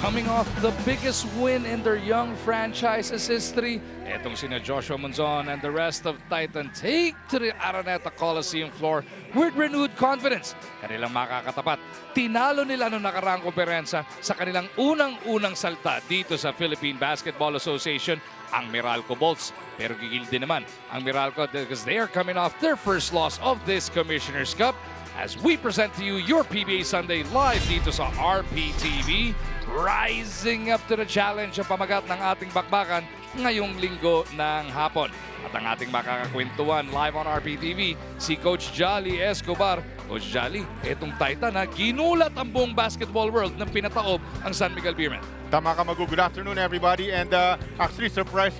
coming off the biggest win in their young franchise's history. Etong sina Joshua Monzon and the rest of Titan take to the Araneta Coliseum floor with renewed confidence. Kanilang makakatapat. Tinalo nila noong nakaraang komperensa sa kanilang unang-unang salta dito sa Philippine Basketball Association, ang Meralco Bolts. Pero gigil din naman ang Meralco because they are coming off their first loss of this Commissioner's Cup. As we present to you your PBA Sunday live dito sa RPTV, rising up to the challenge ang pamagat ng ating bakbakan ngayong linggo ng hapon. At ang ating makakakwentuhan live on RPTV, si Coach Jolly Escobar. Coach Jolly, etong Titan ginulat ang buong basketball world ng pinataob ang San Miguel Beermen. Tama ka, Magu. Good afternoon, everybody. And actually, surprise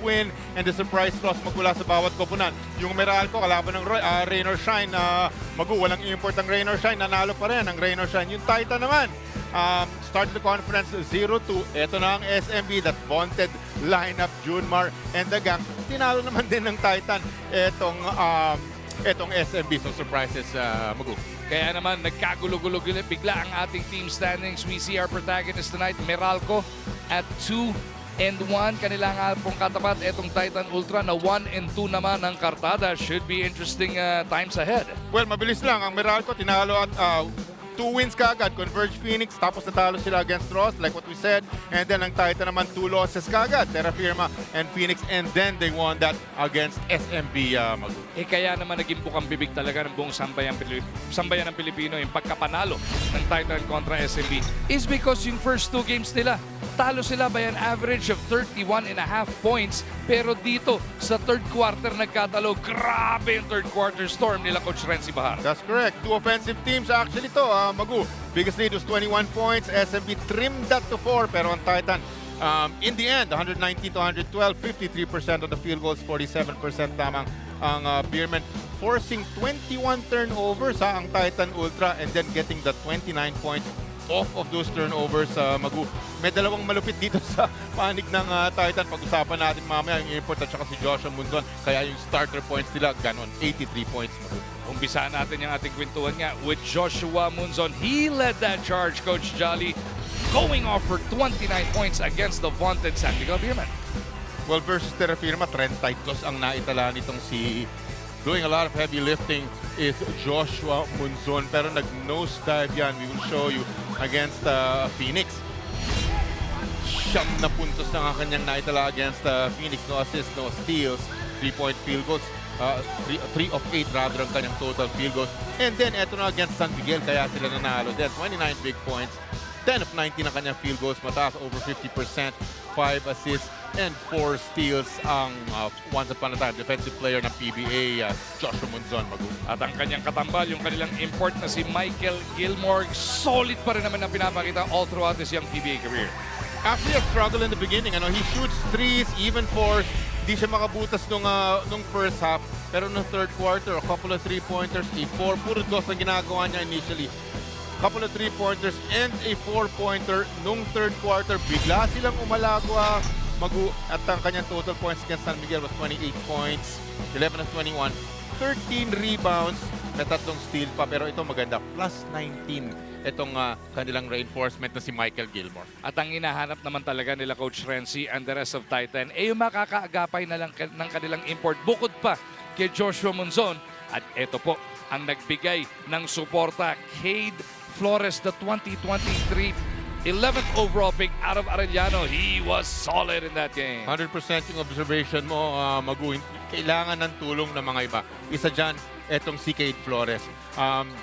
win and the surprise loss magmula sa bawat koponan. Yung Meralco, kalaban ng Rain or Shine. Magu, walang import ang Rain or Shine. Nanalo pa rin ang Rain or Shine. Yung Titan naman, start the conference 0-2. Ito na ang SMB, that vaunted lineup, Junmar and the gang. Tinalo naman din ng Titan etong SMB. So, surprises, Magu. Kaya naman, nagkagulo-gulo bigla ang ating team standings. We see our protagonist tonight, Meralco, at 2-1. Kanila nga pong katapat, etong Titan Ultra na 1-2 naman ang kartada. Should be interesting times ahead. Well, mabilis lang. Ang Meralco, tinalo at 2 wins kagad. Converge Phoenix, tapos natalo sila against Ross, like what we said. And then ang Titan naman, 2 losses kagad. Terra Firma and Phoenix. And then they won that against SMB, Magu. Kaya naman naging bukang bibig talaga ng buong sambayan ng Pilipino yung pagkapanalo ng Titan kontra SMB is because yung first 2 games nila, talo sila by an average of 31.5 points. Pero dito, sa third quarter nagkatalo. Grabe yung third quarter storm nila Coach Renzi Bahar. That's correct. 2 offensive teams actually to, Magu. Biggest lead was 21 points. SMB trimmed that to 4. Pero ang Titan, in the end, 119-112, 53% of the field goals, 47% lamang ang Beermen, forcing 21 turnovers ang Titan Ultra and then getting the 29 points off of those turnovers, Magu. May dalawang malupit dito sa panig ng Titan. Pag-usapan natin mamaya yung import at saka si Joshua Monzon. Kaya yung starter points nila, ganon, 83 points, Magu. Umpisa natin yung ating kwentuhan nga with Joshua Monzon. He led that charge, Coach Jolly, going off for 29 points against the vaunted San Miguel Beermen. Well, versus Terra Firma, 32 ang naitala nitong si doing a lot of heavy lifting is Joshua Monzon. Pero nag-nosedive yan. We will show you against Phoenix. 9 na puntos na nga kanyang naitala against Phoenix. No assists, no steals, 3-point field goals. 3 of 8 rather ang kanyang total field goals. And then, eto na against San Miguel, kaya sila nanalo. Then, 29 big points. 10 of 19 ang kanyang field goals, mataas over 50%, 5 assists, and 4 steals ang once upon a time defensive player ng PBA, Joshua Monzon, Magu. At ang kanyang katambal, yung kanilang import na si Michael Gilmore, solid pa rin naman ang pinapakita all throughout his young PBA career. Actually, a struggle in the beginning. He shoots 3s, even 4s. Di siya makabutas nung first half. Pero nung third quarter, a couple of 3-pointers, a 4. Puro 2 ang ginagawa niya initially. Couple of 3-pointers and a 4-pointer nung third quarter. Bigla silang umalagwa, Magu. At ang kanyang total points against San Miguel was 28 points, 11 of 21, 13 rebounds, na 3 steal pa. Pero ito maganda, plus 19 itong kanilang reinforcement na si Michael Gilmore. At ang hinahanap naman talaga nila Coach Renzi and the rest of Titan ay yung makakaagapay na lang ng kanilang import bukod pa kay Joshua Monzon. At ito po ang nagbigay ng suporta, Cade Flores, the 2023 11th overall pick out of Arellano. He was solid in that game. 100% yung observation mo, Magu. Kailangan ng tulong ng mga iba. Isa dyan, etong si Cade Flores.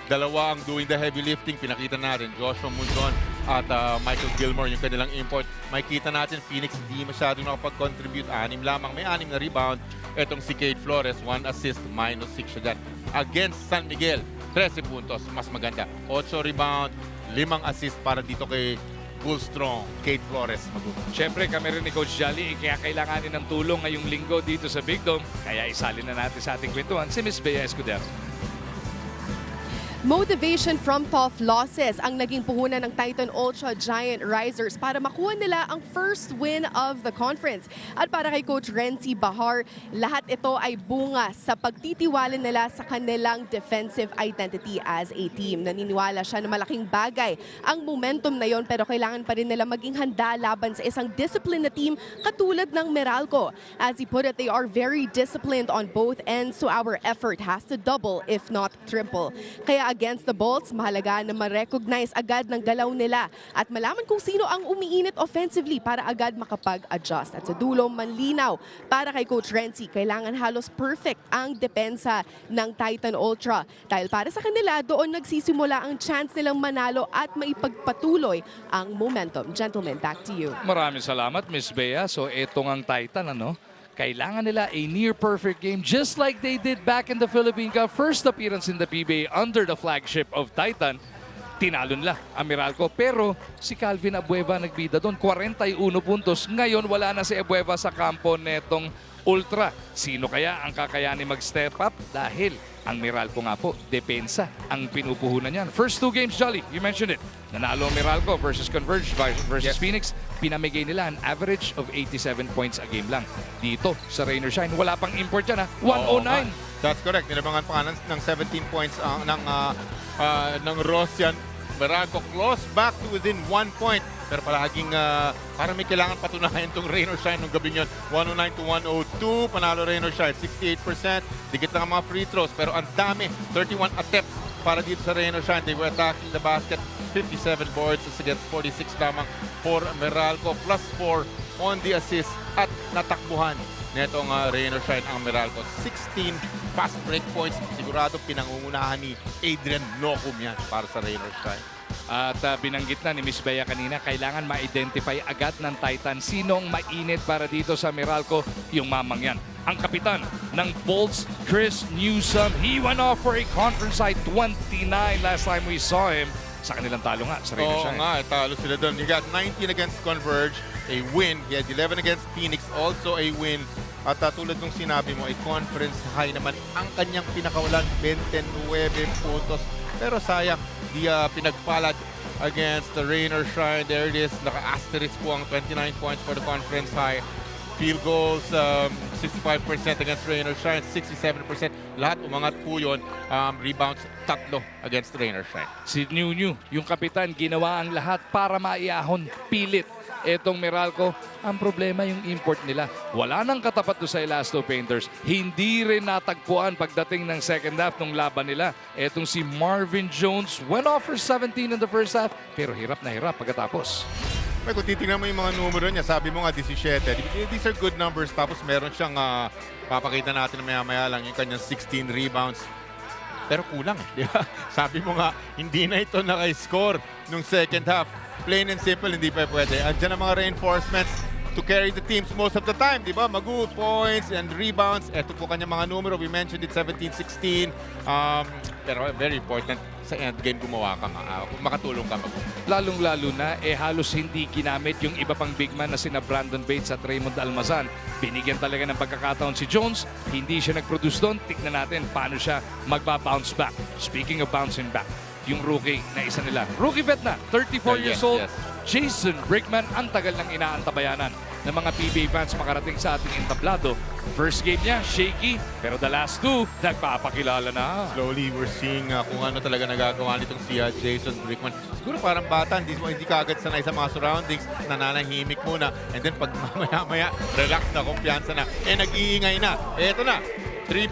Dalawa ang doing the heavy lifting. Pinakita natin, Joshua Monzon at Michael Gilmore, yung kanilang import. Makikita natin, Phoenix hindi masyadong nakapag-contribute. 6 lamang. May 6 na rebound. Etong si Cade Flores, 1 assist, minus 6 siya dyan. Against San Miguel, 13 puntos. Mas maganda. 8 rebound, 5 assist para dito kay Bull Strong, Cade Flores. Siyempre, kami rin ni Coach Jolly, kaya kailanganin ng tulong ngayong linggo dito sa Big Dome. Kaya isalin na natin sa ating kwentuhan si Miss Bea Escudero. Motivation from tough losses ang naging puhunan ng Titan Ultra Giant Risers para makuha nila ang first win of the conference. At para kay Coach Renzi Bahar, lahat ito ay bunga sa pagtitiwala nila sa kanilang defensive identity as a team. Naniniwala siya na malaking bagay ang momentum na yon, pero kailangan pa rin nila maging handa laban sa isang disciplined na team katulad ng Meralco. As he put it, they are very disciplined on both ends, so our effort has to double if not triple. Kaya against the Bolts, mahalaga na ma-recognize agad ng galaw nila at malaman kung sino ang umiinit offensively para agad makapag-adjust. At sa dulo, manlinaw para kay Coach Renzi, kailangan halos perfect ang depensa ng Titan Ultra. Dahil para sa kanila, doon nagsisimula ang chance nilang manalo at maipagpatuloy ang momentum. Gentlemen, back to you. Maraming salamat, Miss Bea. So, etong ang Titan, ano? Kailangan nila a near-perfect game just like they did back in the Philippine Cup. First appearance in the PBA under the flagship of Titan. Tinalo nila ang Meralco. Pero si Calvin Abueva nagbida doon. 41 puntos. Ngayon wala na si Abueva sa kampo netong Ultra. Sino kaya ang kakayanin mag-step up? Dahil ang Meralco nga po, depensa ang pinupuhunan niyan. First two games, Jolly, you mentioned it. Nanalo ang Meralco versus Converge versus Phoenix. Pinamigay nila an average of 87 points a game lang. Dito sa Rain or Shine, wala pang import yan ha. 109. That's correct. Nilabangan pa nga ng 17 points ng Russian. Meralco close back to within 1 point. Pero palaging parang may kailangan patunayan itong Rain or Shine nung gabi yun. 109 to 102. Panalo Rain or Shine. 68%. Dikit lang ang mga free throws. Pero ang dami. 31 attempts para dito sa Rain or Shine. They were attacking the basket. 57 boards against 46 lamang for Meralco. Plus 4 on the assist. At natakbuhan netong Rain or Shine ang Meralco. 16 fast break points. Sigurado pinangungunahan ni Adrian Locum yan para sa Rain or Shine. At binanggit na ni Miss Bea kanina, kailangan ma-identify agad ng Titan sinong mainit para dito sa Meralco, yung mamang yan. Ang kapitan ng Bolts, Chris Newsom, he went off for a conference high 29 last time we saw him. Sa kanilang talo nga sa Rain or Shine. Oo nga, talo sila doon. He got 19 against Converge, a win. He had 11 against Phoenix, also a win. At tulad ng sinabi mo, a conference high naman ang kanyang pinakawalan, 29 puntos. Pero sayang, di pinagpalad against the Rain or Shine. There it is, naka-asterisk po ang 29 points for the conference high. Field goals, 65% against Rain or Shine, 67%. Lahat umangat po yun. Rebounds, 3 against Rain or Shine. Si New, yung kapitan, ginawa ang lahat para maiahon, pilit. Etong Meralco, ang problema yung import nila. Wala nang katapat do sa Elasto Painters. Hindi rin natagpuan pagdating ng second half ng laban nila. Etong si Marvin Jones went off for 17 in the first half, pero hirap na hirap pagkatapos. May kung titingnan mo yung mga numero niya, sabi mo nga 17. These are good numbers. Tapos meron siyang, papakita natin na maya-maya lang yung kanyang 16 rebounds. Pero kulang eh, di ba? Sabi mo nga, hindi na ito naka-score nung second half. Plain and simple, hindi pa pwede. Andiyan ang mga reinforcements to carry the teams most of the time, di ba? Magu, points and rebounds. Ito po kanyang mga numero. We mentioned it, 17-16. Pero very important sa end game gumawa ka nga. Makatulong ka Magu. Lalong-lalo na, halos hindi ginamit yung iba pang big man na sina Brandon Bates at Raymond Almazan. Binigyan talaga ng pagkakataon si Jones. Hindi siya nag-produce doon. Tignan natin paano siya magba-bounce back. Speaking of bouncing back, yung rookie na isa nila. Rookie vet na, 34 years old. Yes. Jason Brickman, ang tagal ng inaantabayanan ng mga PBA fans makarating sa ating entablado. First game niya, shaky, pero the last two, nagpapakilala na. Slowly, we're seeing kung ano talaga nagagawa nitong si Jason Brickman. Siguro parang bata, hindi kaagad sanay sa mga surroundings, nananahimik muna. And then pag mamaya-maya, relax na, kumpiyansa na. Nag-iingay na. Eto na. 3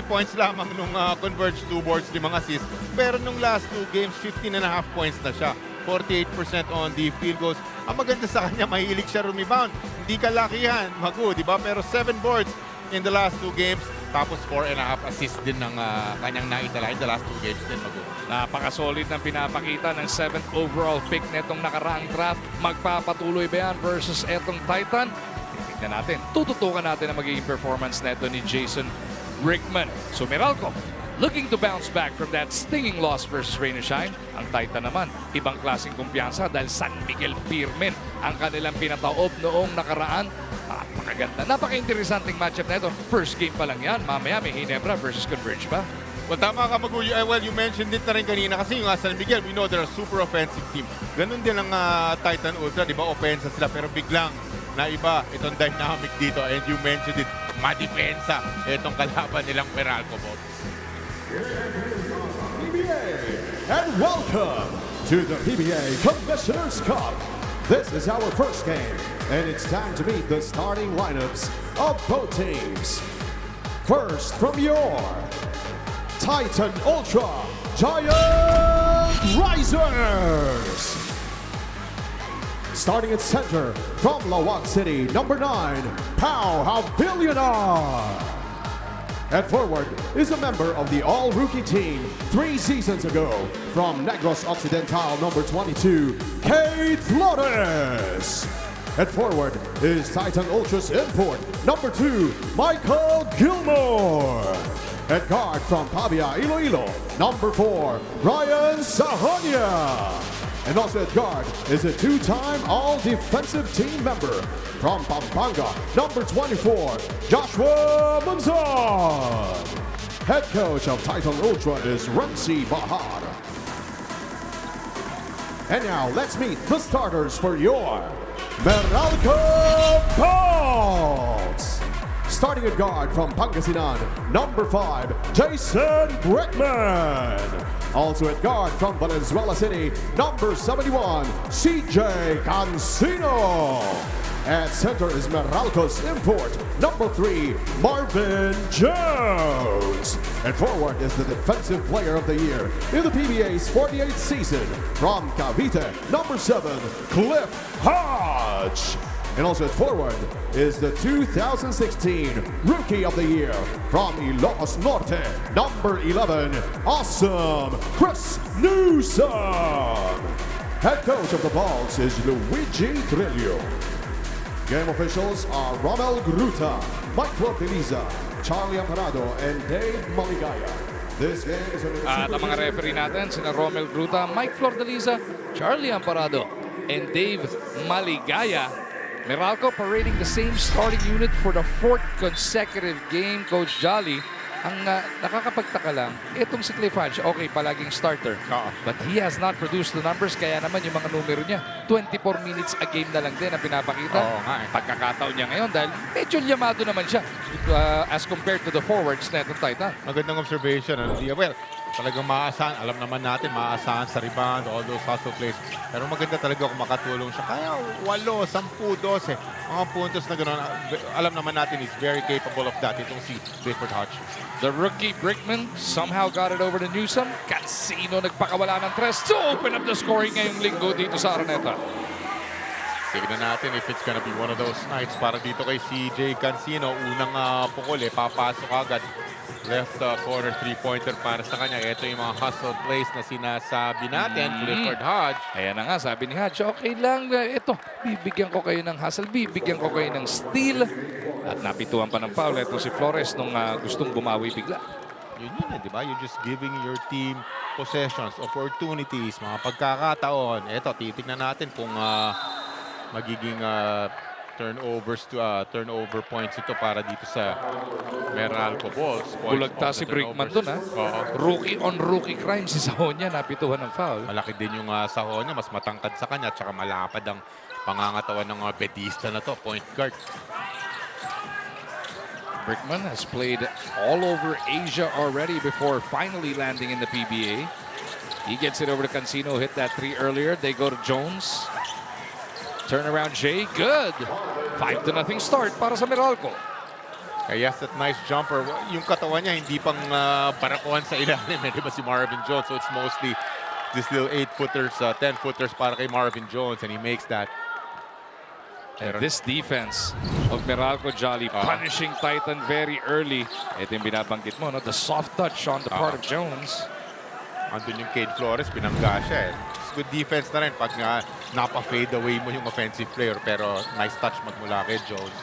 points lamang nung Converge, 2 boards, 5 assists. Pero nung last 2 games, 15.5 points na siya. 48% on the field goals. Ang maganda sa kanya, mahilig siya rebound. Hindi kalakihan, Magu, di ba? Pero 7 boards in the last 2 games. Tapos 4.5 assists din ng kanyang naitala in the last 2 games din, Magu. Napaka-solid ng pinapakita ng 7th overall pick netong nakaraang draft. Magpapatuloy ba yan versus etong Titan? Tignan natin. Tututukan natin ang magiging performance neto ni Jason Brickman. So Meralco, looking to bounce back from that stinging loss versus Rain or Shine. Ang Titan naman, ibang klaseng kumpiyansa dahil San Miguel Firmen ang kanilang pinataob noong nakaraan. Napakaganda, napaka-interesanting matchup na ito. First game pa lang yan. Mamaya may Ginebra versus Converge pa. Well, tama ka, Maguyo. Well, you mentioned it na rin kanina kasi yung San Miguel, we know they're a super offensive team. Ganun din ang Titan Ultra, di ba? Offensive sila, pero biglang naiba itong dynamic dito. And you mentioned it, madepensa itong kalaban nilang Meralco, Bob. PBA, and welcome to the PBA Commissioner's Cup. This is our first game, and it's time to meet the starting lineups of both teams. First, from your Titan Ultra Giant Risers. Starting at center from Lawag City, number 9, Pau Havillionar. At forward is a member of the all-rookie team 3 seasons ago from Negros Occidental, number 22, Kate Flores. At forward is Titan Ultra's import, number 2, Michael Gilmore. At guard from PBA Iloilo, number 4, Ryan Sahonia. And also at guard is a 2-time all-defensive team member from Pampanga, number 24, Joshua Monzon. Head coach of Titan Ultra is Renzi Bahar. And now let's meet the starters for your Meralco Bolts. Starting at guard from Pangasinan, number 5, Jason Brickman. Also at guard from Valenzuela City, number 71, CJ Cancino. At center is Meralco's import, number 3, Marvin Jones. And forward is the defensive player of the year in the PBA's 48th season from Cavite, number 7, Cliff Hodge. And also at forward is the 2016 Rookie of the Year from Ilocos Norte, number 11, Awesome Chris Newsom. Head coach of the Balls is Luigi Trillo. Game officials are Romel Gruta, Mike Deliza, Charlie Amparado, and Dave Maligaya. This game is At ang mga referee natin, sina Romel Gruta, Mike Flordeliza, Charlie Amparado, and Dave Maligaya. Meralco parading the same starting unit for the 4th consecutive game, Coach Jolly. Ang nakakapagtaka lang, itong si Cliff Hodge, okay, palaging starter. But he has not produced the numbers, kaya naman yung mga numero niya, 24 minutes a game na lang din ang pinapakita. Pagkakataon niya ngayon dahil medyo lyamado naman siya as compared to the forwards na itong Titan. Magandang observation. Well, talagang maaasahan. Alam naman natin, maaasahan sa rebound, all those hustle plays. Pero maganda talaga kung makatulong siya. Kaya 8, 10, 12. Mga puntos na gano'n. Alam naman natin, he's very capable of that. Itong si Clifford Hodge. The rookie Brickman somehow got it over to Newsom. Cancino nagpakawala ng 3 to open up the scoring ngayong linggo dito sa Araneta. Tignan natin if it's gonna be one of those nights para dito kay CJ Cancino. Unang pukul, papasok agad. Left corner 3-pointer para sa kanya. Ito yung mga hustle plays na sinasabi natin. Clifford Hodge. Ayan na nga, sabi ni Hodge, okay lang. Ito, bibigyan ko kayo ng hustle, bibigyan ko kayo ng steal. At napituan pa ng foul. Ito si Flores nung gustong bumawi bigla. Yun yun, di ba? You're just giving your team possessions, opportunities, mga pagkakataon. Ito, titignan natin kung magiging turnover points ito para dito sa Meralco Bulls. Bulagta si Brickman dun, ha? Rookie on rookie crime si Sahonia, napituhan ng foul. Malaki din yung Sahonia, mas matangkad sa kanya, tsaka malapad ang pangangatawan ng mga bedista na to, point guard. Brickman has played all over Asia already before finally landing in the PBA. He gets it over to Cancino, hit that 3 earlier. They go to Jones. Turnaround Jay, good. 5-0 start para sa Meralco. Yes, that nice jumper. Yung katawan niya, hindi pang barakuhan sa ilalim. Di ba si Marvin Jones? So it's mostly this little 8-footers, 10-footers para kay Marvin Jones. And he makes that. And this defense of Meralco Jolly punishing Titan very early. Ito yung binabanggit mo, no? The soft touch on the part of Jones. Andun yung Cade Flores, pinangga siya. Good defense na rin pag napa-fade away mo yung offensive player. Pero nice touch magmula kay Jones.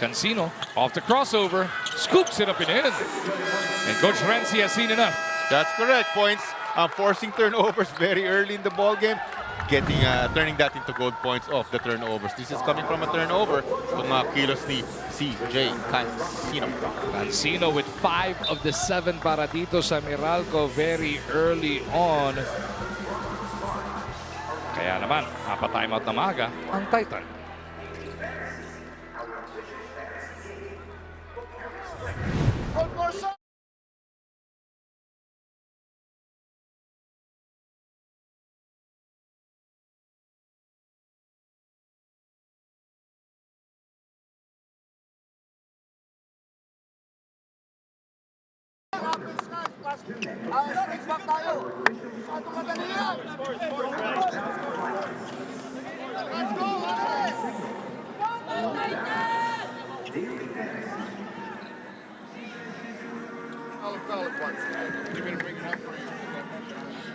Cancino off the crossover, scoops it up and in. And Coach Renzi has seen enough. That's correct. Points forcing turnovers very early in the ball game. getting turning that into gold points off the turnovers. This is coming from a turnover kung kilos ni CJ Cancino. Cancino with 5 of the 7 para dito sa Meralco very early on. Kaya naman, mapa-timeout na maaga ang Titan.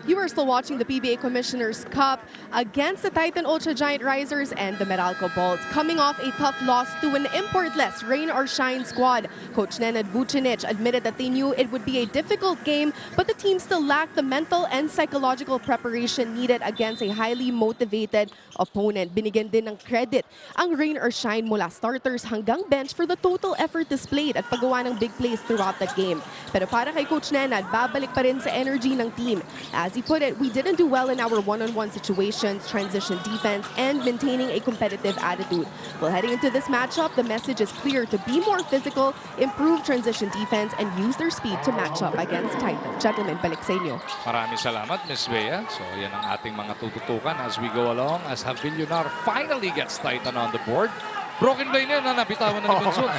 You are still watching the PBA Commissioner's Cup against the Titan Ultra Giant Risers and the Meralco Bolts. Coming off a tough loss to an importless rain or shine squad, Coach Nenad Vucinic admitted that they knew it would be a difficult game, but the team still lacked the mental and psychological preparation needed against a highly motivated opponent. Binigyan din ng credit ang rain or shine mula starters hanggang bench for the total effort displayed at paggawa ng big plays throughout the game. Pero para kay Coach Nenad, babalik pa rin sa energy ng team. As he put it, we didn't do well in our one-on-one situations, transition defense, and maintaining a competitive attitude. Well, heading into this matchup, the message is clear to be more physical, improve transition defense, and use their speed to match up against Titan. Gentlemen, balik sa inyo. Maraming salamat, Miss Bea. So, yan ang ating mga tututukan as we go along as Havillonar finally gets Titan on the board. Broken play na yan, nabitawan na ni Bunsun.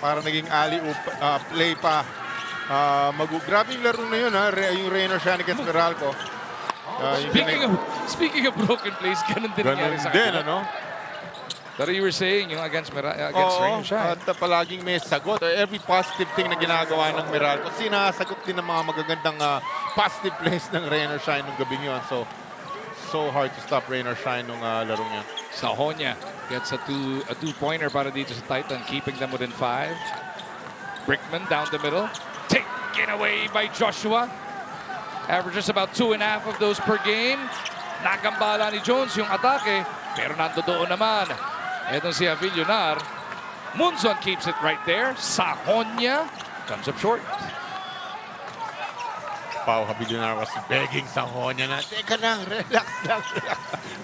Para naging alley-oop play pa. Grabe yung laro na yun, yung Rainer Shan against Meralco. Speaking of broken plays, ganun din nangyari sa kanila. Ano? Pero you were saying yung against Rainer Shan. At palaging may sagot. Every positive thing na ginagawa ng Meralco, sinasagot din ng mga magagandang positive plays ng Rainer Shine nung gabi yun. So hard to stop Rainer Shine nung larong yan. Sahonia gets a two-pointer para dito sa Titan, keeping them within 5. Brickman down the middle. Taken away by Joshua. Averages about 2.5 of those per game. Nagambala ni Jones yung atake. Pero nandoon naman. Etong si Havillonar. Munzon keeps it right there. Sahonia comes up short. Pau Havillonar was begging Sahonia na, teka lang, relax lang.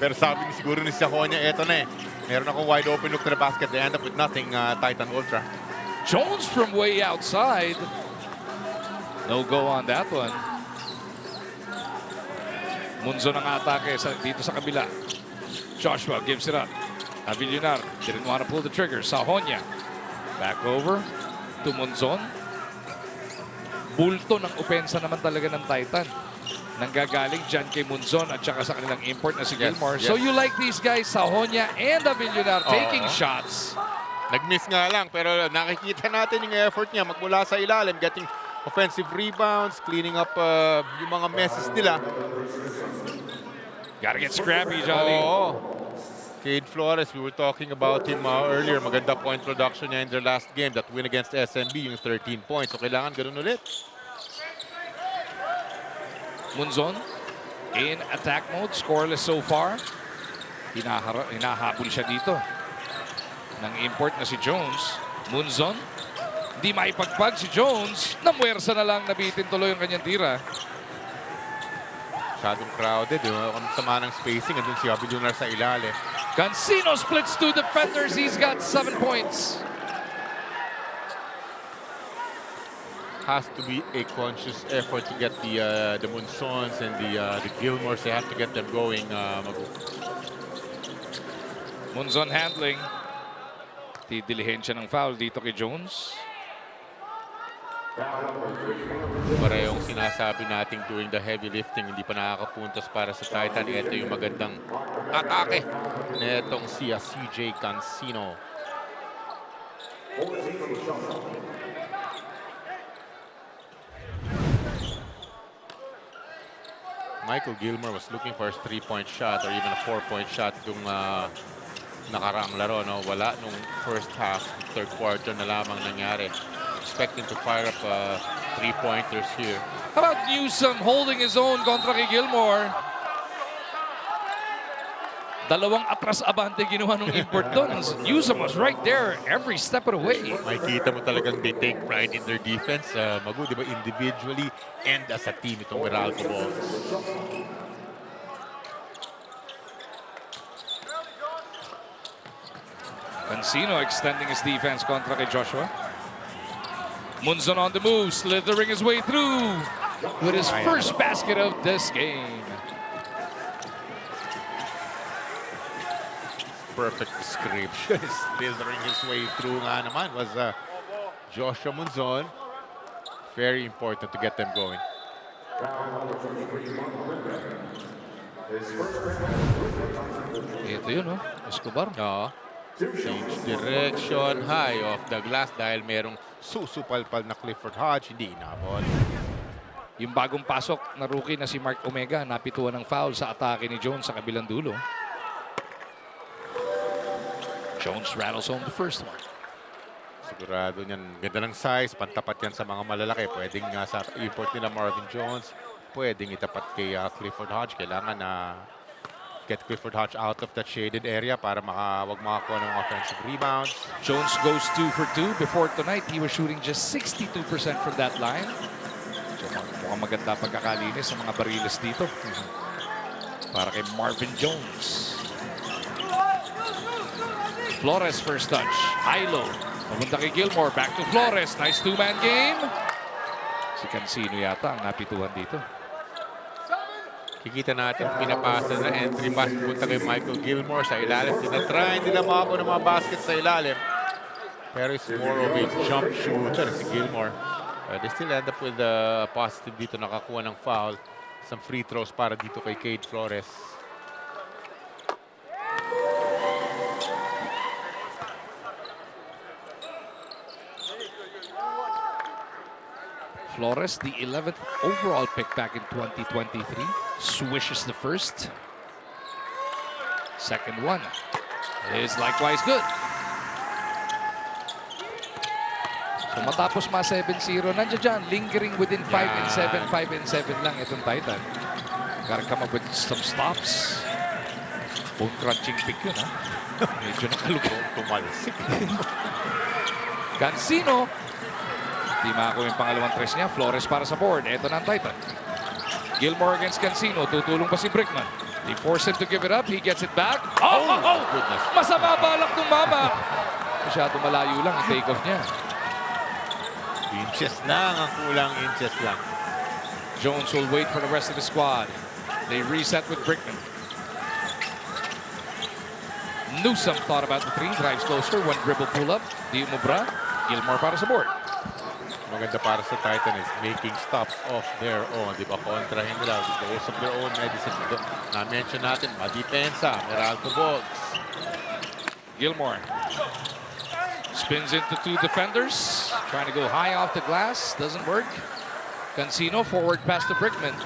Pero sabi siguro ni Sahonia, eto na eh. Meron akong wide open look to the basket. They end up with nothing, Titan Ultra. Jones from way outside. No go on that one. Munzon ang atake dito sa kabila. Joshua gives it up. Havillonar didn't want to pull the trigger. Sahonia back over to Munzon. Bulto ng opensa naman talaga ng Titan. Nanggagaling dyan kay Munzon at saka sa kanilang import na si Gilmore. Yes. So you like these guys, Sahonia and Havillonar taking shots. Nag-miss nga lang, pero nakikita natin yung effort niya magmula sa ilalim, getting offensive rebounds, cleaning up yung mga messes nila. Gotta get scrappy, Jolly. Cade Flores, we were talking about him earlier. Maganda point production niya in their last game. That win against SMB, yung 13 points. So kailangan ganun ulit. Munzon in attack mode, scoreless so far. Hinahabol siya dito ng import na si Jones. Munzon, di maipagpag si Jones. Namuwersa na lang, nabitin tuloy yung kanyang tira. Masyadong crowded. Ang sama ng spacing. Andun si Havillonar sa ilalim. Cancino splits 2 defenders. He's got 7 points. Has to be a conscious effort to get the Munzons and the Gilmores. They have to get them going. Munzon handling. Didilihin siya ng foul dito kay Jones. Parehong sinasabi nating doing the heavy lifting, hindi pa nakakapuntos para sa Titan. Ito yung magandang atake netong si CJ Cancino. Michael Gilmore was looking for a 3-point shot or even a 4-point shot itong nakaraang laro. No? Wala nung first half, third quarter na lamang nangyari. Expecting to fire up 3-pointers here. How about Newsom holding his own kontra kay Gilmore? Dalawang atras-abante ginawa ng import doon. Newsom was right there every step of the way. Makikita mo talagang they take pride in their defense. Magu, di ba, individually and as a team itong Meralco Balls. Cancino extending his defense kontra kay Joshua. Munzon on the move, slithering his way through with his first basket of this game. Perfect description. Slithering his way through nga naman was Joshua Munzon. Very important to get them going. Ito yun, no? Escobar. Oo. Change direction, high off the glass dahil merong susupalpal na Clifford Hodge, hindi inabot. Yung bagong pasok na rookie na si Mark Omega, napituan ng foul sa atake ni Jones sa kabilang dulo. Jones rattles home the first one. Sigurado niyan, ganda ng size, pantapat yan sa mga malalaki. Pwedeng nga sa import nila Marvin Jones, pwedeng itapat kay Clifford Hodge. Kailangan na get Clifford Hodge out of that shaded area para wag makakuha ng offensive rebounds. Jones goes 2 for 2. Before tonight, he was shooting just 62% from that line. So mukhang maganda pagkakalinis sa mga bariles dito. Para kay Marvin Jones. Flores first touch. High-low. Papunta kay Gilmore. Back to Flores. Nice two-man game. Si Cancino yata ang napituan dito. Kikita natin pinapasa na entry pass punta kay Michael Gilmore sa ilalim. Tinatry nila makakuha ng mga basket sa ilalim. Pero it's more of a jump shooter si Gilmore. They still end up with a positive dito. Nakakuha ng foul. Some free throws para dito kay Cade Flores. Flores, the 11th overall pick back in 2023. Swishes the first. Second one is likewise good. So matapos 7-0, nandiyan dyan, lingering within 5 and 7, 5 and 7 lang itong Titan. Gotta come up with some stops. Bone crunching pick yun, ha? Medyo nakalugong tumalsik. Cancino. Di makakuha yung pangalawang tres niya. Flores para sa board. Ito na ang Titan. Gilmore against Cancino. Tutulong pa si Brickman. They force him to give it up. He gets it back. Oh! Goodness. Masama balak ng mama. Masyado malayo lang ang take-off niya. Inches lang ang kulang, inches lang. Jones will wait for the rest of the squad. They reset with Brickman. Newsom thought about the three. Drives closer. One dribble pull-up. Di umubra. Gilmore para sa board. Maganda para sa Titan is making stops off their own. Di ba? Kontrahin nila. Because of their own medicine. Na-mention natin, madepensa. Meralco Balls. Gilmore spins into two defenders. Trying to go high off the glass. Doesn't work. Cancino forward pass to Brickman.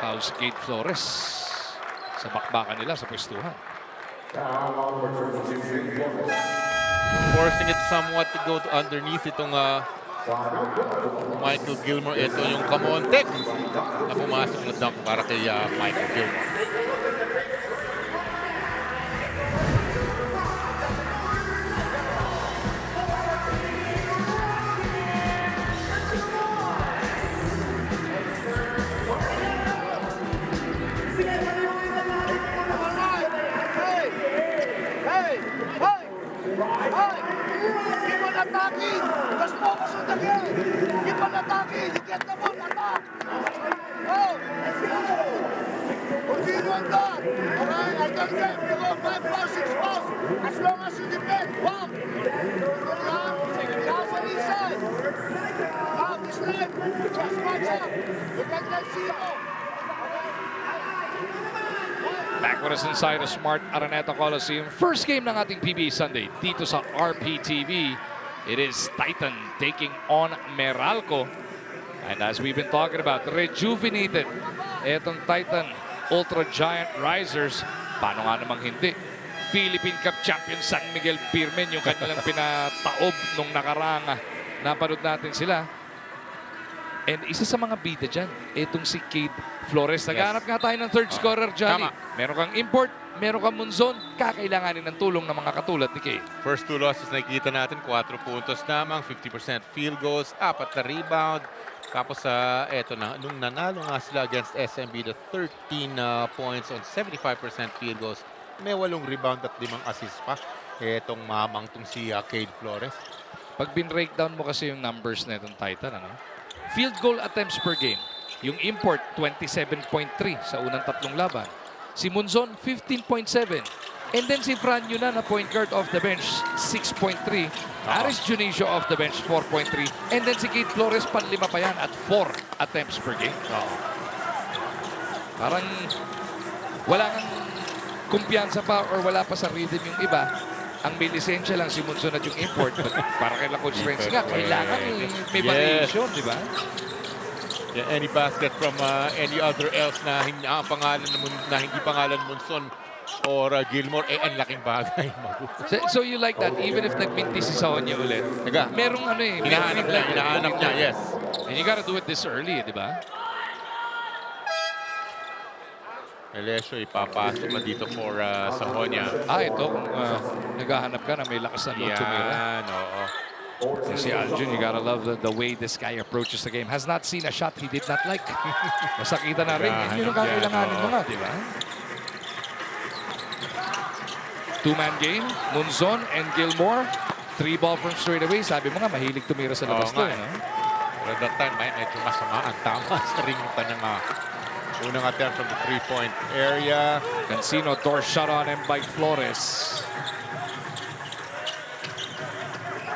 Foul si Cade Flores. Sa bakbakan nila sa pwestuhan. Forcing it somewhat to go underneath itong Michael Gilmore. Ito yung kamontek na pumasok na dunk para kay Michael Gilmore. Keep on attacking. Just focus on the game. Keep on attacking. You get the ball. Attack. Go. Continue on that. All right. I don't care if you go 5 fouls, 6 fouls. As long as you defend. Wow. Castle inside. Now this time. Just match up. Look at that zero. Back with us inside a smart Araneta Coliseum. First game ng ating PBA Sunday dito sa RPTV. It is Titan taking on Meralco. And as we've been talking about, rejuvenated etong Titan Ultra Giant Risers. Paano nga namang hindi? Philippine Cup champion San Miguel Pirmen yung kanilang pinataob nung nakarang napanood natin sila. And isa sa mga bida dyan, itong si Kate Flores. Naghanap nga tayo ng third scorer, Johnny. Tama. Meron kang import, meron kang Monzon, kakailanganin ng tulong ng mga katulad ni Kate. First 2 losses nakikita natin, 4 puntos lamang, 50% field goals, 4 na rebound. Tapos eto na, nung nanalo nga sila against SMB, the 13 points on 75% field goals. May 8 rebound at 5 assist pa. Etong mamang tong si Kate Flores. Pag bin-breakdown mo kasi yung numbers na itong Titan, ano? Field goal attempts per game. Yung import, 27.3 sa unang 3 laban. Si Monzon, 15.7. And then si Franyo na point guard off the bench, 6.3. Aris Junicio off the bench, 4.3. And then si Kate Flores, panlima pa yan at 4 attempts per game. Parang wala kang kumpiyansa pa or wala pa sa rhythm yung iba. Ang may lisensya lang si Monzon at yung import. But para kay Coach Renzi nga, kailangan may variation, di ba? Yeah, any basket from any other else na hindi pangalan Monzon or Gilmore, ang laking bagay. So you like that, even if nagminti si Sonia ulit. Merong ano eh. Hinahanap niya, yes. And you gotta do it this early, di ba? Melesio, ipapasok na dito for Sahonia. Ito, kung naghahanap ka na may lakas na loob tumira. Yan, oo. Si Aljun, you gotta love the way this guy approaches the game. Has not seen a shot he did not like. Masakita na rin. Yun ang kakailanganin mo nga, di ba? Two-man game. Monzon and Gilmore. 3 ball from straight away. Sabi mo nga, mahilig tumira sa labas to. Pero that time, medyo masama ang tama sa ring pa ng unang attempt from the 3-point area. Cancino, door shot on him by Flores.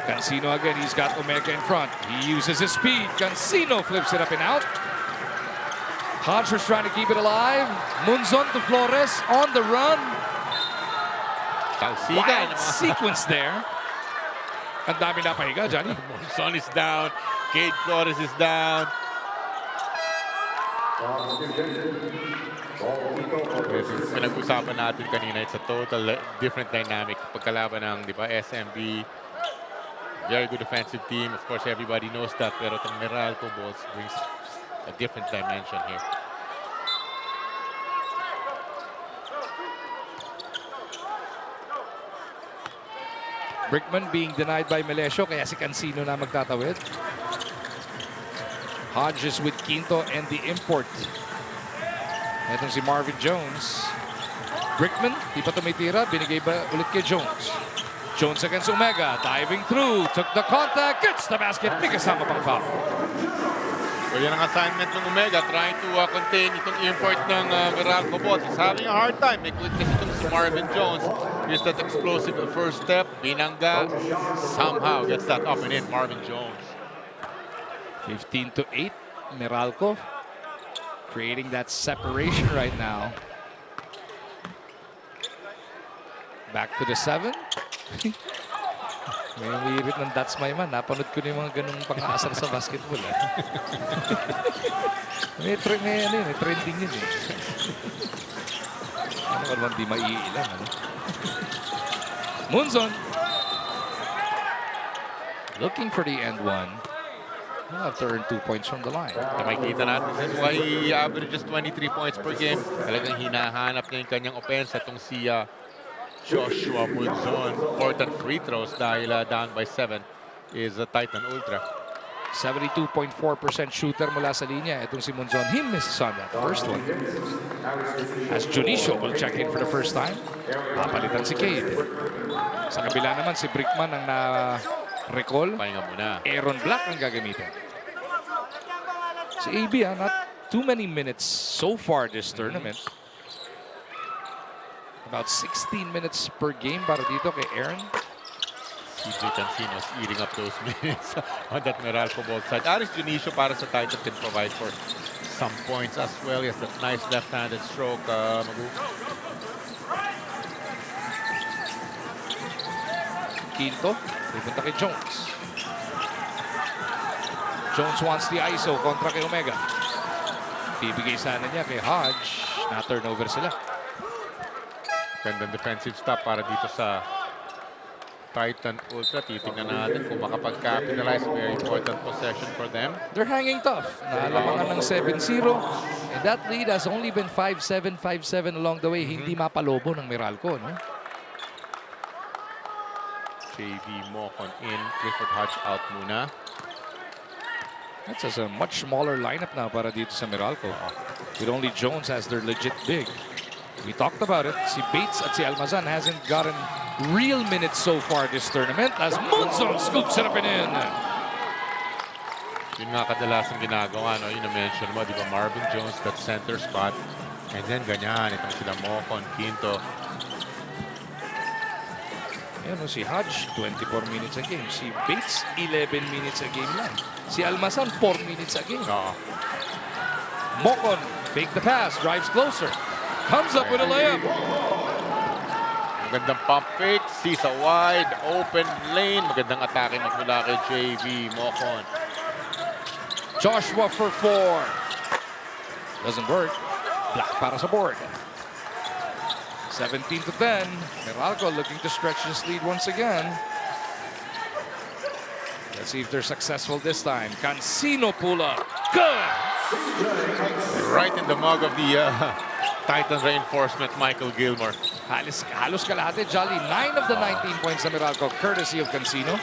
Cancino again, he's got Omega in front. He uses his speed. Cancino flips it up and out. Hodge was trying to keep it alive. Monzon to Flores on the run. Wild sequence there. Ang dami na pahiga, Johnny. Monzon is down. Kate Flores is down. Pinag-usapan natin kanina, it's a total different dynamic. Pagkalaban ng, di ba, SMB, very good defensive team. Of course, everybody knows that. Pero itong Meralco Bulls brings a different dimension here. Brickman being denied by Melesio, kaya si Cancino na magtatawid. Hodges with Quinto and the import. Itong si Marvin Jones. Brickman, di pa tumitira. Binigay ba ulit kay Jones? Jones against Omega. Diving through. Took the contact. Gets the basket. May kasama pang foul. So yan ang assignment ng Omega. Trying to contain itong import ng Meralco Bulls. He's having a hard time. May quit kasi itong si Marvin Jones. Here's that explosive first step. Binangga. Somehow gets that up and in. Marvin Jones. 15-8, Meralco creating that separation right now. Back to the 7. May umiirit ng that's my man. Napanood ko na yung mga ganung pang-aasar sa basketball. may trending yun eh. Ano ka naman di maiilang. Ano? Monzon. Looking for the end one. He'll have to earn 2 points from the line. Makikita natin that's why he averages 23 points per game. Talagang hinahanap niya yung kanyang offense. Itong si Joshua Monzon. Important free throws dahil down by 7 is Titan Ultra. 72.4% shooter mula sa linya. Itong si Monzon, he misses on that first one. As Junicio will check in for the first time. Papalitan si Cade. Sa kabila naman si Brickman ang recall. Pahinga muna. Aaron Black ang gagamitin. Si AB, not too many minutes so far this tournament. About 16 minutes per game para dito kay Aaron. CJ Cancino's eating up those minutes on that Meralco Bulls side. Aris Junicio para sa Titan can provide for some points as well. He has that nice left-handed stroke. Quinto, pupunta kay Jones. Jones wants the ISO kontra kay Omega. Bibigay sana niya kay Hodge. Na-turnover sila. Gandang defensive stop para dito sa Titan Ultra, titingnan natin kung makapag-capitalize. Very important possession for them. They're hanging tough. Naalamangan ng 7-0. And that lead has only been 5-7, 5-7 along the way. Hindi mapalobo ng Meralco, no? JV Mocon in, Clifford Hodge out muna. That's just a much smaller lineup now para dito sa Meralco. With only Jones as their legit big. We talked about it. Si Bates at si Almazan hasn't gotten real minutes so far this tournament as Munson scoops it up and in. Yun nga kadalasang ginagawa, no? Yun na-mention mo, di ba? Marvin Jones, that center spot. And then ganyan, itong sila Mocon, Quinto. Ayan, no, si Hodge, 24 minutes a game. Si Bates, 11 minutes a game lang. Si Almazan, 4 minutes a game. Mocon, fake the pass, drives closer. Comes up with a layup. Magandang pump fake, sees a wide open lane. Magandang atake magmula kay JV Mocon. Joshua for 4. Doesn't work. Black para sa board. 17-10. Meralco looking to stretch this lead once again. Let's see if they're successful this time. Cancino pull up. Good! Right in the mug of the Titan reinforcement, Michael Gilmore. Halos kalahati, Jolly. 9 of the 19 points sa Meralco, courtesy of Cancino.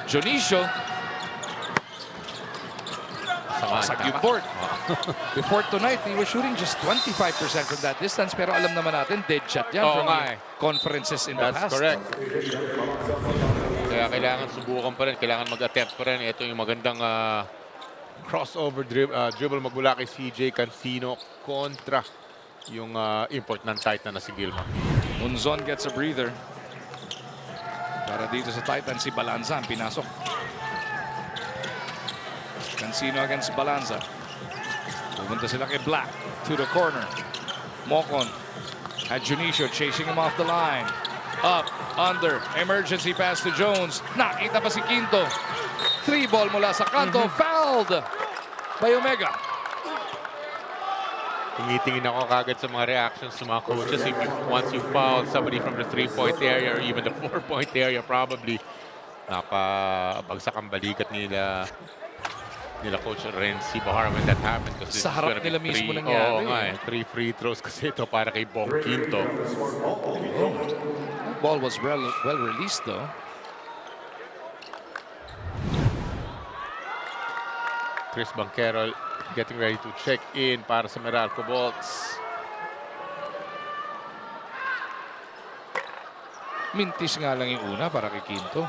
Jonicio. Sa board. Before tonight, he was shooting just 25% from that distance. Pero alam naman natin, dead shot yan from the conferences in the past. That's correct. Kaya kailangan subukan pa rin. Kailangan mag-attempt pa rin. Ito yung magandang crossover dribble magmula kay CJ Cancino kontra yung import ng Titan na si Gilmore. Munzon gets a breather. Para dito sa Titan, si Balanza ang pinasok. Cancino against Balanza. Pumunta sila kay Black to the corner. Mocon at Junicio chasing him off the line. Up, under, emergency pass to Jones. Nakita pa si Quinto. 3 ball mula sa kanto. Fouled by Omega. Tingin ako kagad sa mga reactions sa mga coaches. Once you foul somebody from the 3-point area or even the 4-point area, probably nakabagsak ang balikat nila Coach Renzi Bahar when that happened. Sa harap nila mismo nangyari. Oo nga, 3 free throws kasi ito para kay Bong Quinto. That ball was well released though. Chris Banquero getting ready to check in para sa Meralco Bolts. Mintis nga lang yung una para kay Quinto.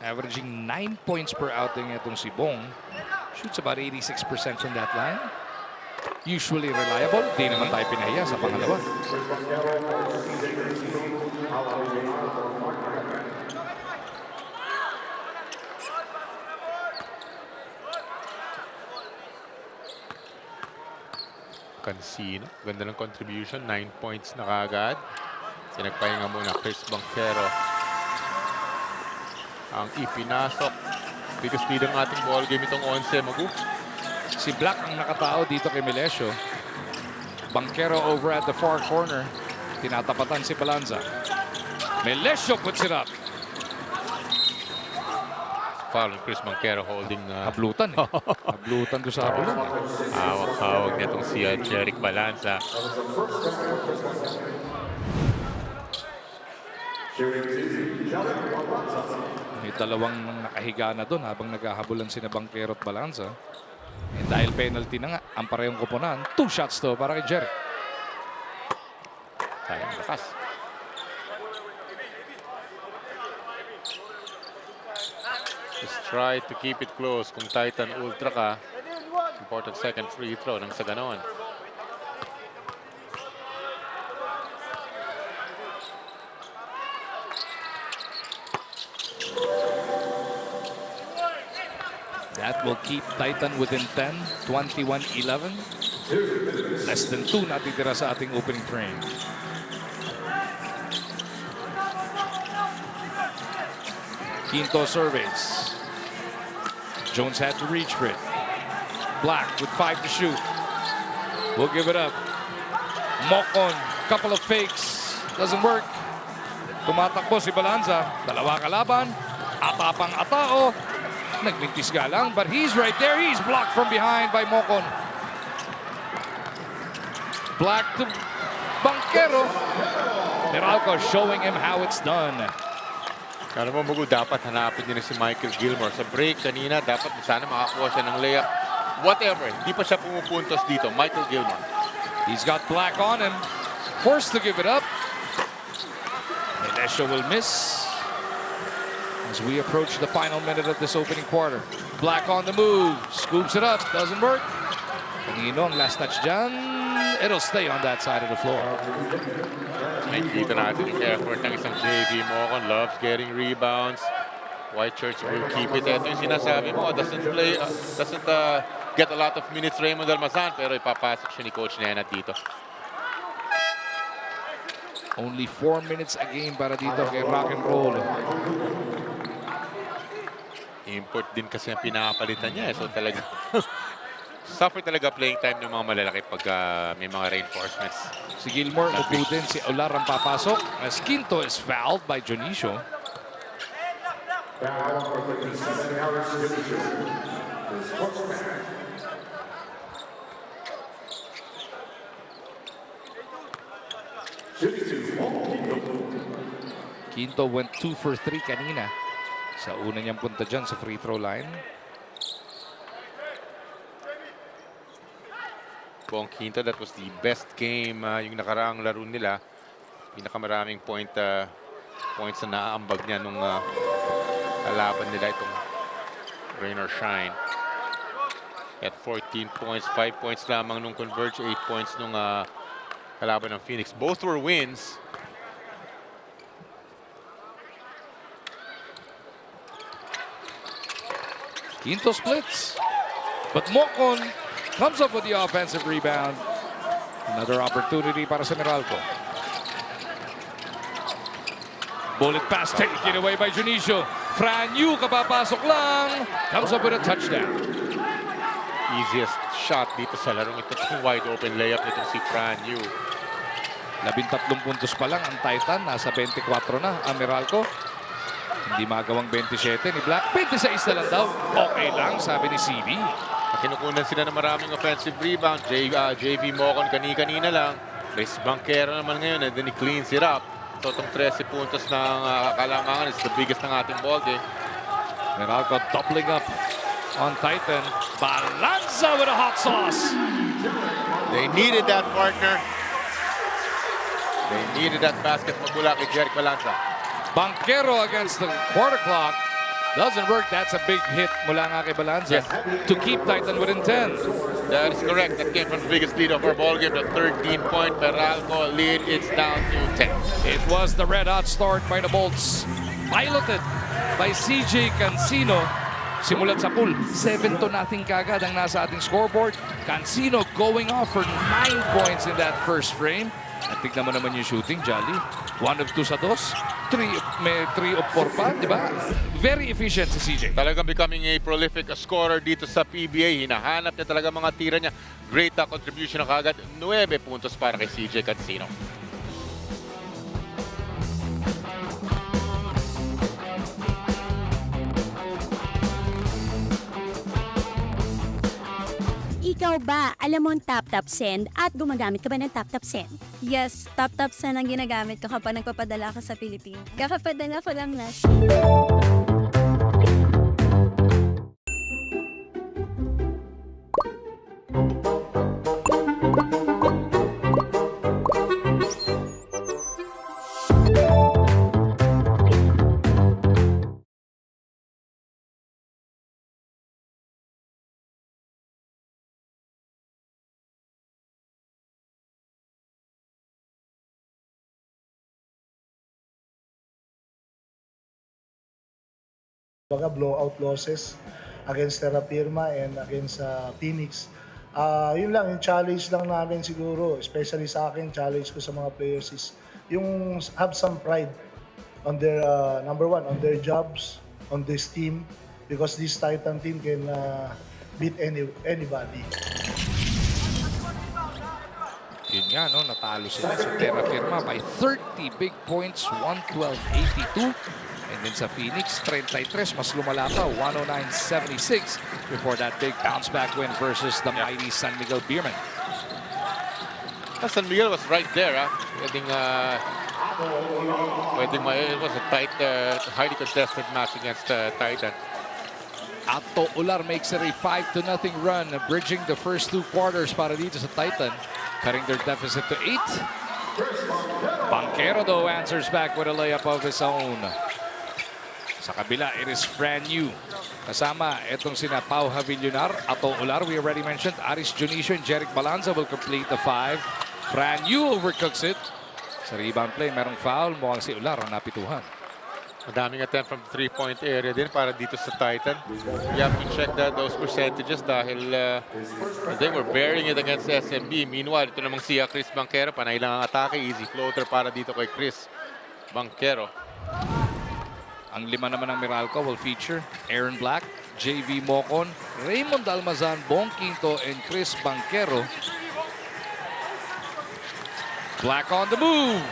Averaging 9 points per outing itong si Bong. Shoots about 86% from that line. Usually reliable. Di naman tayo pinahiya sa pangalawa. Cancino. Ganda ng contribution. 9 points na kagad. Pinagpahinga muna Chris Banquero. Ang ipinasok. Speed ang ating ball game itong 11, Magu. Si Black ang nakatao dito kay Melesio. Banquero over at the far corner. Tinatapatan si Balanza. Melesio puts it up. Foul ng Chris Banquero holding... Hablutan eh. Hablutan doon sa habulan. Hawak-hawak niya itong si Jeric Balanza. May dalawang nakahiga na doon habang naghahabulan sina Banquero at Balanza. Eh, dahil penalty na nga, ang parehong koponan. 2 shots to para kay Jerry. Sayang lakas. Just try to keep it close. Kung Titan Ultra ka, important second free throw nang sa ganon. That will keep Titan within 10, 21-11. Less than 2 natitira sa ating opening frame. Quinto surveys. Jones had to reach for it. Black with 5 to shoot. will give it up. Mocon, couple of fakes. Doesn't work. Tumatakbo si Balanza. Dalawa kalaban. Atapang atao. Nagmintis nga lang, but he's right there. He's blocked from behind by Mocon. Black to Banquero. Meralco showing him how it's done. Alam mo, Mugu, dapat hanapin din si Michael Gilmore. Sa break kanina, dapat sana makakuha siya ng layup. Whatever, hindi pa siya pumupuntos dito. Michael Gilmore. He's got Black on him. Forced to give it up. Elisha will miss as we approach the final minute of this opening quarter. Black on the move. Scoops it up. Doesn't work. Kanino ang last touch dyan. It'll stay on that side of the floor. Nakikita natin yung effort ng isang JV Mocon. Loves getting rebounds. White Church will keep it. Ito yung sinasabi mo. Doesn't get a lot of minutes Raymond Almazan, pero ipapasok siya ni Coach Nenad dito. Only 4 minutes a game para dito kay Rock and Roll. Import din kasi ang pinapalitan niya. So talaga, suffer talaga playing time ng mga malalaki pag may mga reinforcements. Si Gilmore, upo din. Si Olar ang papasok. As Quinto is fouled by Jonicio. Quinto went 2 for 3 kanina sa una niyang punta dyan sa free throw line. Buong Quinto, that was the best game yung nakaraang laro nila. Pinakamaraming points na naaambag niya nung kalaban nila itong rain or shine. At 14 points, 5 points lamang nung Converge, 8 points nung kalaban ng Phoenix. Both were wins. Quinto splits. But Mocon comes up with the offensive rebound. Another opportunity para sa Meralco. Bullet pass taken away by Jonicio. Franyu kapapasok lang. Comes up with a touchdown. Easiest shot dito sa larong ito. Wide open layup nitong si Franyu. 13 puntos pa lang ang Titan. Nasa 24 na ang Meralco. Hindi magawang 27 ni Black. 26 na lang daw. Okay lang, sabi ni CB. Kinukunan sila ng maraming offensive rebound. JV Mocon kanina lang. Chris Banquero naman ngayon, and then he cleans it up. So itong 13 puntos ng kalamangan is the biggest ng ating ball game. Meralco doubling up on Titan. Balanza with a hot sauce. They needed that, partner. They needed that basket mula kay Jeric Balanza. Banquero against the quarter clock. Doesn't work. That's a big hit mula nga kay Balanza to keep Titan within 10. That is correct. That came from the biggest lead of our ball game, the 13-point Meralco lead. It's down to 10. It was the red-hot start by the Bolts. Piloted by CJ Cancino. Simulat sa pool, 7-0 kagad ang nasa ating scoreboard. Cancino going off for 9 points in that first frame. At tignan mo naman yung shooting, Jolly. 1 of 2 sa 2. May 3 of 4 pa, di ba? Very efficient si CJ. Talagang becoming a prolific scorer dito sa PBA. Hinahanap niya talaga mga tira niya. Great contribution na kagad. 9 puntos para kay CJ Cancino. Ikaw ba, alam mo ang tap-tap send at gumagamit ka ba ng tap-tap send? Yes, tap-tap send ang ginagamit ko kapag nagpapadala ka sa Pilipinas. Kakapadala ko lang na. Baga blowout losses against Terra Firma and against Phoenix. Yun lang, yung challenge lang namin siguro, especially sa akin, challenge ko sa mga players is yung have some pride on their, number one, on their jobs, on this team, because this Titan team can beat anybody. niya, no? Natalo sila sa Terra Firma by 30 big points, 112-82. And then sa Phoenix, 33, mas lumala pa, 109-76 before that big bounce back win versus the mighty San Miguel Beermen. San Miguel was right there. It was a tight, highly contested match against Titan. Ato Ular makes it a 5-0 run, bridging the first 2 quarters para dito sa Titan, cutting their deficit to 8. Banquero, though, answers back with a layup of his own. Sa kabila, it is Franyu. Kasama itong sina Pau Havillonar, Ato Ular, we already mentioned. Aris Junicio and Jeric Balanza will complete the 5. Franyu overcooks it. Sa rebound play, merong foul. Mukhang si Ular ang napituhan. Madaming attempt from the 3-point area din para dito sa Titan. You have to check those percentages dahil they were bearing it against SMB. Meanwhile, ito namang si Chris Banquero. Panay lang ang atake. Easy floater para dito kay Chris Banquero. Ang 5 naman ng Meralco will feature Aaron Black, JV Mocon, Raymond Almazan, Bong Quinto, and Chris Banquero. Black on the move.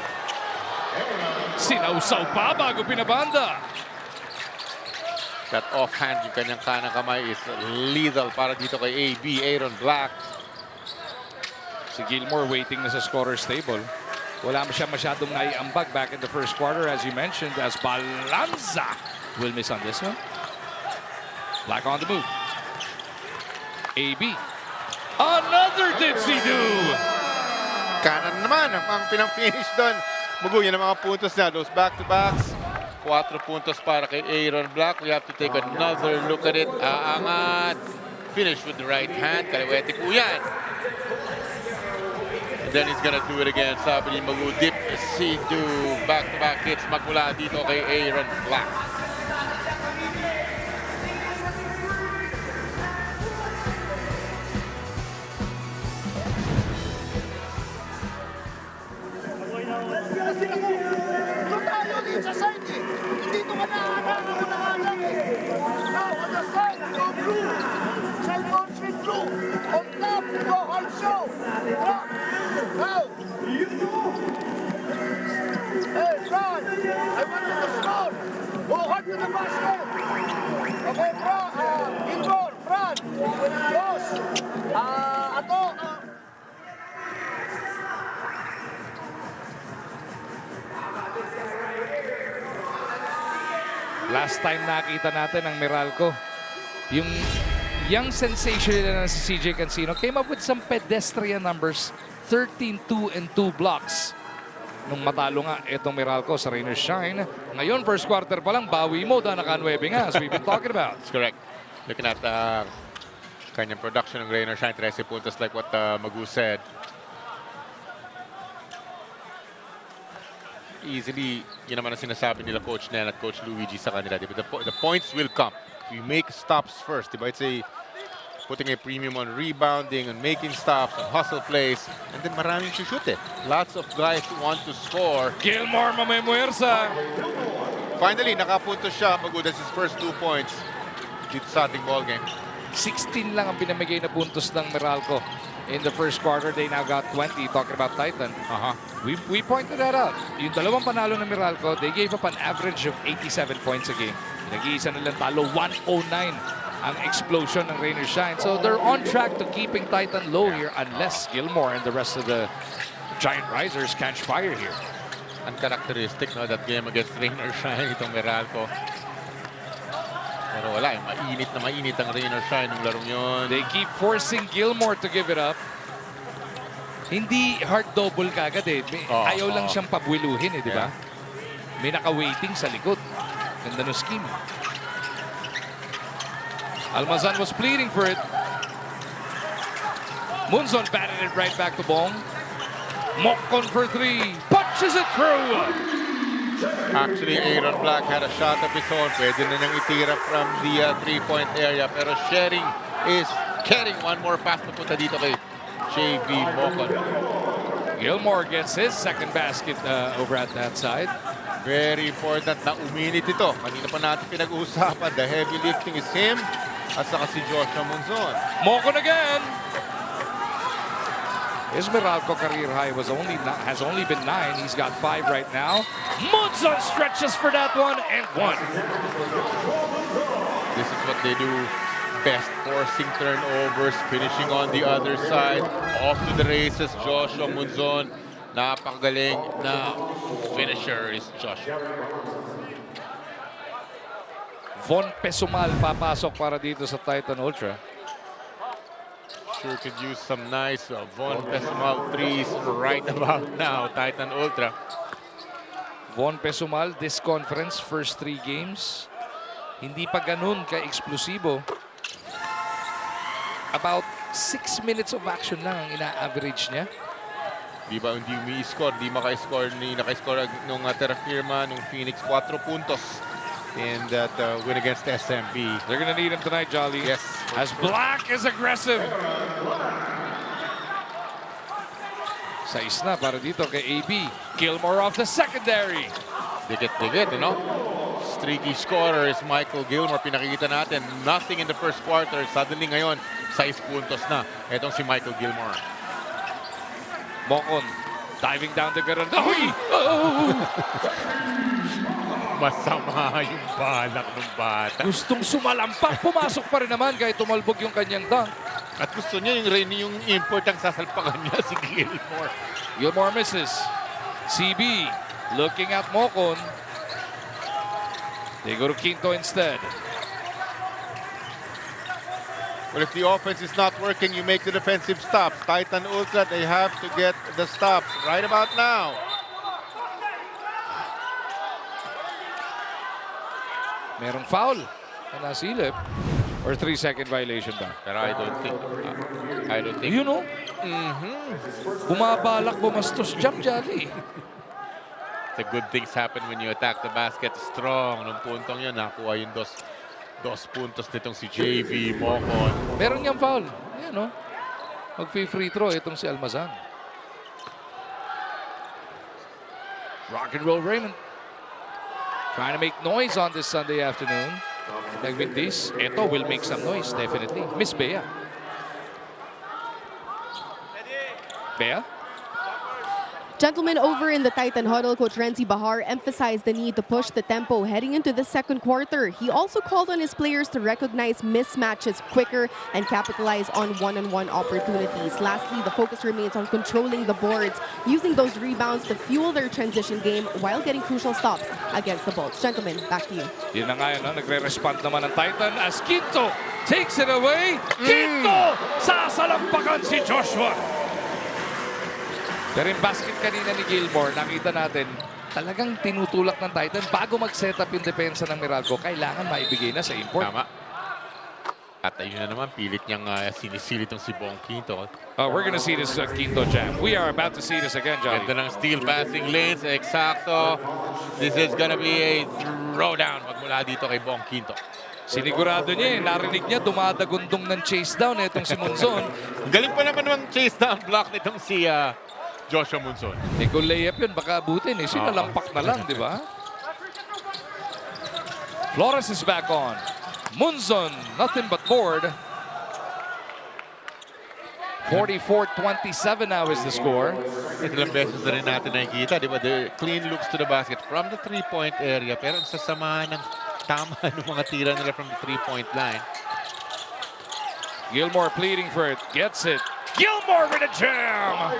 Sinausaw pa bago pinabanda. That offhand, yung kanyang kanang kamay is lethal para dito kay AB, Aaron Black. Si Gilmore waiting na sa scorer's table. Wala siya masyadong naiambag back in the first quarter, as you mentioned, as Balanza will miss on this one. Black on the move. AB. Another dipsy-do! Kanan naman ang pinang-finish doon. Muguyan ang mga puntos na. Those back-to-backs. 4 puntos para kay Aaron Black. We have to take another look at it. Aangat. Finish with the right hand. Kaliwete po yan. And then he's gonna do it again. Sabi ni Magu, dip C2. Back-to-back hits magmula dito kay Aaron Black. Last time nakita natin ang Meralco, yung young sensation nila na si CJ Cancino came up with some pedestrian numbers, 13, 2, and 2 blocks. Nung matalo nga itong Meralco sa Rain or Shine. Ngayon, first quarter pa lang, bawi mo, naka-9 nga, as we've been talking about. That's correct. Looking at kanyang production ng Rain or Shine, 13 puntos like what Magu said. Easily, yun naman ang sinasabi nila Coach Nen at Coach Luigi sa kanila. Diba? The points will come. We make stops first. Diba? It's putting a premium on rebounding and making stops and hustle plays. And then maraming shoot eh. Lots of guys who want to score. Gilmore mamemuersa. Finally, nakapunto siya. Magu, that's his first 2 points dito sa ating ball game. 16 lang ang pinamigay na puntos ng Meralco. In the first quarter, they now got 20. Talking about Titan. We pointed that out. Yung dalawang panalo ng Meralco, they gave up an average of 87 points a game. Nag-iisa nilang talo, 109 ang explosion ng Rain or Shine. So they're on track to keeping Titan low here unless Gilmore and the rest of the Giant Risers catch fire here. Uncharacteristic, no, that game against Rain or Shine, itong Meralco. Pero wala, mainit ang Rain or Shine ng larong yun. They keep forcing Gilmore to give it up. Hindi hard double kagad eh. Ayaw lang siyang pabuiluhin eh, di ba? May naka-waiting sa likod. Ganda no scheme. Almazan was pleading for it. Munzon batted it right back to Bong. Mocon for 3. Punches it through. Actually, Aaron Black had a shot of his own. Pwede na niyang itira from the 3-point area. Pero sharing is carrying one more pass na punta dito kay JV Mocon. Gilmore gets his second basket over at that side. Very important na uminit ito. Kanina pa natin pinag-uusapan. The heavy lifting is him at saka si Joshua Munzon. Mocon again. His Meralco career high has only been 9. He's got 5 right now. Munson stretches for that one and 1. This is what they do best, forcing turnovers, finishing on the other side. Off to the races, Joshua Munzon. Napakagaling na finisher is Joshua. Von Pesumal papasok para dito sa Titan Ultra. Sure could use some nice Von Pesumal threes right about now, Titan Ultra. Von Pesumal, this conference, first 3 games, hindi pa ganun ka-eksplosibo. About 6 minutes of action lang ang ina-average niya. Di ba hindi umi-score, di naka-score nung Terra Firma, nung Phoenix, 4 puntos in that win against SMB. They're gonna need him tonight, Jolly. Yes. As Black is aggressive. Sais na para dito kay AB. Gilmore off the secondary. Dikit-dikit, you know? Streaky scorer is Michael Gilmore. Pinakikita natin, nothing in the first quarter. Suddenly ngayon, 6 puntos na. Etong si Michael Gilmore. Mocon diving down the ground. Oh! Masama yung balak ng bata. Gustong sumalampak. Pumasok pa rin naman kahit tumalbog yung kanyang dunk. At gusto niya yung import ang sasalpakan niya, si Gilmore. Gilmore misses. CB looking at Mocon. They go to Quinto instead. Well, if the offense is not working, you make the defensive stops. Titan Ultra, they have to get the stops right about now. Merong foul na nasilip. Or 3-second violation ba? Pero I don't think. You know? Bumabalak, bumastos, jump, Jolly. The good things happen when you attack the basket strong. Nung puntong yun, nakuha yung dos puntos nitong si JV Mocon. Meron niyang foul. Yan, no? Mag-free throw itong si Almazan. Rock and roll Raymond. Trying to make noise on this Sunday afternoon. Like with this, ito will make some noise, definitely. Miss Bea. Bea? Gentlemen, over in the Titan huddle, Coach Renzi Bahar emphasized the need to push the tempo heading into the second quarter. He also called on his players to recognize mismatches quicker and capitalize on one-on-one opportunities. Lastly, the focus remains on controlling the boards, using those rebounds to fuel their transition game while getting crucial stops against the Bolts. Gentlemen, back to you. Yun na nga yun, no? Nagre-respond naman ng Titan as Quinto takes it away. Quinto! Sasalampakan si Joshua. Pero yung basket kanina ni Gilmore, nakita natin, talagang tinutulak ng Titan bago mag-setup yung depensa ng Meralco. Kailangan maibigay na sa import. Tama. At ayun na naman, pilit niyang sinisilit itong si Bong Quinto. We're gonna see this Quinto jam. We are about to see this again, Johnny. Ganda ng steal passing lanes. Eksakto. This is gonna be a throwdown magmula dito kay Bong Quinto. Sinigurado niya narinig niya, dumadagundong ng chase down itong si Munzon. Galing pa naman ng chase down block nitong si Joshua Munzon. Kung layup yun, baka abutin eh. Sinalampak na lang, di ba? Flores is back on. Munzon, nothing but board. 44-27 now is the score. Ilang beses na rin natin nakikita, di ba? The clean looks to the basket from the three-point area. Pero ang sasama ng tama ng mga tira nila from the three-point line. Gilmore pleading for it. Gets it. Gilmore with a jam!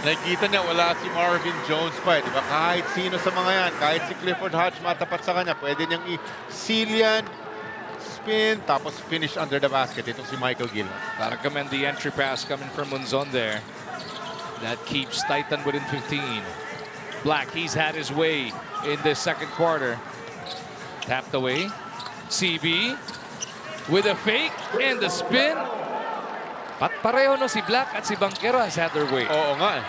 Nakikita niya, wala si Marvin Jones pa. Diba? Kahit sino sa mga yan, kahit si Clifford Hodge matapat sa kanya, pwede niyang i-seal yan, spin, tapos finish under the basket. Itong si Michael Gilmore. Gotta commend the entry pass coming from Munzon there. That keeps Titan within 15. Black, he's had his way in this second quarter. Tapped away. CB with a fake and the spin. At pareho no si Black at si Banquero has had their way. Oo nga.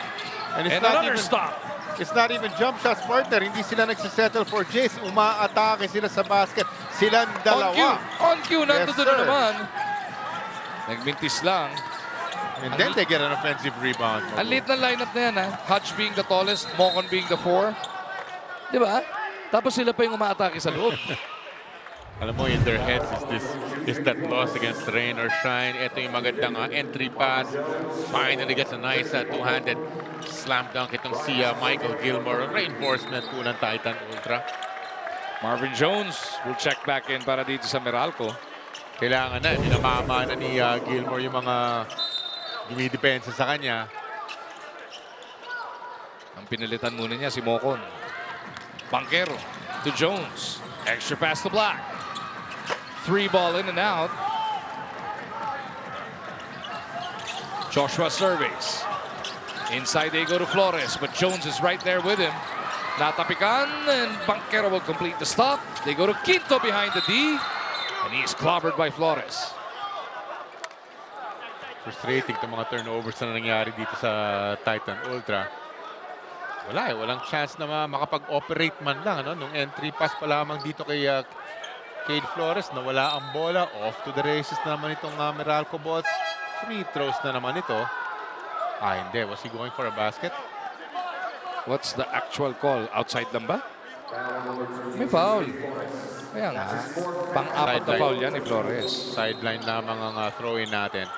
And it's And not another even, stop. It's not even jump shots, partner. Hindi sila nagsisettle for Jace. Umaatake sila sa basket. Silang dalawa. On cue, nandun Yes, na sir. naman. Nagmintis lang. And then they get an offensive rebound. Ang late na lineup na yan, ha? Hodge being the tallest, Mocon being the 4. Di ba? Tapos sila pa yung umaatake sa loob. Alam mo, in their heads is that loss against rain or shine. Ito yung magandang entry pass. Finally gets a nice two-handed slam dunk itong si Michael Gilmore. Reinforcement po ng Titan Ultra. Marvin Jones will check back in para dito sa Meralco. Kailangan na, minamama na ni Gilmore yung mga dumidepensa sa kanya. Ang pinilitan muna niya si Mocon. Banquero to Jones. Extra pass to Black. 3 ball in and out. Joshua surveys. Inside they go to Flores, but Jones is right there with him. Natapikan, and Banquero will complete the stop. They go to Quinto behind the D, and he's clobbered by Flores. Frustrating itong mga turnovers na nangyari dito sa Titan Ultra. Wala eh, walang chance na makapag-operate man lang. Ano? Nung entry pass pa lamang dito kay Cade Flores, nawala ang bola. Off to the races na naman itong Meralco Bots. Free throws na naman ito. Hindi. Was he going for a basket? What's the actual call? Outside lang ba? May foul. Kaya nga. Pang-apat na foul yan ni Flores. Sideline lamang ang throw-in natin.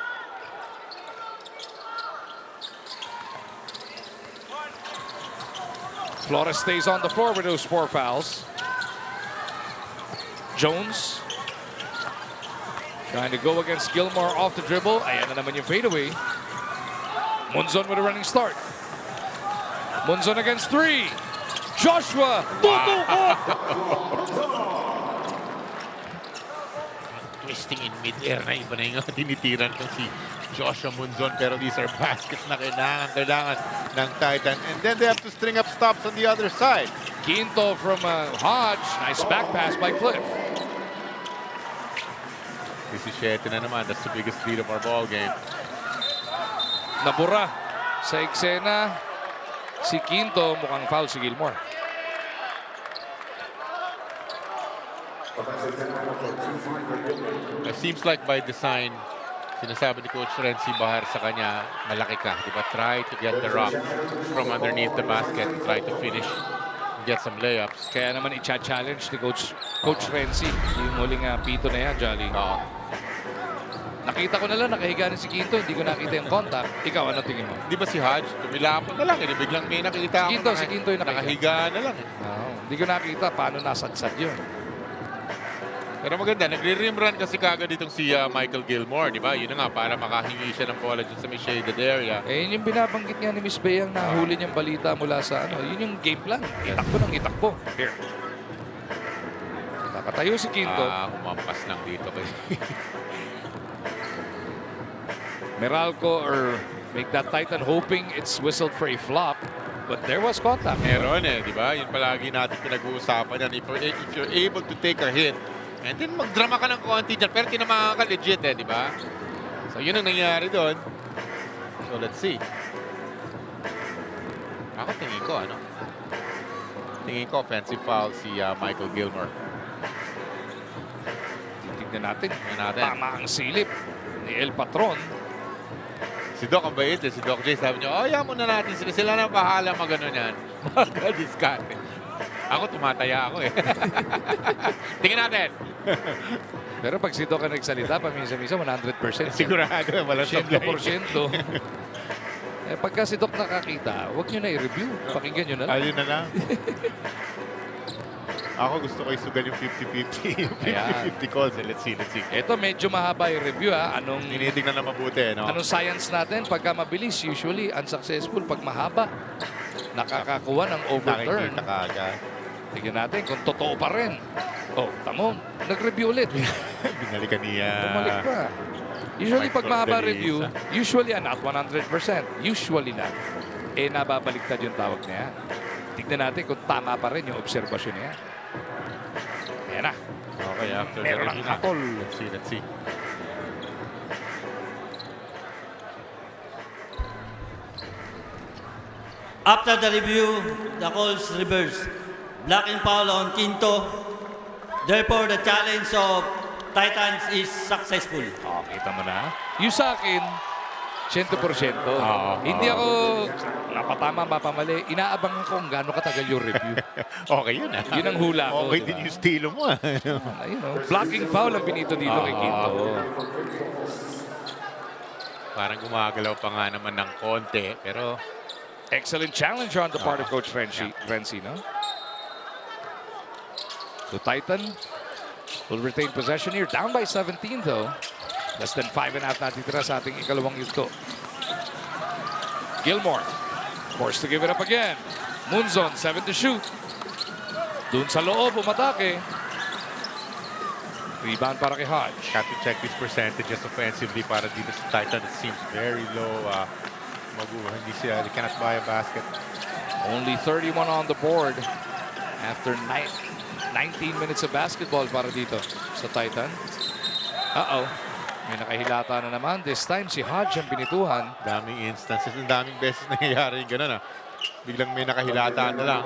Flores stays on the floor with those 4 fouls. Jones trying to go against Gilmore off the dribble. Ayan na naman yung fadeaway. Munzon with a running start. Munzon against 3. Joshua tutukot. Twisting in mid-air na iba na yung tinitiran ko si Joshua Munzon, pero these are baskets na kailangan ng Titan. And then they have to string up stops on the other side. Quinto from Hodge. Nice back pass by Cliff. 17 na naman. That's the biggest lead of our ball game. Nabura sa eksena si Quinto. Mukhang foul si Gilmore. It seems like by design, sinasabi ni Coach Renzi Bahar sa kanya, malaki ka. Diba? Try to get the rock from underneath the basket. Try to finish and get some layups. Kaya naman i-challenge ni Coach Renzi. Yung huling pito na yan, Jolly. Nakita ko na lang, nakahiga rin si Quinto. Hindi ko nakita yung contact. Ikaw, ano tingin mo? Di ba si Hodge, tumilapon na lang. Biglang may nakita ako. Si Quinto yung nakahiga na lang. Hindi ko nakita paano nasadsad yun. Pero maganda, nagre-rim run kasi kagad itong si Michael Gilmore, di ba? Yun na nga, para makahingi siya ng bola dyan sa may shaded area. Yun yung binabanggit nga ni Miss Bey ang nahuli niyang balita mula sa yun yung game plan. Itakbo ng itakbo. Here. Nakatayo si Quinto. Kumampas lang dito kay Meralco or make that Titan hoping it's whistled for a flop. But there was contact. Meron di ba? Yun palagi natin pinag-uusapan yan. If you're able to take a hit, and then magdrama ka ng konti dyan, pero tinamaan ka legit di ba? So yun ang nangyari doon. So let's see. Ako tingin ko, Tingin ko offensive foul si Michael Gilmore. Tignan natin. Tama ang silip ni El Patron. Si Doc ang bait Si Doc J sabi niyo, ayaw muna natin sila na bahala mag-ano yan. Mag-discarte. Ako tumataya ako Tingnan natin. Pero pag si Doc ang nagsalita, paminsan-minsan 100%. Sigurado, walang 100%. Pagka si Doc nakakita, huwag nyo na i-review. Pakinggan nyo na lang. Ayun na lang. Ako gusto ko isugan yung 50-50. 50-50 calls. Let's see. Ito medyo mahaba yung review Anong tinitignan na mabuti, Anong science natin? Pagka mabilis, usually unsuccessful. Pag mahaba, nakakakuha ng overturn. Nakikita ka agad. Tignan natin kung totoo pa rin. Tamo, nag-review ulit. Binalikan niya. Bumalik pa. Usually pag mahaba review, usually not 100%. Usually lang. Nababaliktad yung tawag niya. Tignan natin kung tama pa rin yung obserbasyon niya. Ayan na. Okay, after Meron the ang review hatol. Let's see. After the review, the calls reversed. Black and foul on Quinto. Therefore, the challenge of Titans is successful. Kita mo na. Yung sa akin, 100%. Hindi ako napatama, mapamali. Inaabangan ko kung gaano katagal yung review. Okay yun ah. Yun ang hula ko. Okay diba? din yung estilo mo ah. Ayun, oh. Blocking foul ang pinito dito kay Quinto. Parang gumagalaw pa nga naman ng konti. Pero Excellent challenge on the part of Coach Renzi, no? So Titan will retain possession here. Down by 17 though. Less than 5.5 natitira sa ating ikalawang yugto. Gilmore forced to give it up again. Munzon 7 to shoot. Dun sa loob umatake. Rebound para kay Hodge. have to check these percentages offensively para dito sa Titan. It seems very low. Hindi siya, they cannot buy a basket. Only 31 on the board after 19 minutes of basketball para dito sa Titan. May nakahilata na naman. This time si Hodge ang pinituhan. Daming instances, daming beses nangyayari yung gano'n ah. Biglang may nakahilata na lang.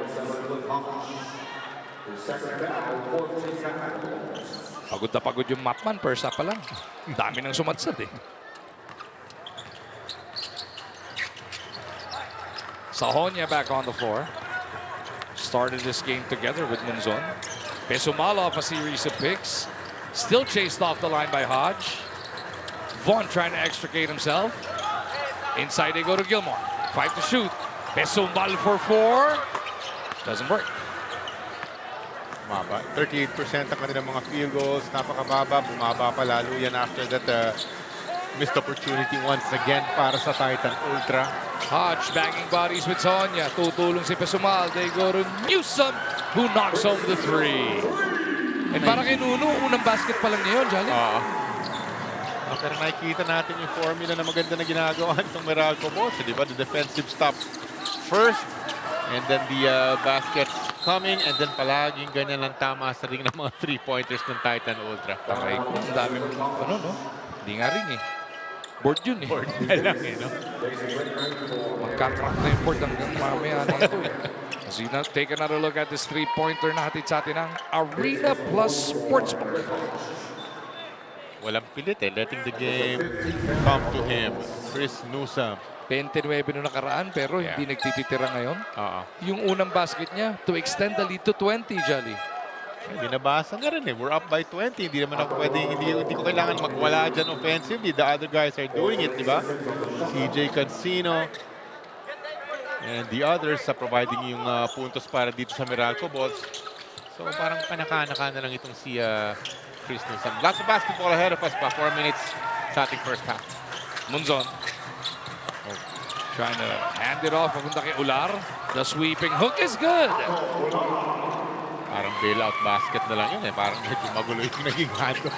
Pagod na pagod yung mapman. Persa pa lang. Dami nang sumadsad eh. Sahonia back on the floor. Started this game together with Munzon. Pesumalo off a series of picks. Still chased off the line by Hodge. Vaughn trying to extricate himself. Inside they go to Gilmore. 5 to shoot. Pesumbal for 4. Doesn't work. Bumaba. 38% ang kanilang mga field goals. Napakababa. Bumaba pa lalo yan after that missed opportunity once again para sa Titan Ultra. Hodge banging bodies with Sonia. Tutulong si Pesumal. They go to Newsom, who knocks home the 3. And para kay Nuno, unang basket pa lang niya yun, Jolly. Pero nakikita natin yung formula na maganda na ginagawa itong Meralco Boss. Di ba? The defensive stop first. And then the baskets coming. And then palaging ganyan lang tama sa ring ng mga 3-pointers ng Titan Ultra. Taray ko. Ang dami ano, no? Hindi nga ring eh. Board yun eh. Board na lang eh, no? Magkakrack na yung board hanggang mamaya na ito eh. As you now take another look at this 3-pointer na hatid sa atin ng Arena Plus Sportsbook. Walang pilit eh. Letting the game come to him. Chris Newsom. 29 na nakaraan pero hindi nagtititira ngayon. Yung unang basket niya to extend the lead to 20, Jolly. Binabasa na rin eh. We're up by 20. Hindi naman ako pwede, hindi ko kailangan magwala dyan offensively. The other guys are doing it, di ba? CJ Cancino and the others sa providing yung puntos para dito sa Meralco Balls. So parang panaka-naka na lang itong si Chris Newsom. Lots of basketball ahead of us pa. 4 minutes sa ating first half. Munzon. Trying to hand it off. Papunta kay Ular. The sweeping hook is good. Parang bailout basket na lang yun eh. Parang medyo magulo yung naging handle.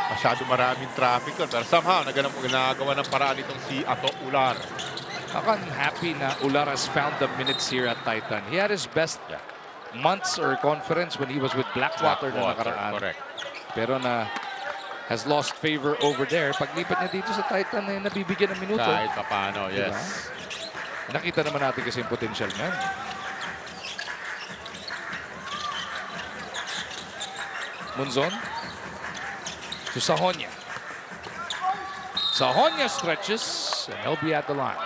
Masyado maraming traffic doon. Pero somehow, nagawa ng paraan itong si Ato Ular. I'm happy na Ular has found the minutes here at Titan. He had his best months or conference when he was with Blackwater na nakaraan. Correct. Pero na has lost favor over there. Paglipat niya dito sa Titan, eh, nabibigyan ng minuto. Kahit pa paano, yes. Diba? Nakita naman natin kasi yung potential niyan. Munzon to Sahonia. Sahonia stretches and he'll be at the line.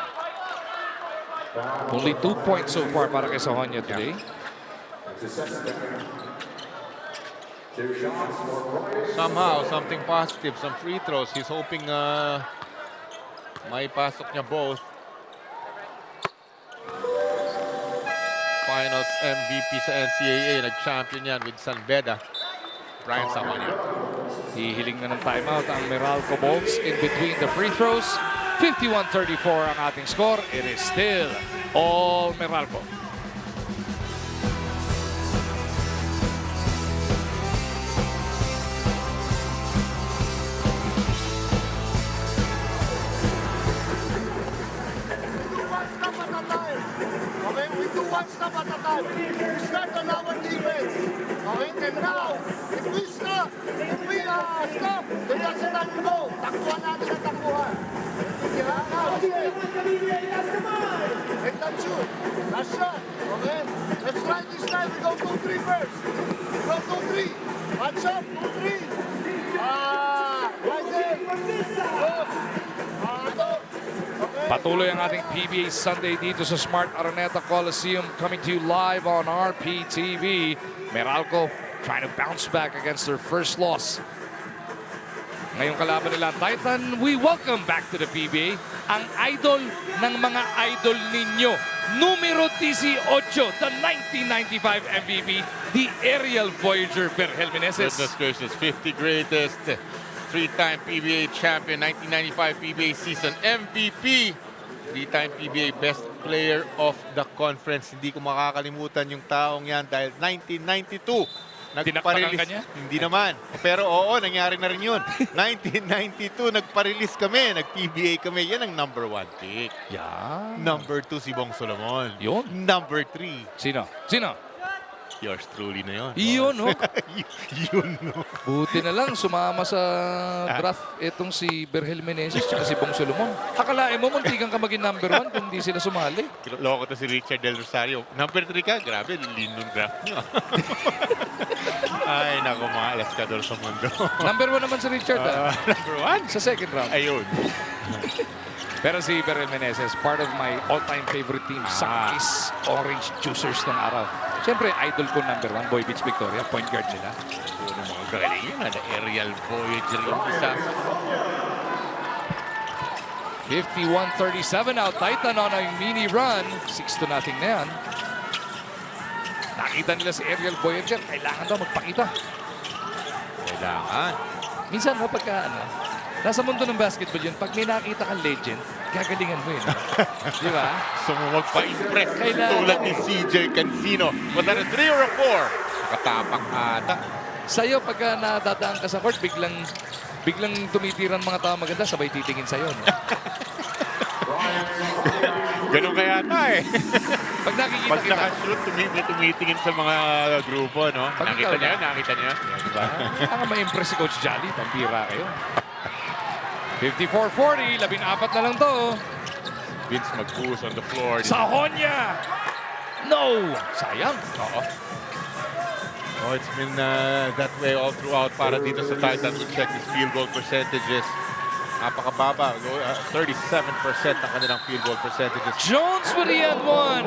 Only 2 points so far para kay Sahonia today. Somehow, something positive, some free throws. He's hoping may pasok niya both. Finals MVP sa NCAA. Nag-champion yan with San Beda. Brian Sahonia. Hihiling na ng timeout ang Meralco Bolts in between the free throws. 51-34 ang ating score. It is still all Meralco. Okay, we do one stop at a time. We start on our defense. Okay, and now, if we stop, stop, then that's the time to go. Takbuhan natin ang takbuhan. Yeah, now, take that shoot. Last shot, okay? Let's try this time. We go 2-3 first. We go 2-3. Watch up, 2-3. Right there. Go. Patuloy ang ating PBA Sunday dito sa Smart Araneta Coliseum, coming to you live on RPTV. Meralco trying to bounce back against their first loss. Ngayong kalaban nila Titan, we welcome back to the PBA ang idol ng mga idol ninyo. Numero 18, the 1995 MVP, the aerial Voyager Berhel Meneses. Goodness gracious, 50 greatest, 3-time PBA champion, 1995 PBA season MVP, 3-time PBA best player of the conference. Hindi ko makakalimutan yung taong yan dahil 1992. Tinakpakan ka niya? Hindi naman. Pero oo, nangyari na rin yun. 1992, nagpa-release kami. Nag-PBA kami. Yan ang number 1 pick. Yeah. Number 2, si Bong Solomon. Yun. Number 3. Sino? Yours truly na yun. Yun, no? Yun, no? Buti na lang sumama sa draft itong si Berhel Meneses at si Bong Solomon. Akalain mo, muntikan ka maging number 1 kung hindi sila sumali. Loko to si Richard Del Rosario. Number 3 ka? Grabe, linong draft nyo. Ay, naku, mga alaskador sa mundo. Number 1 naman si Richard. Number 1? Sa second round. Ayun. Pero si Berhel Meneses, part of my all-time favorite team, Sakis Orange Juicers ng araw. Siyempre, idol ko number 1, Boy Beach Victoria, point guard nila. Puro mga galing yun. The aerial Voyager yung isa. 51-37 now. Titan on a mini run. 6-0 na yan. Nakita nila si aerial Voyager. Kailangan daw magpakita. Kailangan. Minsan kapag nasa mundo ng basketball yun, pag may nakita kang legend, gagalingan mo yun. Di ba? So, magpa-impress. Kailangan. Tulad ni CJ Cancino. Whether a 3 or a 4. Nakatapak ata. Sa'yo, pagka nadadaan ka sa court, biglang tumitiran mga tao maganda, sabay titingin sa'yo. No? Ganun kaya eh. Pag nakikita Pag kita, nakashoot, tumitingin sa mga grupo, no? Pag Nakita ikaw niya, na. nakita niya. diba? Kaya ma-impress si Coach Jolly, pampira kayo. 54-40, 14 na lang to. Vince mag-push on the floor. Sahonya! No! Sayang. Oo. Oh, it's been that way all throughout para dito sa Titans. We'll check his field goal percentages. Napakababa. 37% ang kanilang field goal percentages. Jones with the end one.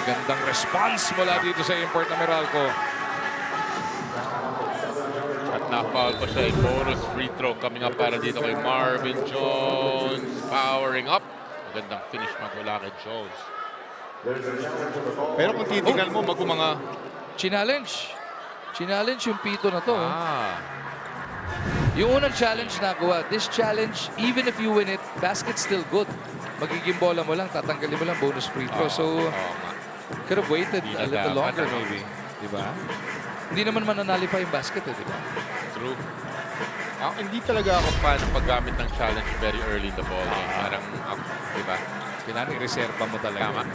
Gandang response mula dito sa import na Meralco. At na-foul pa siya. Bonus free throw coming up para dito kay Marvin Jones. Powering up. Magandang finish magmula kay Jones. Pero kung titingnan mo, mga... Challenge yung pito na to. Yung unang challenge nakuha. This challenge, even if you win it, basket's still good. Magiging bola mo lang, tatanggalin mo lang bonus free throw. So, could have waited a little longer maybe. Diba? Hindi naman mananalify yung basket eh, diba? True. Hindi talaga ako fan ng paggamit ng challenge very early in the ball game. Parang, diba? Kailangan i-reserva mo talaga. Tama.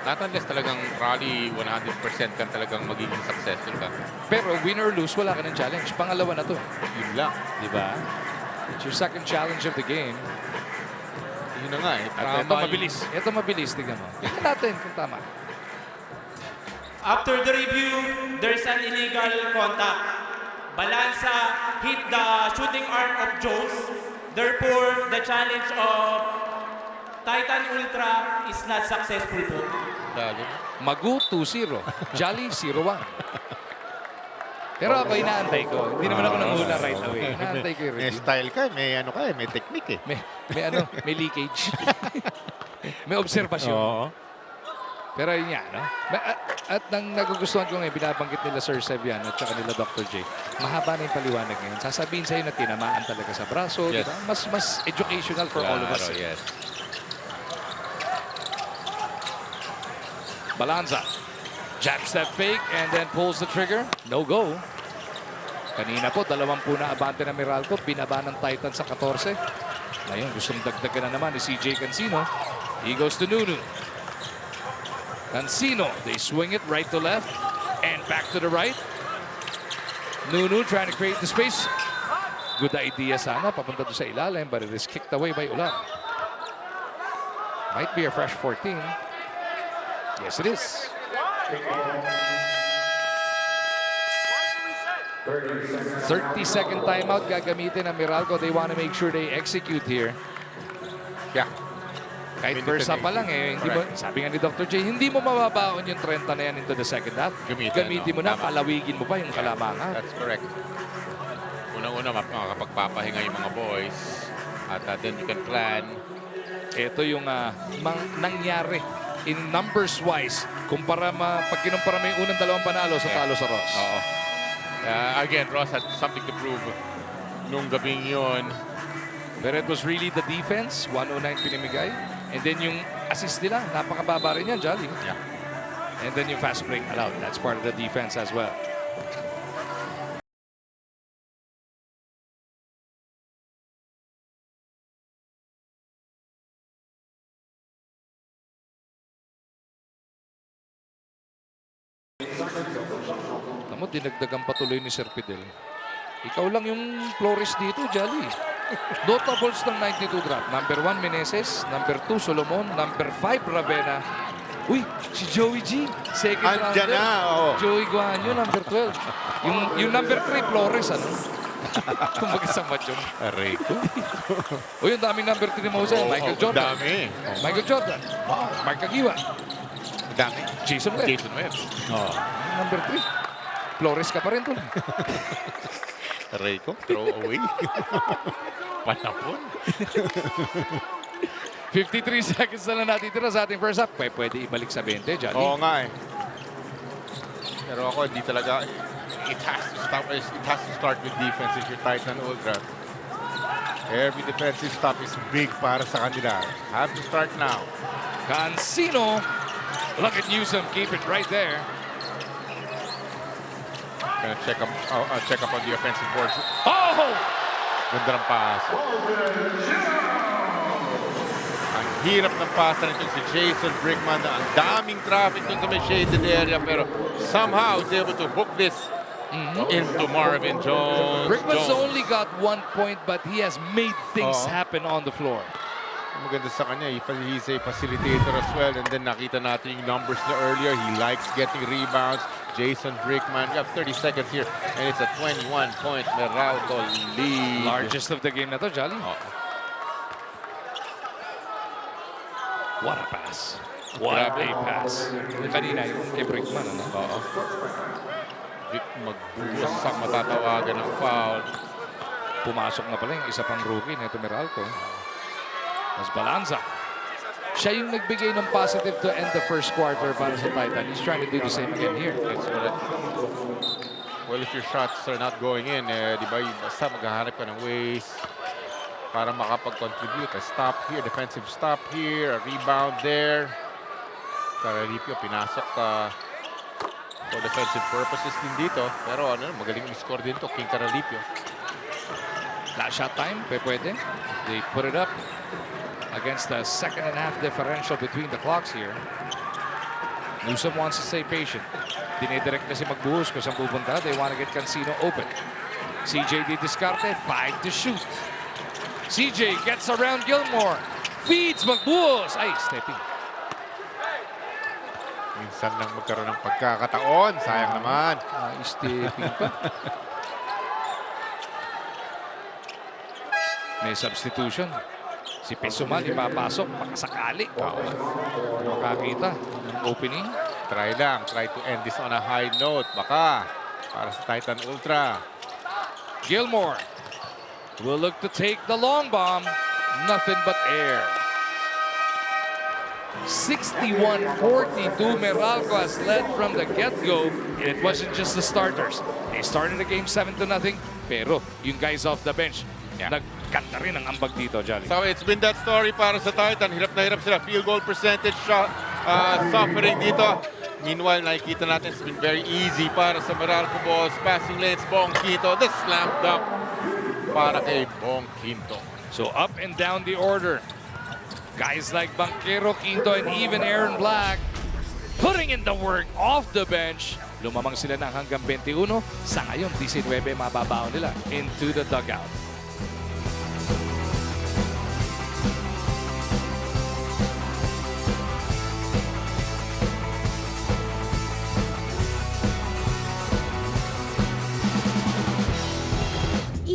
Not unless talagang rally 100% kang talagang magiging successful ka. Pero win or lose, wala ka ng challenge. Pangalawa na to. Yun lang. Diba? It's your second challenge of the game. Yun na nga eh. At ito mabilis. Ito mabilis. Tignan mo. Tignan natin kung tama. After the review, there's an illegal contact. Balansa hit the shooting arm of Jones. Therefore, the challenge of Titan Ultra is not successful po. Magu 2-0. Jolly 0-1. Pero ako inaantay ko. Hindi naman ako nangula right away. Inaantay ko yung May review. style ka, may technique eh. May leakage. May obserbasyon. Oo. Pero yun nga, no? At nang nagugustuhan ko ngayon, binabanggit nila Sir Sebian at saka nila Dr. J, mahaba na yung paliwanag ngayon. Sasabihin sa'yo na tinamaan talaga sa braso. Yes. Diba? Mas educational for all of us. Yes. Balanza. Jab step fake and then pulls the trigger. No go. Kanina po, 20 na abante na Meralco. Binaba ng Titan sa 14. Ngayon, gustong dagdagan na naman ni CJ Cancino. He goes to Nunu. Cancino, they swing it right to left and back to the right. Nunu trying to create the space. Good idea sana, papunta to sa ilalim, but it is kicked away by Ulan. Might be a fresh 14. Yes, it is. 30-second timeout gagamitin ng Meralco. They want to make sure they execute here. Yeah. Kahit first half pa lang hindi mo, sabi nga ni Dr. J, hindi mo mababaon yung 30 na yan into the second half. Gamitin mo na, palawigin mo pa yung kalamangan. That's correct. Unang-una, makakapagpapahinga yung mga boys. At then you can plan. Ito yung nangyari in numbers-wise. Pag kinumpara mo yung unang dalawang panalo sa talo sa Ross. Oo. Again, Ross had something to prove nung gabing yun. But it was really the defense, 109 pinimigay. And then yung assist nila, napakababa rin yan, Jolly. Yeah. And then yung fast break allowed. That's part of the defense as well. Tamo, dinagdagan patuloy ni Sir Fidel. Ikaw lang yung Flores dito, Jolly. Notables ng 92 drop. Number 1, Meneses. Number 2, Solomon. Number 5, Ravena. Uy, si Joey G. Second Andyan rounder. na, oo. Joey Guanyo, number 12. Yung number 3, Flores, ano? Kumbaga sa match yun. Aray ko. Uy, yung daming number 3 ni Mose. Michael Jordan. Dami. Michael Jordan. Mark Agiwa. Dami. Jason Webb. Jason Webb. Oh. Number 3. Flores ka pa rin to. Aray ko. Throw away. Panapon. 53 seconds na lang natitira sa ating first half. Pwede ibalik sa 20, Johnny. Oo nga eh. Pero ako, hindi talaga. It has to start with defense if you're Titan Ultra. Every defensive stop is big para sa kanila. Have to start now. Cancino. Look at Newsom. Keep it right there. Gonna check up on the offensive boards. Oh! Ganda ng pass. Ang hirap ng pass na nito si Jason Brickman. Ang daming traffic dun sa may shaded area pero somehow is able to hook this into Marvin Jones. Brickman's only got 1 point but he has made things happen on the floor. Maganda sa kanya, he's a facilitator as well. And then nakita natin yung numbers na earlier. He likes getting rebounds. Jason Brickman, we have 30 seconds here. And it's a 21-point Meralco lead. Largest of the game na to, Jolly. What a pass. What a pass. Kanina yung kay Brickman, ano? Vic magbuwas ang matatawagan ng foul. Pumasok na pala yung isa pang rookie na ito Meralco. Mas Balanza. Siya yung nagbigay ng positive to end the first quarter para sa Titan. He's trying to do the same again here. That's correct. Well, if your shots are not going in, di ba, basta maghahanap ka ng ways para makapag-contribute. A stop here, defensive stop here, a rebound there. Caralipio, pinasok for defensive purposes din dito. Pero ano, magaling score din to, King Caralipio. Last shot time, pwede. They put it up against the second and a half differential between the clocks here. Newsom wants to stay patient. Dinidirect na si Magbuhos kung saan pupunta. They want to get Cancino open. CJ di Discarte, 5 to shoot. CJ gets around Gilmore. Feeds Magbuhos. Ay, stepping. Minsan lang magkaroon ng pagkakataon. Sayang naman. Stepping pa. May substitution. Si Pesuman, ipapasok. Pakasakali. Makakita. Opening. Try lang. Try to end this on a high note. Baka. Para sa Titan Ultra. Gilmore will look to take the long bomb. Nothing but air. 61-42. Meralco has led from the get-go. And it wasn't just the starters. They started the game 7-0. Pero yung guys off the bench, nagkanta rin ang ambag dito, Jolly. So it's been that story para sa Titan. Hirap na hirap sila. Field goal percentage suffering dito. Meanwhile, nakikita natin it's been very easy para sa Meralco balls. Passing lanes, Bong Quinto. The slam dunk para kay Bong Quinto. So up and down the order. Guys like Banquero, Quinto, and even Aaron Black putting in the work off the bench. Lumamang sila ng hanggang 21. Sa ngayon, 19 mababaon nila into the dugout.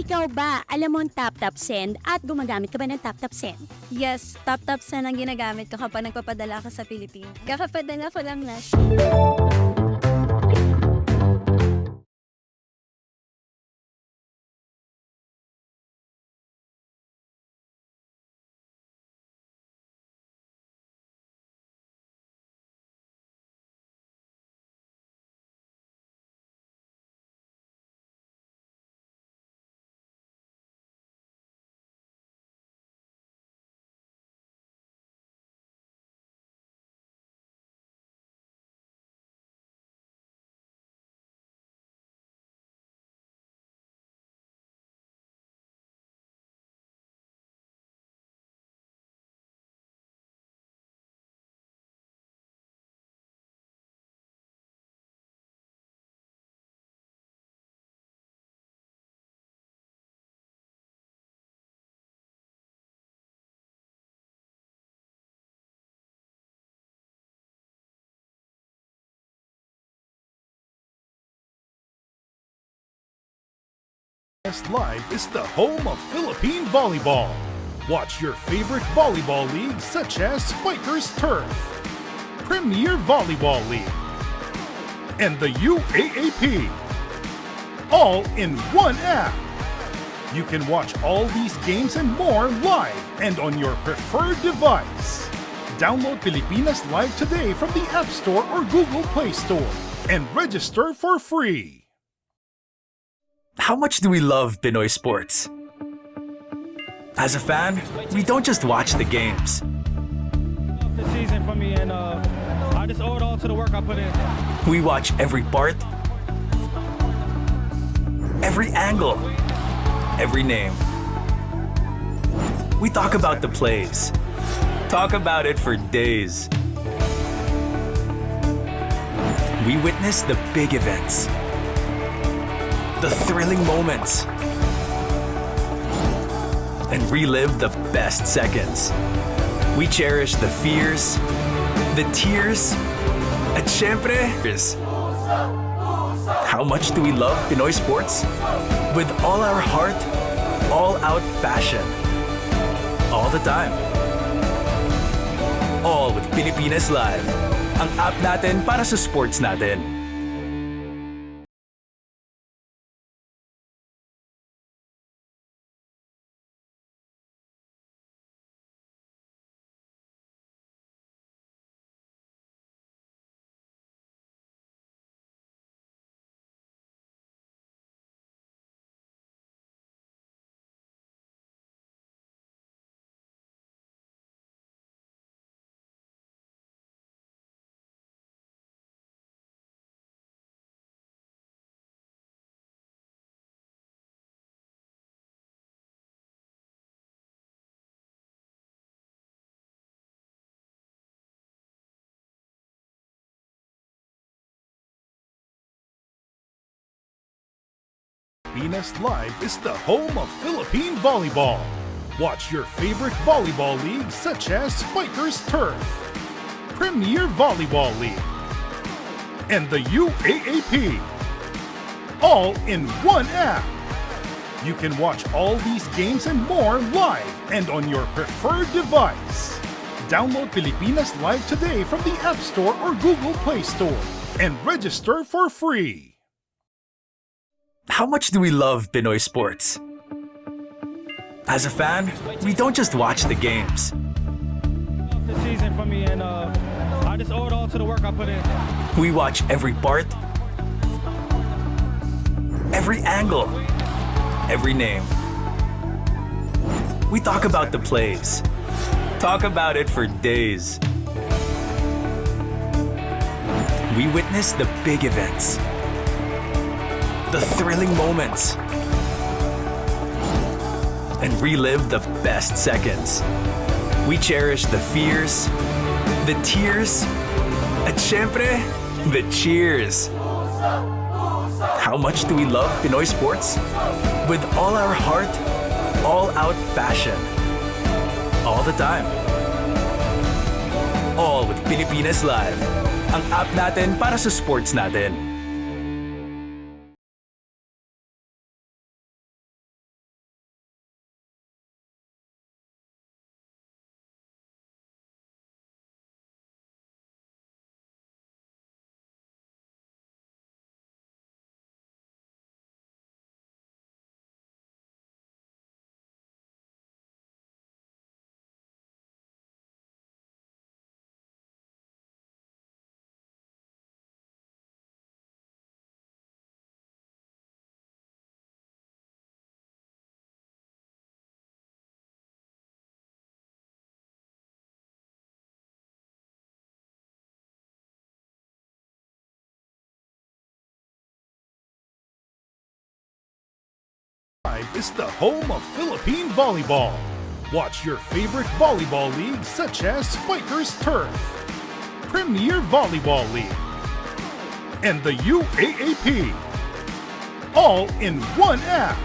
Ikaw ba, alam mo ang tap-tap send at gumagamit ka ba ng tap-tap send? Yes, tap-tap send ang ginagamit ko kapag nagpapadala ka sa Pilipinas. Kakapadala ko lang last. Live is the home of Philippine volleyball. Watch your favorite volleyball leagues such as Spikers Turf, Premier Volleyball League, and the UAAP, all in one app. You can watch all these games and more live and on your preferred device. Download Pilipinas Live today from the App Store or Google Play Store and register for free. How much do we love Pinoy sports? As a fan, we don't just watch the games. The season for me, and I just owe it all to the work I put in. We watch every part, every angle, every name. We talk about the plays, talk about it for days. We witness the big events, the thrilling moments, and relive the best seconds. We cherish the fears, the tears, at syempre, how much do we love Pinoy sports? With all our heart, all-out passion, all the time. All with Pilipinas Live, ang app natin para sa sports natin. Pilipinas Live is the home of Philippine volleyball. Watch your favorite volleyball leagues such as Spikers Turf, Premier Volleyball League, and the UAAP, all in one app. You can watch all these games and more live and on your preferred device. Download Pilipinas Live today from the App Store or Google Play Store and register for free. How much do we love Pinoy sports? As a fan, we don't just watch the games. The season for me, and I just owe it all to the work I put in. We watch every part, every angle, every name. We talk about the plays, talk about it for days. We witness the big events, the thrilling moments, and relive the best seconds. We cherish the fears, the tears, at syempre, the cheers. How much do we love Pinoy sports? With all our heart, all-out passion, all the time. All with Pilipinas Live, ang app natin para sa sports natin. is the home of Philippine volleyball. Watch your favorite volleyball leagues such as Spikers Turf, Premier Volleyball League, and the UAAP, all in one app.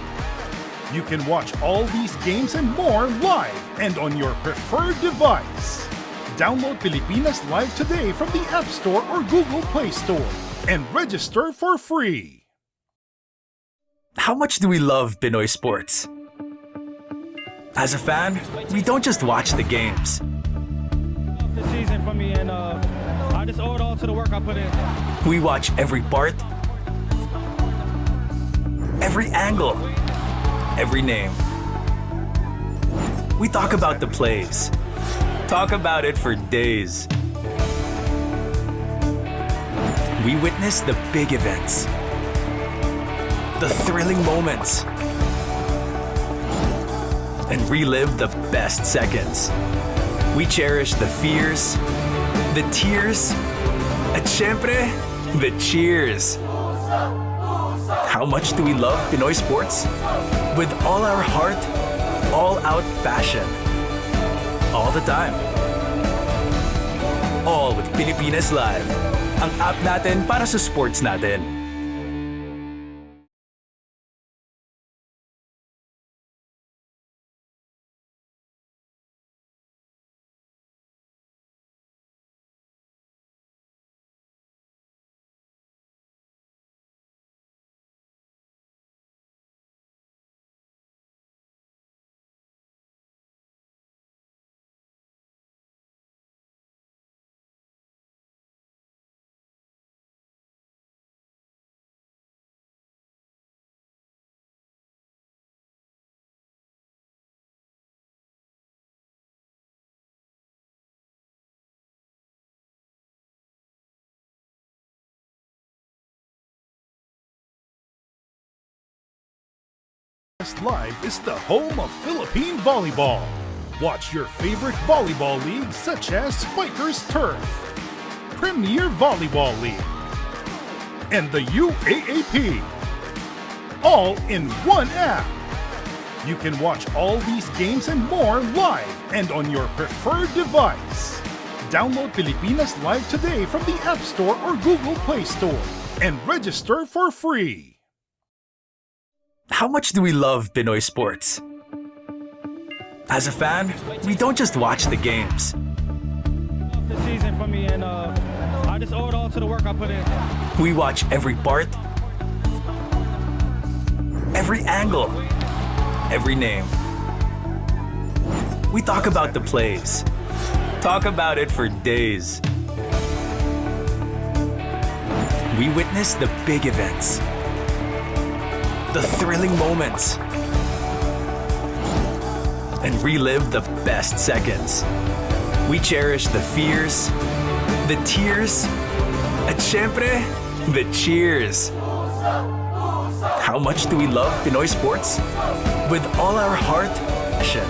You can watch all these games and more live and on your preferred device. Download Pilipinas Live today from the App Store or Google Play Store and register for free. How much do we love Pinoy sports? As a fan, we don't just watch the games. The season for me, and I just owe it all to the work I put in. We watch every part, every angle, every name. We talk about the plays. Talk about it for days. We witness the big events, the thrilling moments, and relive the best seconds. We cherish the fears, the tears, at syempre, the cheers. How much do we love Pinoy sports? With all our heart, all-out passion. All the time. All with Pilipinas Live. Ang app natin para sa sports natin. Live is the home of Philippine volleyball. Watch your favorite volleyball leagues such as Spikers Turf, Premier Volleyball League, and the UAAP, all in one app. You can watch all these games and more live and on your preferred device. Download Pilipinas Live today from the App Store or Google Play Store and register for free. How much do we love Pinoy sports? As a fan, we don't just watch the games. The season for me, and I just owe it all to the work I put in. We watch every part, every angle, every name. We talk about the plays. Talk about it for days. We witness the big events, the thrilling moments, and relive the best seconds. We cherish the fears, the tears, at syempre, the cheers. How much do we love Pinoy sports? With all our heart, passion.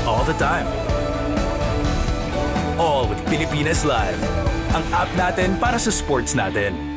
All the time. All with Pilipinas Live. Ang app natin para sa sports natin.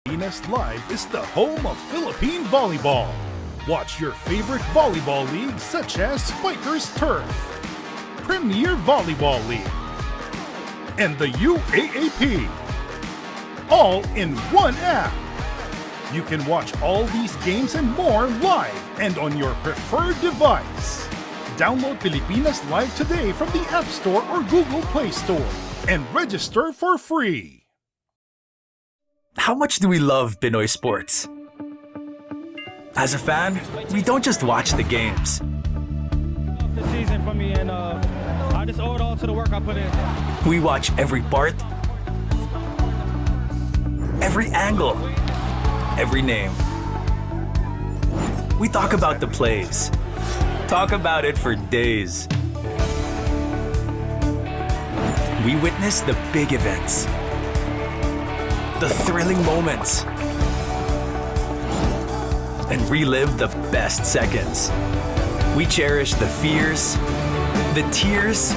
Pilipinas Live is the home of Philippine volleyball. Watch your favorite volleyball leagues such as Spikers Turf, Premier Volleyball League, and the UAAP, all in one app. You can watch all these games and more live and on your preferred device. Download Pilipinas Live today from the App Store or Google Play Store and register for free. How much do we love Pinoy sports? As a fan, we don't just watch the games. The season for me, and I just owe it all to the work I put in. We watch every part, every angle, every name. We talk about the plays. Talk about it for days. We witness the big events, the thrilling moments, and relive the best seconds. We cherish the fears, the tears,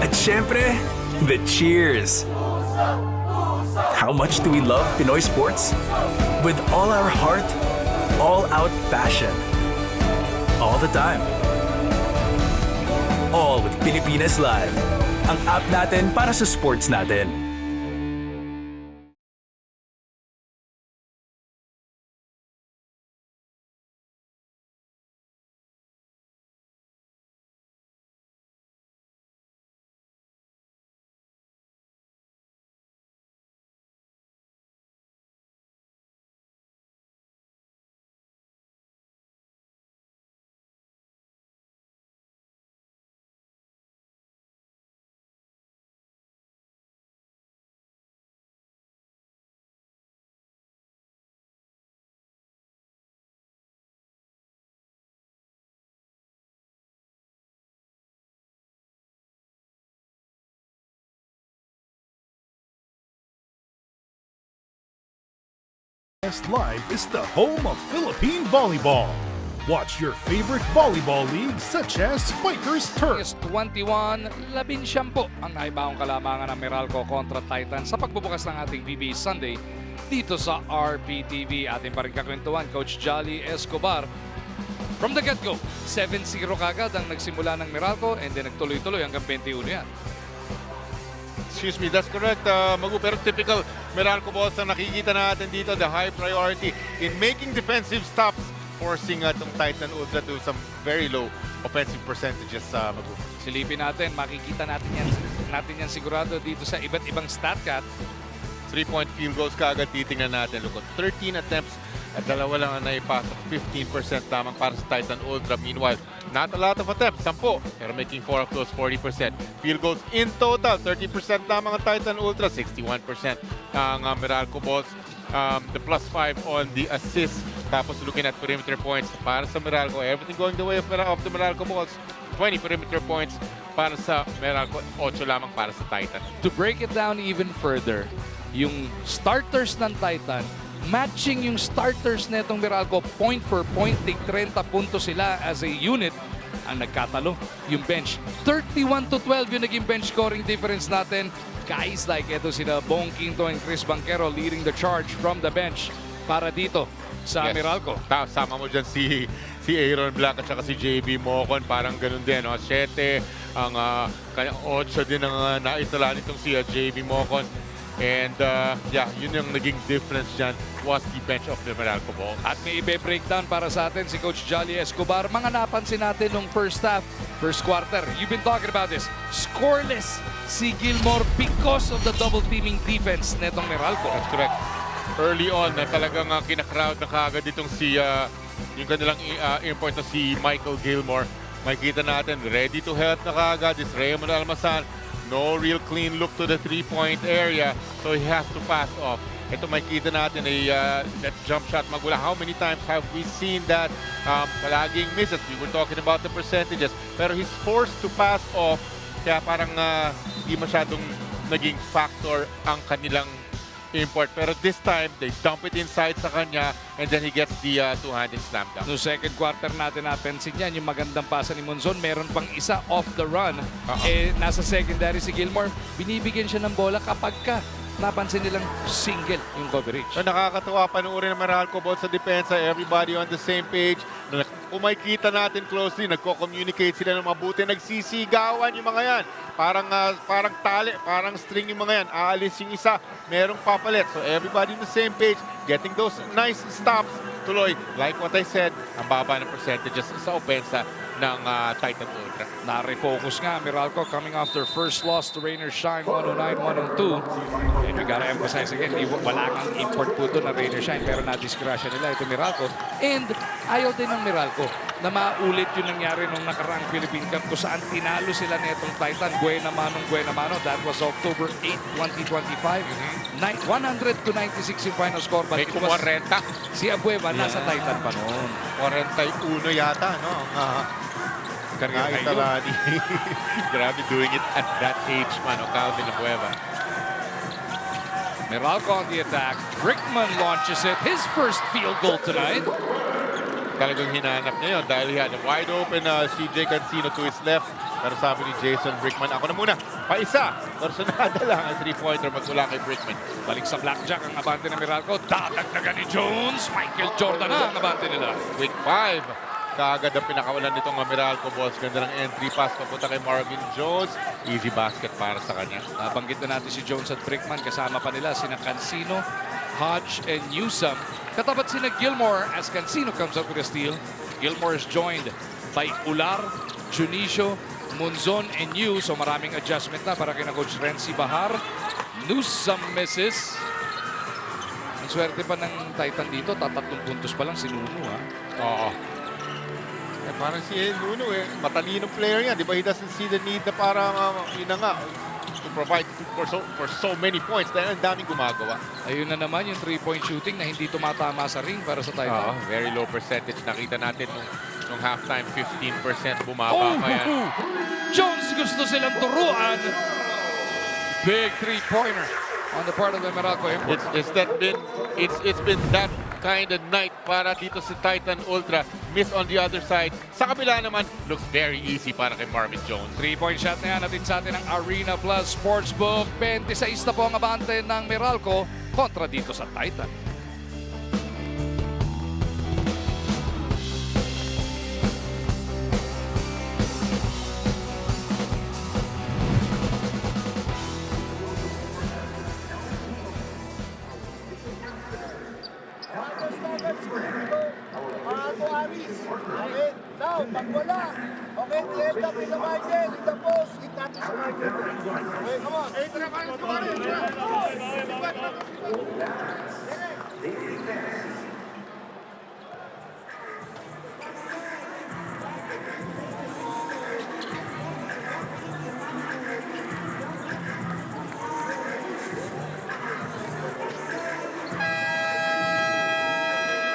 at syempre, the cheers. How much do we love Pinoy sports? With all our heart, all-out passion. All the time. All with Pilipinas Live. Ang app natin para sa sports natin. Live is the home of Philippine volleyball. Watch your favorite volleyball leagues such as Spikers Turf. August 21, 17 ang naibahong kalamangan ng Meralco kontra Titan sa pagbubukas ng ating PBA Sunday dito sa RPTV. Ating pa rin kakwentuhan, Coach Jolly Escobar. From the get-go, 7-0 kagad ang nagsimula ng Meralco and then nagtuloy-tuloy hanggang 21 yan. Excuse me, that's correct, Magu. Pero typical Meralco balls na nakikita natin dito, the high priority in making defensive stops, forcing itong Titan Ultra to some very low offensive percentages, Magu. Silipin natin, makikita natin yan sigurado dito sa iba't ibang StatCat. 3-point field goals kaagad titingnan natin. Look at 13 attempts at dalawa lang ang naipasok. 15% lamang para sa Titan Ultra. Meanwhile, not a lot of attempts. 10, pero making 4 of those 40%. Field goals in total, 30% lamang ang Titan Ultra. 61% ang Meralco balls. The +5 on the assist. Tapos looking at perimeter points para sa Meralco. Everything going the way of the Meralco balls. 20 perimeter points para sa Meralco. 8 lamang para sa Titan. To break it down even further, yung starters ng Titan, matching yung starters netong Meralco point for point, tig 30 puntos sila as a unit. Ang nagkatalo, yung bench. 31-12 yung naging bench scoring difference natin. Guys like ito sila Bong Quinto and Chris Banquero leading the charge from the bench para dito sa Meralco. Sama mo dyan si Aaron Black at saka si JB Mocon. Parang ganun din. 7, ang 8 din ang naitala nitong si JB Mocon. And yeah, yun yung naging difference dyan was the bench of the Meralco ball. At may ibe-breakdown para sa atin si Coach Jolly Escobar. Mga napansin natin nung first half, first quarter. You've been talking about this. Scoreless si Gilmore because of the double teaming defense netong Meralco. That's correct. Early on, talagang kinakrowd na kaagad itong si yung kanilang import na si Michael Gilmore. Makikita natin, ready to help na kaagad is Raymond Almasan. No real clean look to the three-point area, so he has to pass off. Ito makikita natin that jump shot, Magula. How many times have we seen that palaging misses? We were talking about the percentages, pero he's forced to pass off. Kaya parang hindi masyadong naging factor ang kanilang import. Pero this time, they dump it inside sa kanya and then he gets the two-handed slam dunk. No second quarter natin napansin yan, yung magandang pasa ni Monzon, meron pang isa off the run. Nasa secondary si Gilmore, binibigyan siya ng bola kapag napansin nilang single yung coverage. Nakakatawa panoorin ng Meralco both sa depensa, everybody on the same page. Kung makikita natin closely, nagko-communicate sila ng mabuti, nagsisigawan yung mga yan. Parang tali, parang string yung mga yan. Aalis yung isa, merong papalit. So everybody on the same page, getting those nice stops. Tuloy, like what I said, ang baba ng percentages sa opensa ng Titan Ultra. Na-refocus nga, Meralco coming off their first loss to Rainier Shine 109-102. And we gotta emphasize again, wala kang import po doon na Rainier Shine pero na-disgrasya nila ito Meralco. And ayaw din ng Meralco na maulit yung nangyari nung nakaraang Philippine Cup kung saan tinalo sila netong Titan Buena Mano. That was October 8, 2025. 100-96 yung final score. May kumarenta. Si Abueva nasa Titan pa noon. 41 yata, no? Career high yun. Italani. Grabe doing it at that age, mano. Calvin Abueva. Meralco on the attack. Brickman launches it. His first field goal tonight. Talagang hinanap niya yun dahil he had a wide open CJ Cancino to his left. Pero sabi ni Jason Brickman, ako na muna, paisa. Personada lang ang 3-pointer magmula kay Brickman. Balik sa blackjack ang abante ng Meralco. Dadagdagan ni Jones. Michael Jordan na ang abante nila. Quick 5. Kaagad ang pinakawalan nitong Meralco Balls. Ganda ng entry pass papunta kay Marvin Jones. Easy basket para sa kanya. Nabanggit na natin si Jones at Brickman. Kasama pa nila sina Cancino, Hodge, and Newsome. Katapat sina Gilmore as Cancino comes up with a steal. Gilmore is joined by Ular, Junicio, Munzon, and New. So maraming adjustment na para kina Coach Renzi Bahar. Newsome misses. Ang swerte pa ng Titan dito, 3 puntos pa lang si Nuno. Oo. Parang si Nuno matalino player yan. Di ba he doesn't see the need na para yun na nga, to provide for so many points dahil ang daming gumagawa. Ayun na naman yung 3-point shooting na hindi tumatama sa ring para sa Titan. Very low percentage. Nakita natin nung halftime 15% bumaba pa yan. Jones gusto silang turuan. Big 3-pointer on the part of the Meralco import. It's been that kind of night para dito sa Titan Ultra. Miss on the other side. Sa kabila naman, looks very easy para kay Marvin Jones. 3-point shot na yan. Natin sa atin ang Arena Plus Sportsbook. 26 na po ang abante ng Meralco kontra dito sa Titan. Okay, now, pag wala, okay, held up in the margin, in the post, hit natin sa margin. Okay, come on. Hey, tara, kanin sa margin.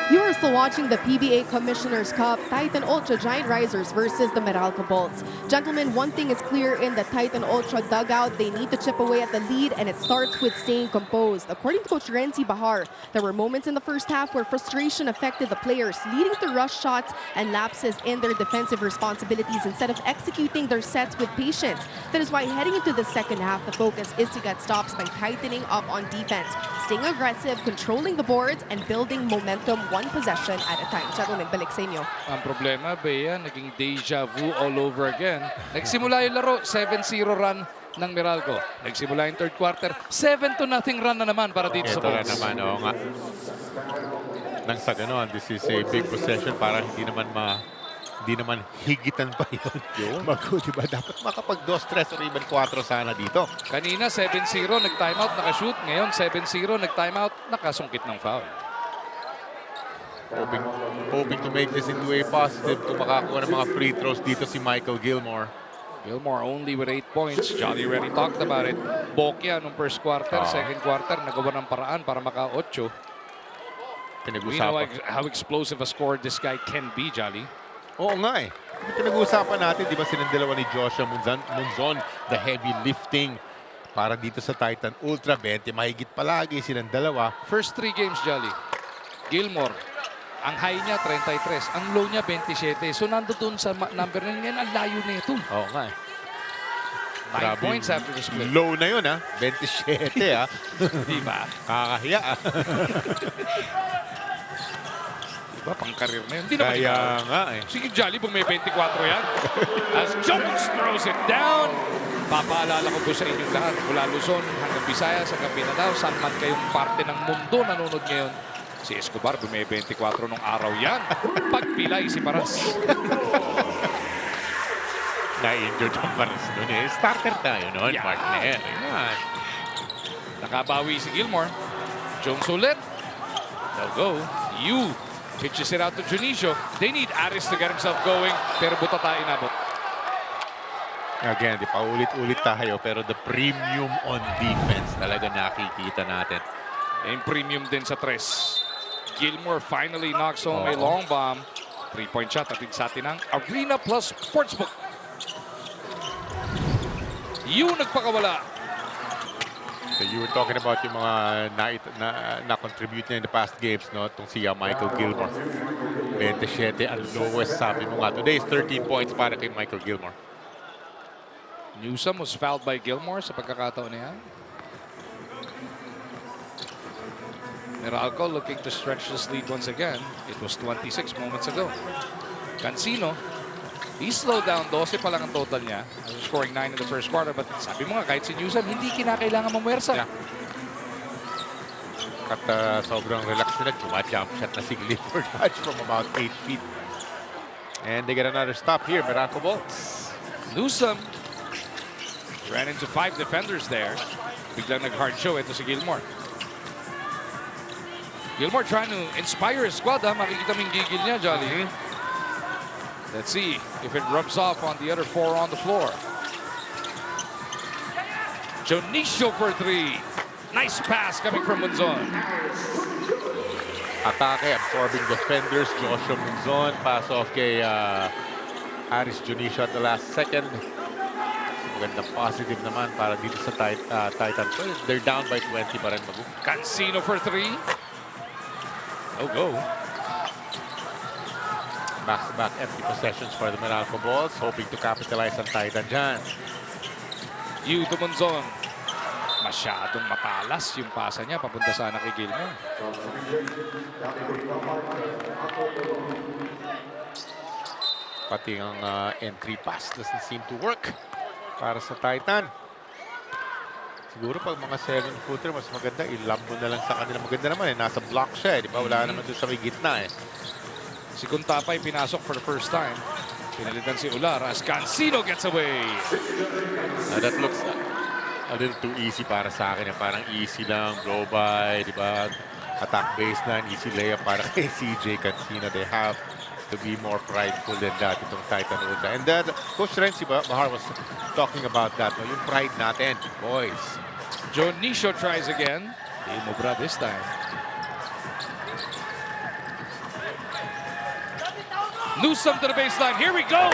You are still watching the PBA Commissioner's Cup, Titan Ultra Giant Risers versus the Meralco Bolts. Gentlemen, one thing is clear in the Titan Ultra dugout. They need to chip away at the lead, and it starts with staying composed. According to Coach Renzi Bahar, there were moments in the first half where frustration affected the players, leading to rush shots and lapses in their defensive responsibilities instead of executing their sets with patience. That is why heading into the second half, the focus is to get stops by tightening up on defense, staying aggressive, controlling the boards, and building momentum one possession at a time. Gentlemen, balik sa inyo. Ang problema, Bea, naging deja vu all over again. Nagsimula yung laro, 7-0 run ng Meralco. Nagsimula yung third quarter, 7-0 run na naman para dito sa Bolts. Naman, oo nga. Nang sa ganon, this is a big possession para hindi naman higitan pa yun. Bago, diba? Dapat makapag 2-3 or even 4 sana dito. Kanina, 7-0, nag-timeout, nakashoot. Ngayon, 7-0, nag-timeout, nakasungkit ng foul. Hoping to make this into a positive kung makakuha ng mga free throws dito si Michael Gilmore. Gilmore only with 8 points. Johnny already talked about it. Bokya nung first quarter, second quarter, nagawa ng paraan para maka-8. We know how explosive a scorer this guy can be, Jolly. Oo nga eh. Pinag-uusapan natin, di ba silang dalawa ni Joshua Munzon, the heavy lifting para dito sa Titan Ultra. 20 mahigit palagi silang dalawa. First 3 games, Jolly. Gilmore, ang high niya 33, ang low niya 27. So nandoon sa number na yan, ang layo na ito. Oo nga eh. 9 points after the split. Low na yun 27 Di ba? Kakahiya Diba, pang-career na yun. Hindi naman Kaya nga eh. Sige, Jolly, may 24 yan. As Jones throws it down. Papaalala ko po sa inyong lahat, mula Luzon hanggang Visayas, hanggang Mindanao, saan man kayong parte ng mundo nanonood ngayon, si Escobar, may 24 nung araw yan. Pagpilay si Paras. Na-injured ang Paris doon eh. Starter tayo noon, Yeah. partner. Ayan. Nakabawi si Gilmore. Jones ulit. They'll go. Yu pitches it out to Junicio. They need Aris to get himself going. Pero Butata inabot. Again, di pa ulit-ulit tayo, pero the premium on defense talaga nakikita natin. And premium din sa tres. Gilmore finally knocks home a long bomb. 3-point shot atid sa atin ng Arena Plus Sportsbook. Yu nagpakawala. So you were talking about yung mga na-contribute niya in the past games, no? Itong si Michael Gilmore. 27 ang lowest, sabi mo nga. Today is 13 points para kay Michael Gilmore. Newsom was fouled by Gilmore sa pagkakataon niya. Meralco looking to stretch this lead once again. It was 26 moments ago. Cancino, he slowed down. 12 pa lang ang total niya. Scoring 9 in the first quarter. But sabi mo nga, kahit si Newsom, hindi kinakailangan mamuwersa. Yeah. At sobrang relax nila. Jump shot na si Clifford Hodge from about 8 feet. And they get another stop here. Meralco bolts. Newsom ran into 5 defenders there. Biglang nag-hard show ito si Gilmore. Gilmore trying to inspire his squad. Makikita mo yung gigil niya, Jolly. Let's see if it rubs off on the other 4 on the floor. Jonicio for 3. Nice pass coming from Munzon. Atake, absorbing defenders. Joshua Munzon. Pass off kay Aris Junicio at the last second. Magandang positive naman para dito sa Titans. So they're down by 20 pa rin. Cancino for 3. Oh, go. Back-to-back empty possessions for the Meralco Balls. Hoping to capitalize on Titan dyan. Yu to Munzon. Masyadong matalas yung pasa niya. Papunta sana kay Gilmore. Pati ang entry pass doesn't seem to work para sa Titan. Siguro pag mga 7-footer, mas maganda. Ilambo na lang sa kanila. Maganda naman eh. Nasa block siya eh. Di ba? Wala naman doon sa may gitna eh. Si Kuntapay pinasok for the first time. Pinalitan si Ular as Cancino gets away. That looks a little too easy para sa akin. Parang easy lang. Blow by. Di ba? Attack baseline. Easy layup para kay CJ Cancino. They have to be more prideful than that itong Titan Ultra. And then, Coach Renzi Bahar was talking about that. No? Yung pride natin, boys. Jonicio tries again. Di Mubra this time. Newsom to the baseline. Here we go.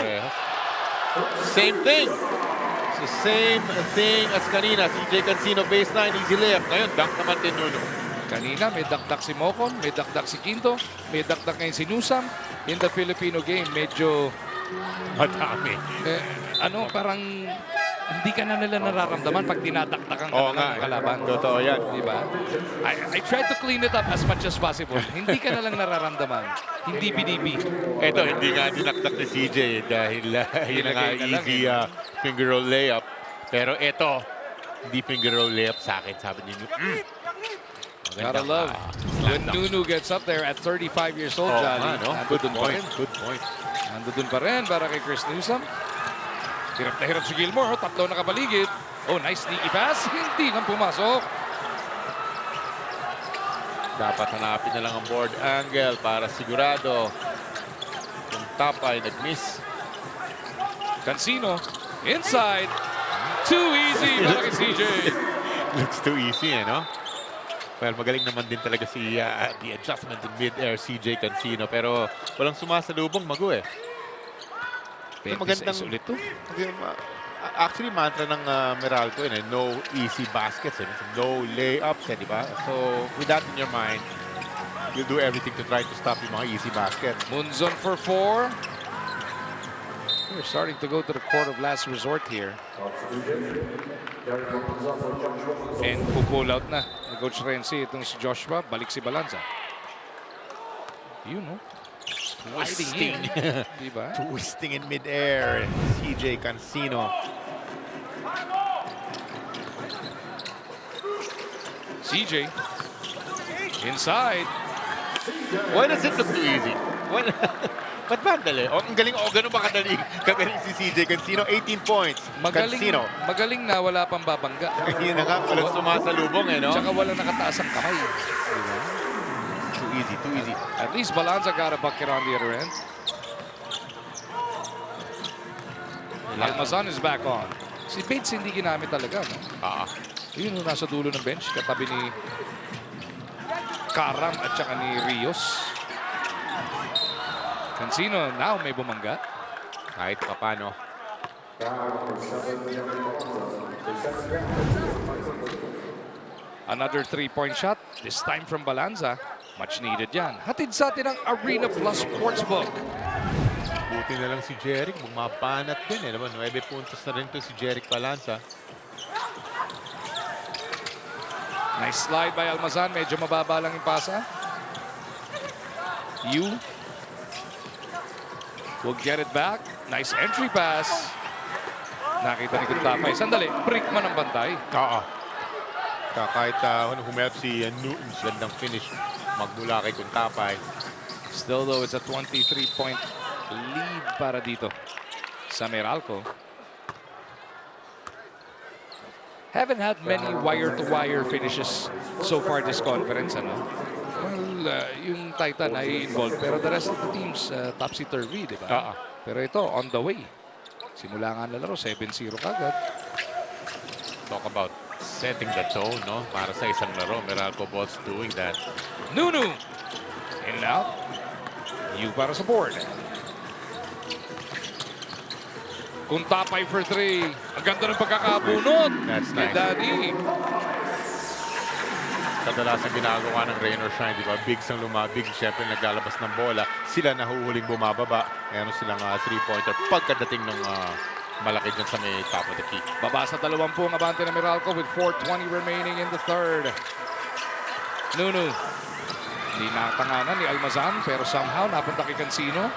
Same thing. It's the same thing as kanina. CJ Cancino baseline, easy layup. Ngayon, dunk naman din Nuno. Kanina, may dakdak si Mocon, may dakdak si Quinto, may dakdak ngayon si Newsom. In the Filipino game, medyo madami. Parang hindi ka na nila nararamdaman pag dinadakdakan ka ng kalaban. Totoo yan. Diba? I tried to clean it up as much as possible. Hindi ka na lang nararamdaman. Hindi binibi. Ito, hindi nga dinakdak ni CJ dahil yun nga easy finger roll layup. Pero ito, hindi finger roll layup sa akin, sabi ni Gotta love when Nunu gets up there at 35 years old, Johnny. Good point. Good point. Nandun pa rin para kay Chris Newsom. Hirap na hirap si Gilmore. Tatlo nakapaligid. Oh, nice sneaky pass. Hindi nang pumasok. Dapat hanapin na lang ang board angle para sigurado. Yung top ay nag-miss. Cancino inside. Too easy para kay CJ. Looks too easy, no? Well, magaling naman din talaga si the adjustment in mid-air, CJ Cancino. Pero walang sumasalubong, Magu eh. Magandang ulit to. Actually, mantra ng Meralco yun eh. No easy baskets. No layups, di ba? So, with that in your mind, you'll do everything to try to stop yung mga easy baskets. Munzon for 4. We're starting to go to the court of last resort here. And pull out na ni Coach Renzi itong si Joshua. Balik si Balanza. You know. Twisting. Diba? Twisting in mid-air. CJ Cancino. CJ. Inside. Why does it look too easy? Ba't ba ang dali? Oh, ang galing, ganun ba kagaling si CJ Cancino? 18 points. Cancino. Magaling na wala pang babangga. Yun na nga, walang sumasalubong eh, no? Tsaka walang nakataas ang kamay. Too easy, too easy. At least Balanza got a bucket on the other end. Almazan is back on. Si Bates hindi ginamit talaga, no? Yun yung nasa dulo ng bench, katabi ni Karam at saka ni Rios. Cancino now may bumangga. Kahit pa paano. Another 3-point shot, this time from Balanza. Much needed yan. Hatid sa atin ang Arena Plus Sportsbook. Buti na lang si Jeric, bumabanat din eh. 9 puntos na rin to si Jeric Balanza. Nice slide by Almazan. Medyo mababa lang yung pasa. Yu will get it back. Nice entry pass. Nakita ni Kuntapay. Sandali, Brickman ang bantay. Kahit humayap si Newton, gandang finish magmula kay Kuntapay. Still though, it's a 23-point lead para dito sa Meralco. Haven't had many wire-to-wire finishes so far this conference, ano? Well, yung Titan ay involved, pero the rest of the teams topsy-turvy, di ba? Pero ito, on the way. Simula nga na laro, 7-0 kagad. Talk about setting the tone, no? Para sa isang laro, Meralco Boss doing that. Nunu! In and out. Yu para sa board. Kuntapay for 3. Ang ganda ng pagkakabunot. That's nice. Daddy. Kadalasan ginagawa ng rain or shine, di ba? Bigs ang lumabig, syempre naglalabas ng bola. Sila nahuhuling bumababa. Meron silang 3-pointer pagkadating ng malaki dyan sa may top of the key. Baba sa 20 ang abante ng Meralco with 4:20 remaining in the third. Nunu. Hindi natanganan ni Almazan pero somehow napunta kay Cancino.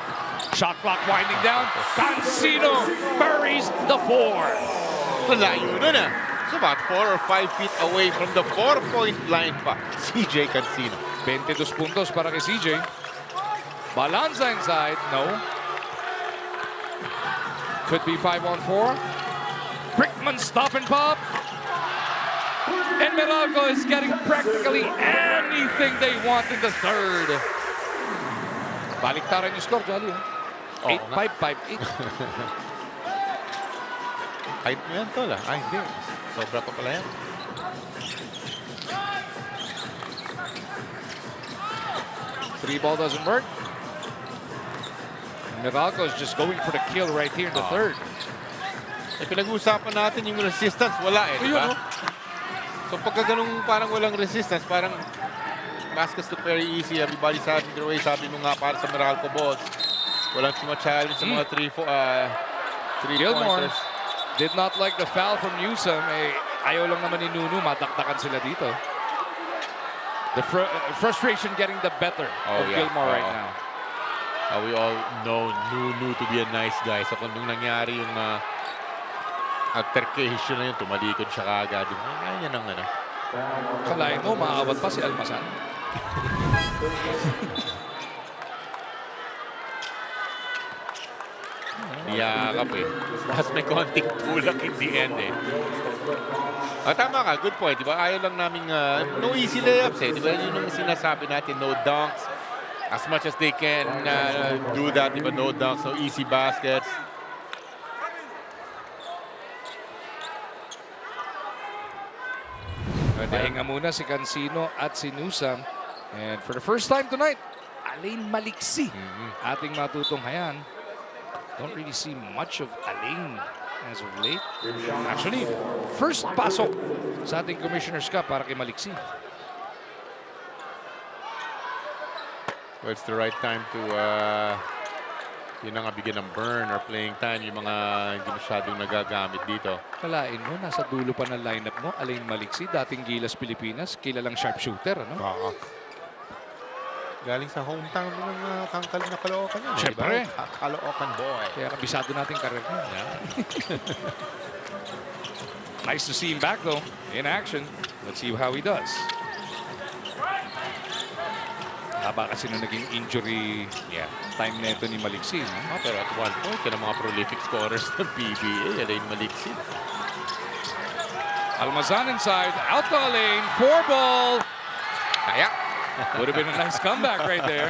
Shot clock winding down. Cancino buries the 4. Malayo nun ah. It's about 4 or 5 feet away from the 4-point line pa. CJ Cancino. 22 puntos para kay CJ. Balanza inside. No. Could be 5-on-4. Brickman stop and pop. And Meralco is getting practically anything they want in the third. Baliktaran yung score, Jolly. 8-5, 5-8. Kahit mo yan, Tol. Ay, hindi. Sobra pa pala yan. Three ball doesn't work. Meralco is just going for the kill right here in the third. Eh, pinag-uusapan natin yung resistance. Wala eh, di ba? So pagka ganung parang walang resistance, parang baskets look very easy. Everybody's having their way. Sabi mo nga para sa Meralco Balls. Walang suma-challenge sa mga 3-pointers. Did not like the foul from Newsom. Eh, ayaw lang naman ni Nunu. Madakdakan sila dito. The frustration getting the better of Gilmore right now. We all know Nunu to be a nice guy. So kung nung nangyari yung altercation na yun, tumalikod siya kaagad. Ganyan ang ano. Kalahin mo, maawat pa si Almazan. Yakap eh. Mas may konting tulak in the end eh. Tama ka, good point. Diba? Ayaw lang namin, no easy layups eh. Diba? Yun yung sinasabi natin, no dunks. As much as they can do that, diba? No dunks, no easy baskets. Pahinga muna si Cancino at si Newsom. And for the first time tonight, Alain Maliksi ating matutunghayan. Don't really see much of Alain as of late. Actually, first pasok sa ating Commissioner's Cup para kay Maliksi. Well, it's the right time to yun na nga bigyan ng burn or playing time yung mga hindi masyadong nagagamit dito. Kalain mo, nasa dulo pa ng lineup mo, Alain Maliksi, dating Gilas, Pilipinas, kilalang sharpshooter, ano? Galing sa hometown ng Kangkal na Caloocan yan. Siyempre. Diba? Caloocan boy. Kaya kabisado natin karir niya. Nice to see him back though, in action. Let's see how he does. Haba kasi nung naging injury time neto ni Maliksi. No? Pero at one point, yan ang mga prolific scorers ng PBA. Alain Maliksi. Almazan inside, out the lane, 4-ball. Kaya. Would have been a nice comeback right there.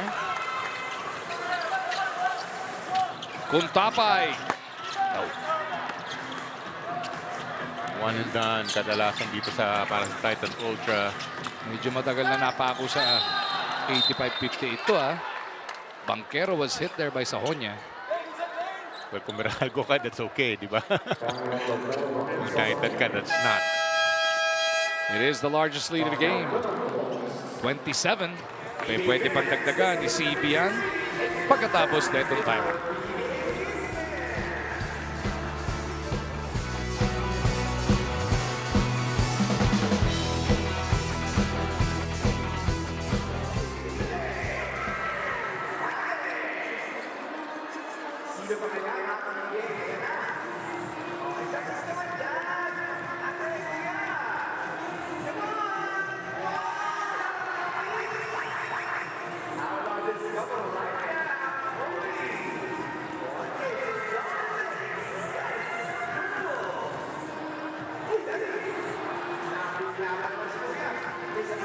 Kuntapay. One and done. Kadalasan dito para sa Titan Ultra. Medyo matagal na napako sa 85-50 ito Banquero was hit there by Sahonia. Well, kung Meralco ka, that's okay, di ba? Kung Titan ka, that's not. It is the largest lead of the game. 27. Pwede pang dagdagan ni CB yan pagkatapos na itong timer.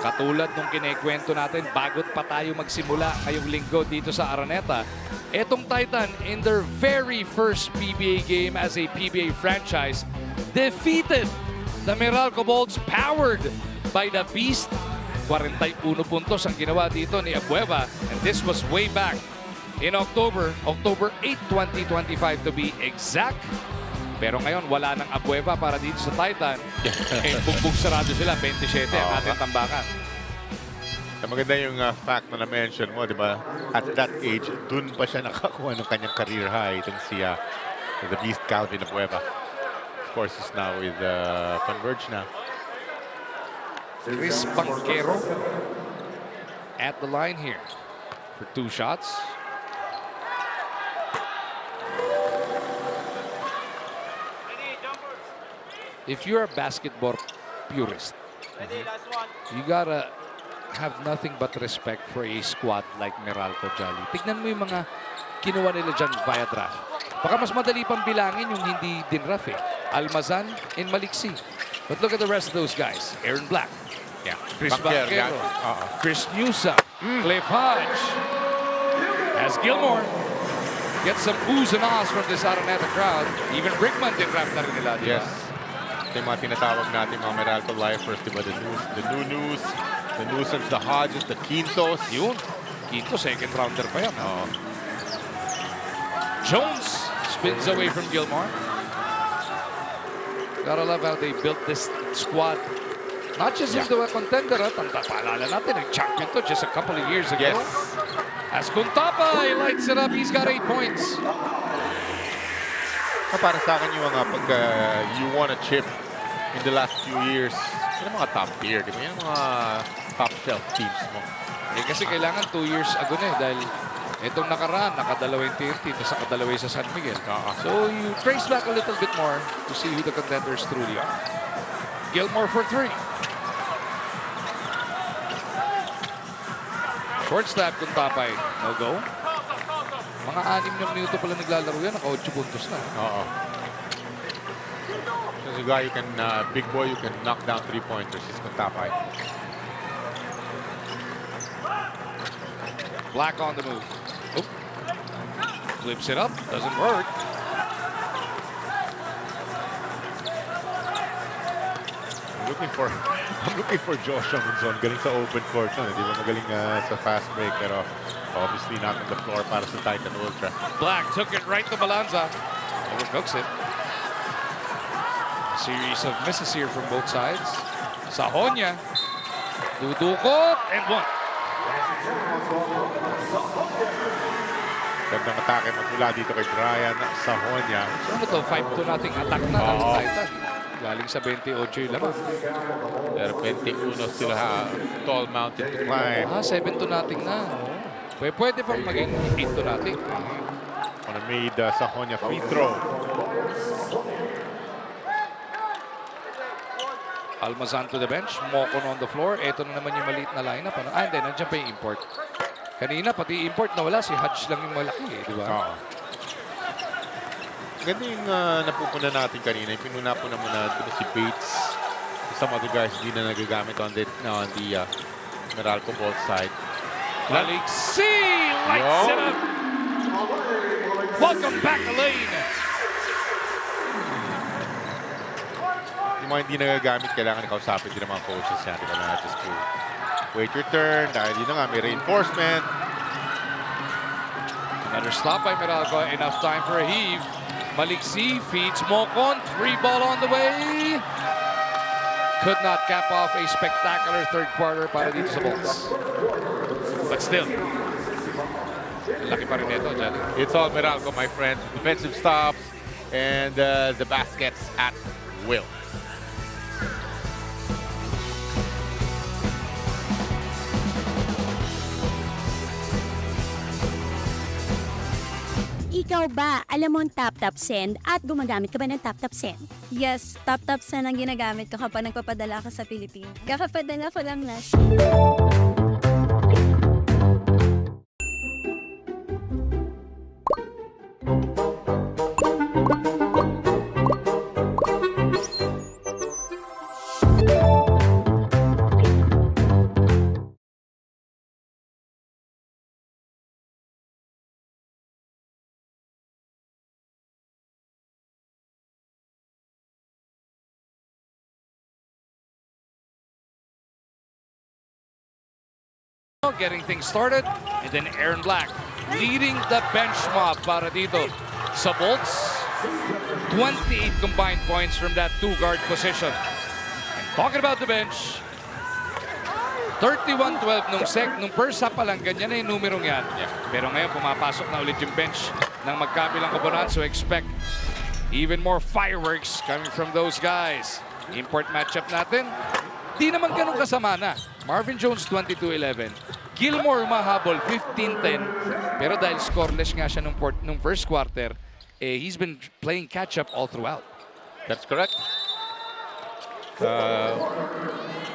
Katulad nung kinekwento natin, bagot pa tayo magsimula ngayong linggo dito sa Araneta. Etong Titan, in their very first PBA game as a PBA franchise, defeated the Meralco Bolts powered by the Beast. 41 puntos ang ginawa dito ni Abueva. And this was way back in October 8, 2025 to be exact. Pero ngayon, wala nang Abueva para dito sa Titan. Bugbog sarado sila, 27 ang ating tambakan. Maganda yung fact na na-mention mo, di ba? At that age, dun pa siya nakakuha ng kanyang career high. Itong si the Beast Calvin Abueva. Of course, he's now with Converge na. Chris Banquero at the line here for 2 shots. If you're a basketball purist, you gotta have nothing but respect for a squad like Meralco Jolly. Tignan mo yung mga kinuha nila dyan via draft. Baka mas madali pang bilangin yung hindi din draft Almazan and Maliksi. But look at the rest of those guys. Aaron Black. Chris Banquero. Chris Newsom. Cliff Hodge. As Gilmore gets some oohs and ahs from this Araneta crowd. Even Brickman din draft na rin nila. Yes. Ito yung mga tinatawag natin mga Meralco lifers, diba? The Nunus, the Newsoms, the Hodges, the Quintos. Yun. Quinto, second rounder pa yan. Jones spins away from Gilmore. Gotta love how they built this squad. Not just into a contender. Paalala natin, nag-champion to just a couple of years ago. Yes. As Kuntapay lights it up, he's got 8 points. Para sa akin yung mga pag you won a chip in the last few years, yung mga top tier, di ba? Yung mga top shelf teams mo. Kasi kailangan 2 years ago na dahil itong nakaraan, nakadalawang TNT, tapos nakadalaway sa San Miguel. So you trace back a little bit more to see who the contenders truly are. Gilmore for 3. Short stab kung Tapay. No go. Mga 6 na minuto pala naglalaro yan. Naka 8 puntos na. So a guy you can, big boy, you can knock down 3-pointers. Is Kuntapay. Black on the move. Oop. Flips it up. Doesn't work. I'm looking for Joshua Monzon. Galing sa open court na. Di ba magaling sa fast break. Pero obviously not on the floor para sa Titan Ultra. Black took it right to Balanza. Overcooks it. A series of misses here from both sides. Sahonia. Dudukot and 1. Gandang atake magmula dito kay Brian Sahonia. So ano to? 5-2 nating attack na ng Titan. Galing sa 28 yung laban. Pero 21 sila tall mountain to climb. 7-2 nating na. Pwede pang maging 8-2 nating. On a made Sahonia free throw. Almazan to the bench. Mocon on the floor. Ito na naman yung maliit na lineup. Hindi, nandiyan pa yung import. Kanina, pati import na wala. Si Hutch lang yung malaki, di ba? Oo. Ganda yung napupuna natin kanina. Yung pinuna po na muna si Bates. Some other guys hindi na nagagamit on the Meralco both side. Maliksi lights it up. Welcome back, Elaine. Yung mga hindi nagagamit, kailangan kausapin din ng mga coaches yan. Di ba na just to wait your turn. Dahil yun na nga, may reinforcement. Another stop by Meralco. Enough time for a heave. Maliksi feeds Mocon. 3 ball on the way. Could not cap off a spectacular third quarter para dito sa Bolts. But still, laki pa rin ito, Jelly. It's all Meralco, my friend. Defensive stops and the baskets at will. Ikaw ba, alam mo ang tap-tap send at gumagamit ka ba ng tap-tap send? Yes, tap-tap send ang ginagamit ko kapag nagpapadala ka sa Pilipinas. Kakapadala ko lang last. Getting things started, and then Aaron Black leading the bench mob para dito sa Bolts. 28 combined points from that two-guard position. And talking about the bench, 31-12 nung first half pa lang, ganyan na yung numerong yan. Pero ngayon, pumapasok na ulit yung bench ng magkabilang kabunan, so expect even more fireworks coming from those guys. Import matchup natin, di naman ganun kasama na. Marvin Jones 22-11. Gilmore mahabol 15-10. Pero dahil scoreless nga siya nung first quarter, he's been playing catch-up all throughout. That's correct.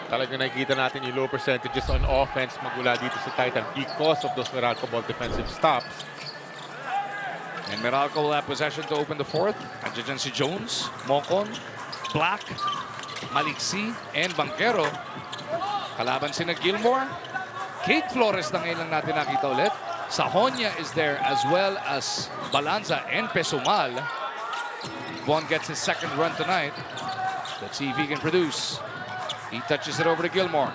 Talaga nakikita natin yung low percentages on offense magmula dito sa Titan because of those Meralco ball defensive stops. And Meralco will have possession to open the fourth. Andiyan si Jones, Mocon, Black, Maliksi, and Banquero. Kalaban sina Gilmore. Kate Flores na ngayon lang natin nakita ulit. Sahonia is there as well as Balanza and Pesumal. Vaughn gets his second run tonight. Let's see if he can produce. He touches it over to Gilmore.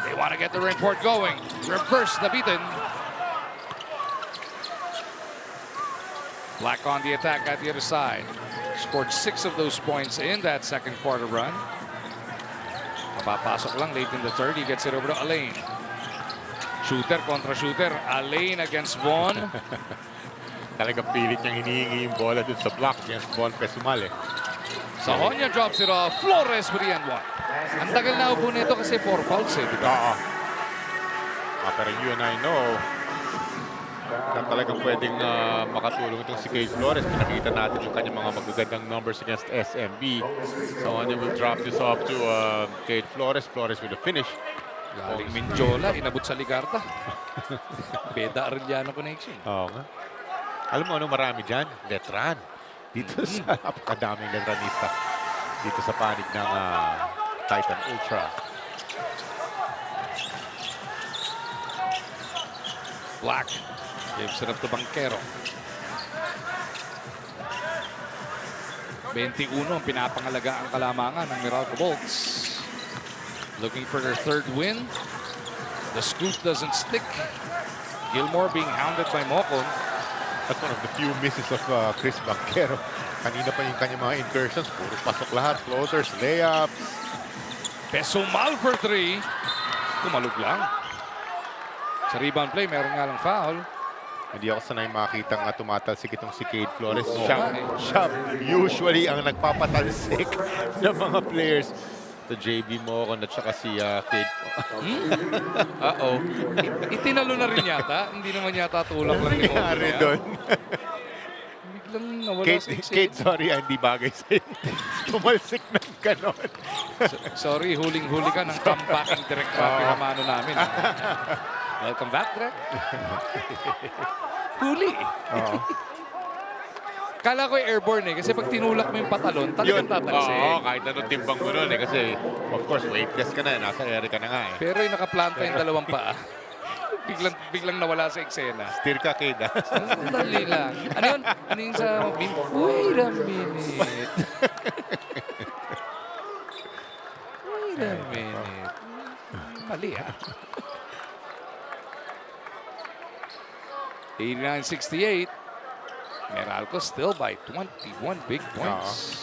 They want to get the report going. Reverse the beaten. Black on the attack at the other side. Scored 6 of those points in that second quarter run. Papasok lang late in the third. He gets it over to Alain. Shooter kontra shooter. Alain against Vaughn. Talagang pilit niyang hinihingi yung bola dun sa block against Vaughn Pesumal. Sahonia drops it off. Flores with the N1. Ang tagal na upo nito kasi 4 fouls eh. Diba? Pero you and I know na talagang pwedeng makatulong itong si Kate Flores. Pinakita natin yung kanyang mga magagandang numbers against SMB. Sahonia will drop this off to Kate Flores. Flores with a finish. Galing Minjola, inabot sa Ligarda. Beda Arellano connection. Oo nga. Alam mo ano, marami dyan? Veteran. Dito sa napakadaming veteranista. Dito sa panig ng Titan Ultra. Black gives it up to Banquero. 21 ang pinapangalaga ang kalamangan ng Meralco Bolts. Looking for their third win. The scoop doesn't stick. Gilmore being hounded by Mocon. That's one of the few misses of Chris Banquero. Kanina pa yung kanyang mga incursions. Puro pasok lahat. Floaters, layups. Pesumal for 3. Tumalog lang. Sa rebound play, meron nga lang foul. Hindi ako sanay makita nga tumatalsik itong si Kate Flores. Siya usually ang nagpapatalsik ng mga players. The JB Mocon at saka si Kate. Uh-oh. Itinalo na rin yata. Hindi naman yata tulak lang ni Mocon. Nangyari doon. Biglang nawala Kate, sorry, hindi bagay sa'yo. Tumalsik ng ganon. Sorry, huling-huli ka ng comeback ang direct na pinamano namin. Welcome back, Drek. Huli. Kala ko airborne kasi pag tinulak mo yung patalon, talagang tatalsik. Oo, kahit anong timbang mo nun kasi of course weightless ka na, nasa air ka na nga Pero yung nakaplanta yung dalawang paa, biglang nawala sa eksena. Steer ka, Kid. Dali lang. Ano yun? Ano yung sa meme? Wait a minute. Wait a minute. Mali ah. 89-68. Meralco still by 21 big points.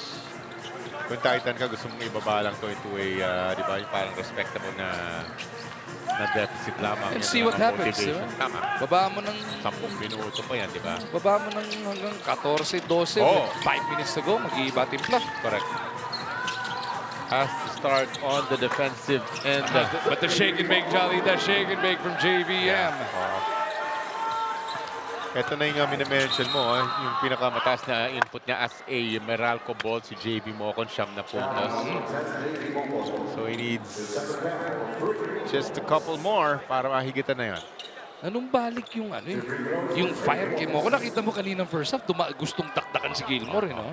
Kung Titan ka, gusto mong ibaba lang to into a, di ba, yung parang respectable na deficit lamang. And see what happens, di ba? Tama. Baba mo ng 10 minuto pa yan, di ba? baba mo ng hanggang 14, 12, Oh. 5 minutes to go, mag-iiba timpla. Correct. Has to start on the defensive end. But the shake and bake, Jolly, the shake and bake from JVM. Ito na yung minimension mo, yung pinakamataas na input niya as a Meralco ball, si JB Mocon, siyam na puntos. So he needs just a couple more para mahigitan na yan. Anong balik yung ano yung fire game mo? Kung nakita mo kaninang first half, gustong dakdakan si Gilmore, no?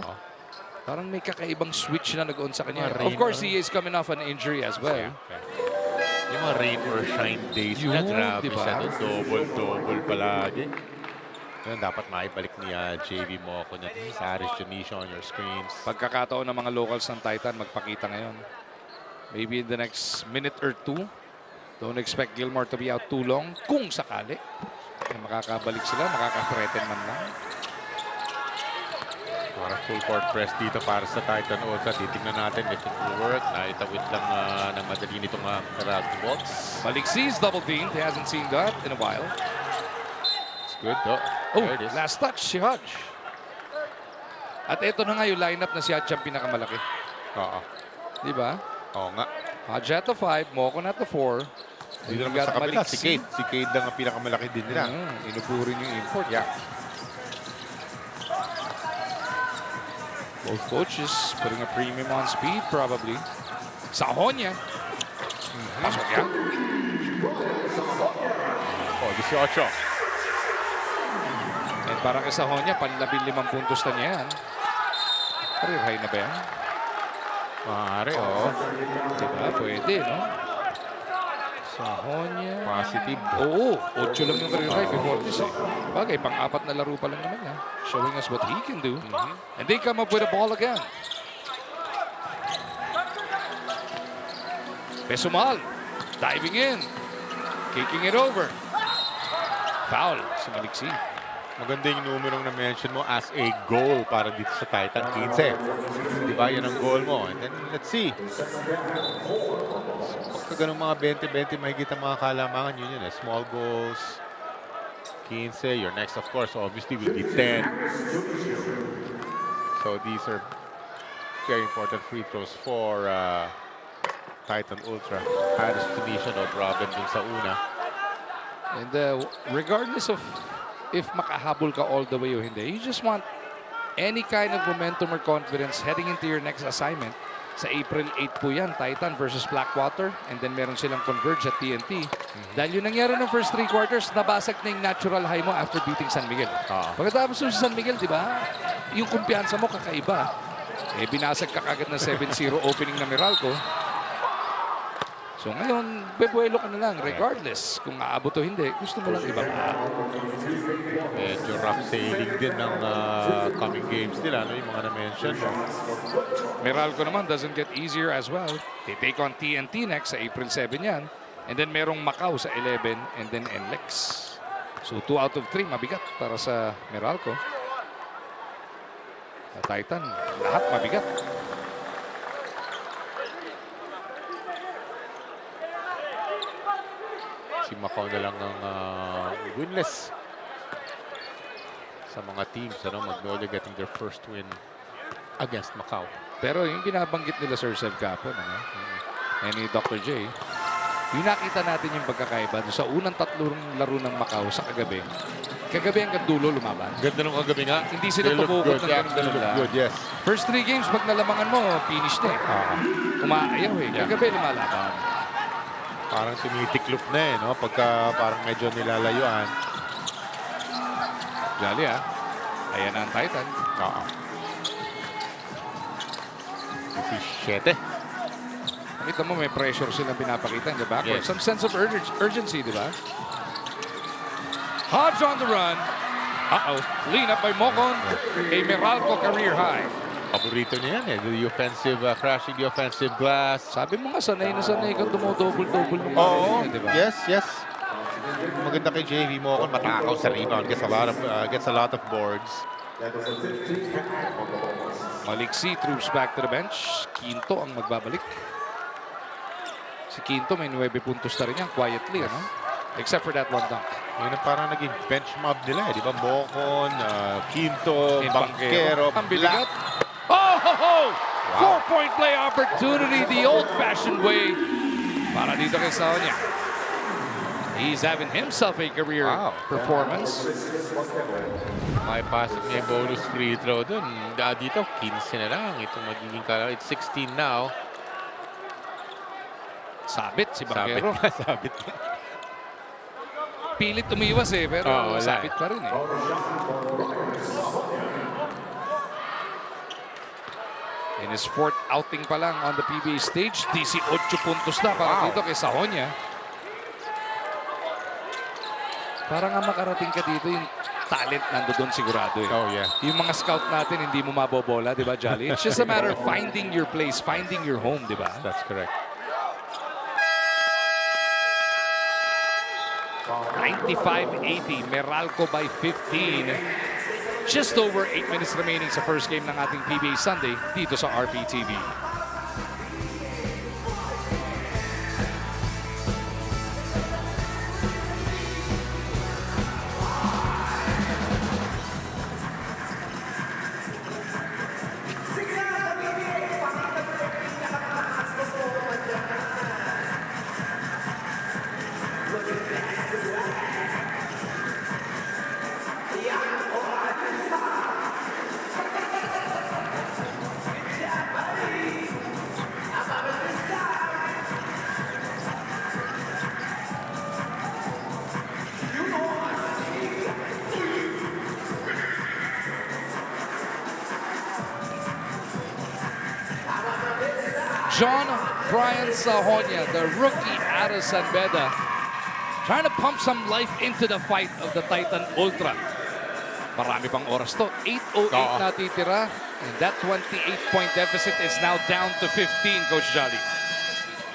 Parang may kakaibang switch na nag-on sa kanya. Of course, he is coming off an injury as well. Yung mga rain or shine days na, grabe diba? siya. Double palagi. Yan, dapat maibalik ni JV Mocon at Saris Jamisha on your screens. Pagkakataon ng mga locals ng Titan, magpakita ngayon. Maybe in the next minute or two. Don't expect Gilmore to be out too long. Kung sakali, makakabalik sila, makaka-threaten man lang. Para full court press dito para sa Titan Ultra. Titingnan natin if it will work. Naitawid lang ng madali nitong Meralco Bolts. Malik sees double team. He hasn't seen that in a while. It's good though. Oh, last touch si Hodge. At ito na nga yung lineup na si Hodge ang pinakamalaki. Oo. Di ba? Oo nga. Hodge at the 5, Mocon at the 4. Dito naman sa kabila, si Cade. Si Cade lang ang pinakamalaki din nila. Inuburin yung import. Yeah. Both coaches putting a premium on speed probably. Sahonya. Pasok yan. Oh, 18. And para kay Sahonya, panlabing 5 puntos na niya yan. Career high na ba yan? Maaari, oo. Diba? Pwede, no? Sahonya. Positive. Oo, 8 lang yung career high before this eh. Bagay, pang-4 na laro pa lang naman yan. Showing us what he can do. And they come up with a ball again. Pesumal. Diving in. Kicking it over. Foul si Maliksi. Maganda yung numerong na-mention mo as a goal para dito sa Titan. 15. Di ba? Yan ang goal mo. And then, let's see. Pagka ganun mga 20-20, mahigit ang mga kalamangan yun yun. Small goals. 15. Your next, of course, obviously will be 10. So, these are very important free throws for Titan Ultra. Harris Tunisia, no problem dun sa una. And regardless of if makahabol ka all the way o hindi, you just want any kind of momentum or confidence heading into your next assignment. Sa April 8 po yan, Titan versus Blackwater. And then meron silang converge at TNT. Dahil yung nangyari ng first 3 quarters, nabasag na yung natural high mo after beating San Miguel. Pagkatapos sa San Miguel, di ba? Yung kumpiyansa mo kakaiba. Eh, binasag ka kagad ng 7-0 opening na Meralco. So ngayon, bebuelo ka na lang regardless kung aabot o hindi. Gusto mo lang ibaba. Medyo rough sailing din ng coming games nila, no? Yung mga na-mention. Meralco naman doesn't get easier as well. They take on TNT next sa April 7 yan. And then merong Macau sa 11 and then NLEX. So 2 out of 3 mabigat para sa Meralco. Sa Titan, lahat mabigat. Si Macau na lang ang winless sa mga teams. Magnolia getting their first win against Macau. Pero yung binabanggit nila Sir Sev Capon, ni Dr. J, yung nakita natin yung pagkakaiba sa unang 3 laro ng Macau sa kagabi. Kagabi hanggang dulo lumaban. Ganda nung kagabi nga. Hindi sila tumukot ng ganun lang. Yes. First 3 games, pag nalamangan mo, finish na eh. Umaayaw eh. Kagabi lumalaban. Parang tumitiklop na eh, no? Pagka parang medyo nilalayuan. Jolly Ayan na ang Titan. Oo. 17. Nakita mo may pressure sila pinapakita in the backcourt. Yes. Some sense of urgency, di ba? Hodge on the run. Clean up by Mocon. A Meralco career high. Paborito niya yan eh. The offensive, crashing the offensive glass. Sabi mo nga, sanay na sanay ka dumodouble-double ng Oo. di ba? Yes. Maganda kay JV Mocon. Matakaw sa rebound. Gets a lot of boards. Maliksi troops back to the bench. Quinto ang magbabalik. Si Quinto may 9 puntos na rin yan quietly, ano? Except for that one dunk. Yun ang parang naging bench mob nila eh. Di ba? Mocon, Quinto, Banquero, Ang biligat. Oh! 4-point play opportunity the old-fashioned way. Para dito kay Saonya. He's having himself a career performance. May pasok niya yung bonus free throw dun. Dito, 15 na lang. Itong magiging it's 16 now. Sabit si Banquero. Sabit na. Pilit tumiwas eh, pero sabit pa rin eh. In his fourth outing pa lang on the PBA stage, 18 puntos na para dito kay Saonya. Para nga makarating ka dito, yung talent nandoon sigurado eh. Oh, yeah. Yung mga scout natin, hindi mo mabobola, di ba, Jolly? It's just a matter of finding your place, finding your home, di ba? That's correct. 95-80, Meralco by 15. Just over 8 minutes remaining sa first game ng ating PBA Sunday dito sa RPTV. John Brian Sahonia, the rookie out of San Beda, trying to pump some life into the fight of the Titan Ultra. Marami pang oras to. 8:08 natitira. And that 28-point deficit is now down to 15, Coach Jolly.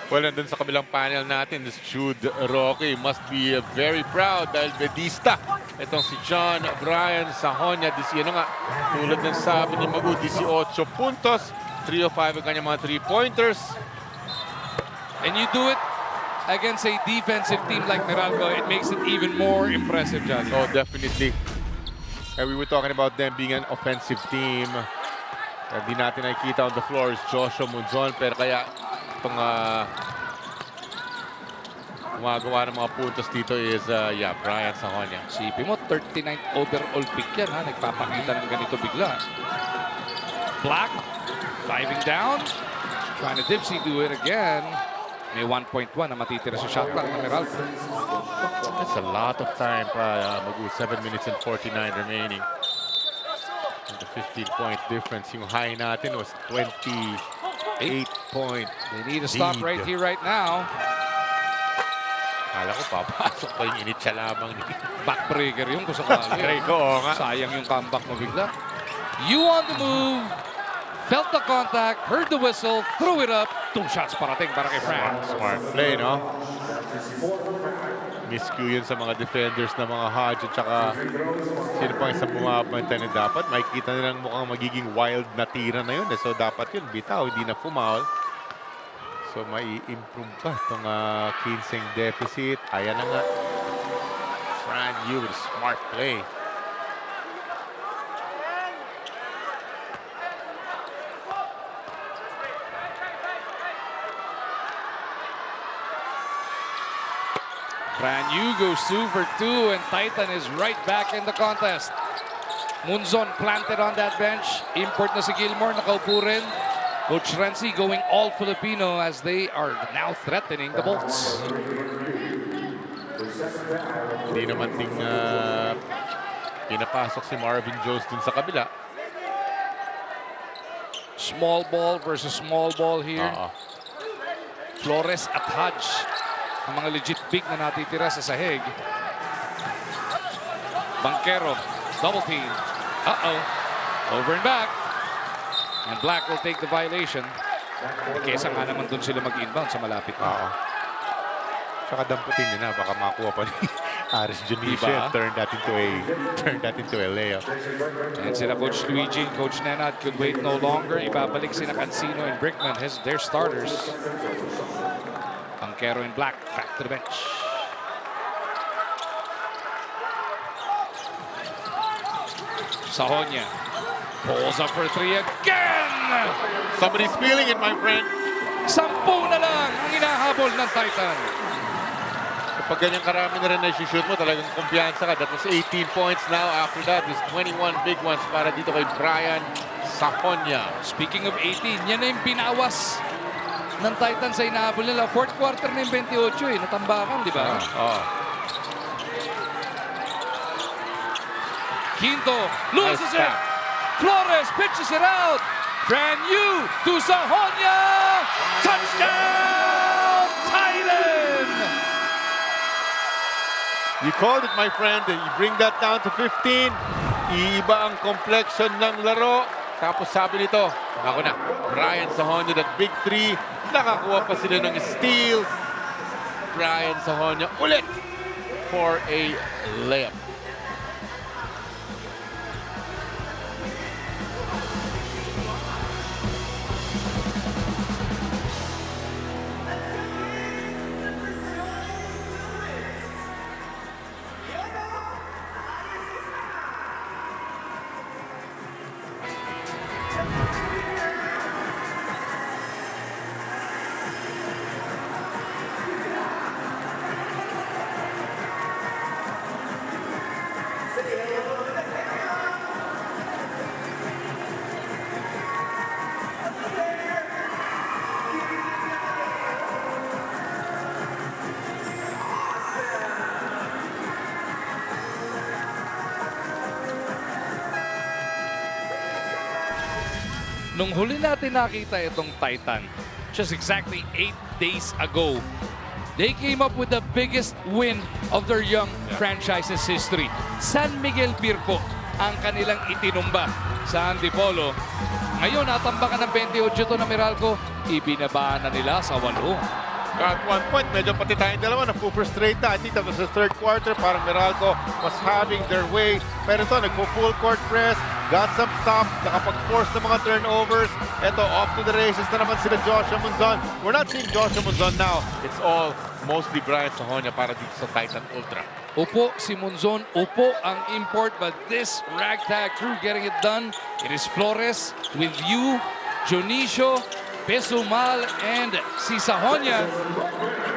Well, nandun sa kabilang panel natin, this Jude Roque must be very proud dahil bedista. Itong si John Brian Sahonia. Ano nga, tulad ng sabi ni Magu, 18 puntos. 3 of 5 ang kanyang mga 3-pointers. And you do it against a defensive team like Meralco, it makes it even more impressive, Jolly. Oh, definitely. And we were talking about them being an offensive team. Hindi natin nakikita on the floor is Joshua Munzon. Pero kaya itong gumagawa ng mga puntos dito is Brian Sahonia. Sipin mo, 39th overall pick yan, ha? Nagpapakita ng ganito bigla. Black, diving down, trying to dipsy do it again. May 1.1 na matitira sa shot clock ng Meralco. That's a lot of time pa. 7 minutes and 49 remaining. And the 15-point difference. Yung high natin was 28-point. They need to stop right here, right now. Kala ko papasok pa yung initsa lamang. Backbreaker yung kung sakali. Sayang yung comeback mo bigla. You on the move. Felt the contact, heard the whistle, threw it up. 2 shots parating para kay Frank. Smart play, no? Miscue yun sa mga defenders na mga Hodge at saka sino pang isang bumabanta na dapat. Makikita nilang mukhang magiging wild na tira na yun. So dapat yun, bitaw, hindi na pumaul. So mai-improve pa itong 15 deficit. Ayan na nga. Fran Yu with a smart play. Fran Yu goes 2 for 2 and Titan is right back in the contest. Munzon planted on that bench. Import na si Gilmore, nakaupo rin. Coach Renzi going all Filipino as they are now threatening the Bolts. Hindi naman ding pinapasok si Marvin Jones dun sa kabila. Small ball versus small ball here. Flores at Hodge. Ang mga legit big na natitira sa sahig. Banquero, double team. Over and back. And Black will take the violation. Kesa nga naman dun sila mag-inbound sa malapit na. Tsaka damputin nyo na, baka makuha pa ni Aris Junicia. Diba? Turn that into a layup. And sila Coach Luigi and Coach Nenad could wait no longer. Ibabalik sina Cancino and Brickman, their starters. Banquero and Black back to the bench. Sahonia pulls up for three again. Somebody's feeling it, my friend. 10 na lang ang hinahabol ng Titan. Kapag ganyan karami na rin na shoot mo, talagang kumpiyansa ka. That was 18 points now. After that is 21 big ones para dito kay Brian Sahonia. Speaking of 18, yan na yung pinawas ng Titan sa hinahabol nila. Fourth quarter na yung 28 natambakan, di ba? Quinto loses it. Flores pitches it out. Brand new to Sahonia. Touchdown, Titan! You called it, my friend. You bring that down to 15. Iiba ang complexion ng laro. Tapos sabi nito, ako na, Brian Sahonia, that big three. Nakakuha pa sila ng steal. Brian Sahonia ulit for a layup. Nung huli natin nakita itong Titan, just exactly 8 days ago, they came up with the biggest win of their young franchise's history. San Miguel Beer po ang kanilang itinumba sa Antipolo. Ngayon, natambakan ng 28 to na Meralco, ibinabaan na nila sa 8. At one point, medyo pati tayong dalawa na-frustrate na. I think that was the third quarter. Parang Meralco was having their way. Pero ito, nagpo-full court press. Got some stops. Nakapag-force ng mga turnovers. Ito, off to the races na naman sila Joshua Monzon. We're not seeing Joshua Monzon now. It's all mostly Brian Sahonia para dito sa Titan Ultra. Upo si Monzon, upo ang import. But this ragtag crew getting it done. It is Flores with you, Jonicio, Pesumal, and si Sahonia.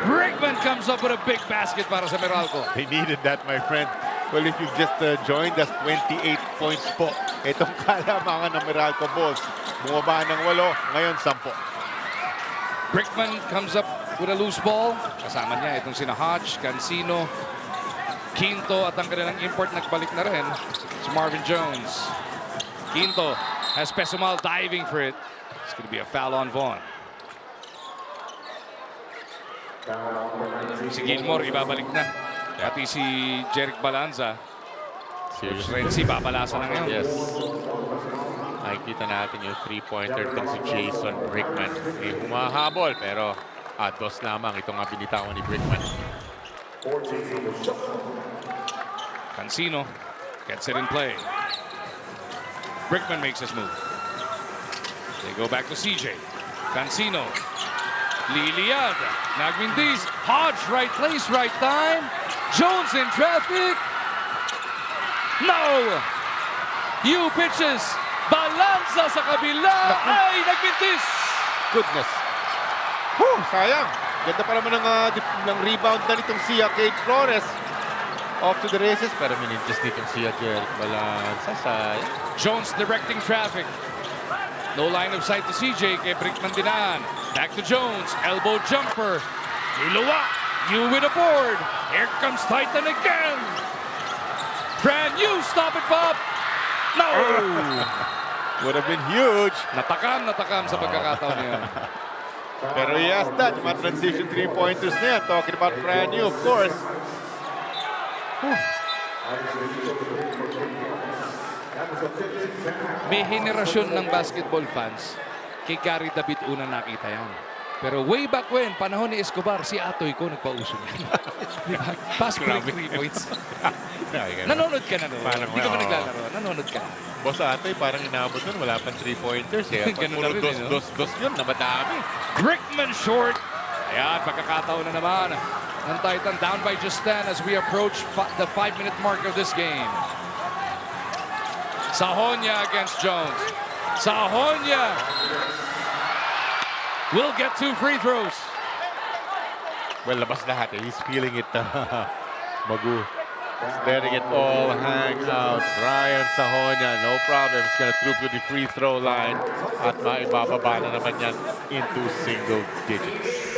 Brickman comes up with a big basket para sa Meralco. They needed that, my friend. Well, if you just joined us, 28 points po. Itong kalamangan ng Meralco Bulls. Bumaba ng 8, ngayon 10. Brickman comes up with a loose ball. Kasama niya itong sina Hodge, Cancino, Quinto at ang kanilang import nagbalik na rin. Si Marvin Jones. Quinto has Pesumal diving for it. It's going to be a foul on Vaughn. Si Gilmore ibabalik na. Pati si Jeric Balanza. Coach Renzi babalasan na ngayon. Yes. Nakikita natin yung 3-pointer din si Jason Brickman. Humahabol pero 2 lamang. Ito nga binitawan ni Brickman. Cancino gets it in play. Brickman makes his move. They go back to CJ. Cancino. Liliad. Nagmindiz. Hodge, right place, right time. Jones in traffic. No! You pitches. Balanza sa kabila. Ay, nagmindiz. Goodness. Sayang. Ganda pa naman ng rebound na nitong si Cade Flores. Off to the races. Pero minintis nitong si Jeric Balanza. Sayang. Jones directing traffic. No line of sight to CJ. Kay Brickman dinaan. Back to Jones. Elbow jumper. Niluwa. You with a board. Here comes Titan again. Brand new. Stop it, Bob. No! Would have been huge. Natakam sa pagkakataon niya. Pero yes, that yung mga transition 3-pointers na yan. Talking about brand new, of course. May henerasyon ng basketball fans. Kay Gary David una nakita yan. Pero way back when, panahon ni Escobar, si Atoy ko nagpauso niyan. Diba? Pass break 3 points. Nanonood ka na noon. Hindi ka ba naglalaro? Nanonood ka. Boss Atoy, parang inaabot nun. Wala pang 3-pointers. Eh. Ganun na rin, Dos yun, na madami. Brickman short. Ayan, pagkakataon na naman. Ang Titan down by just 10 as we approach the 5-minute mark of this game. Sahonia against Jones. Sahonia will get 2 free throws. Well, labas lahat. He's feeling it. Magu. Letting it all hang out. Brian Sahonia, no problem. He's gonna troop to the free throw line. At maibababa na naman yan into single digits.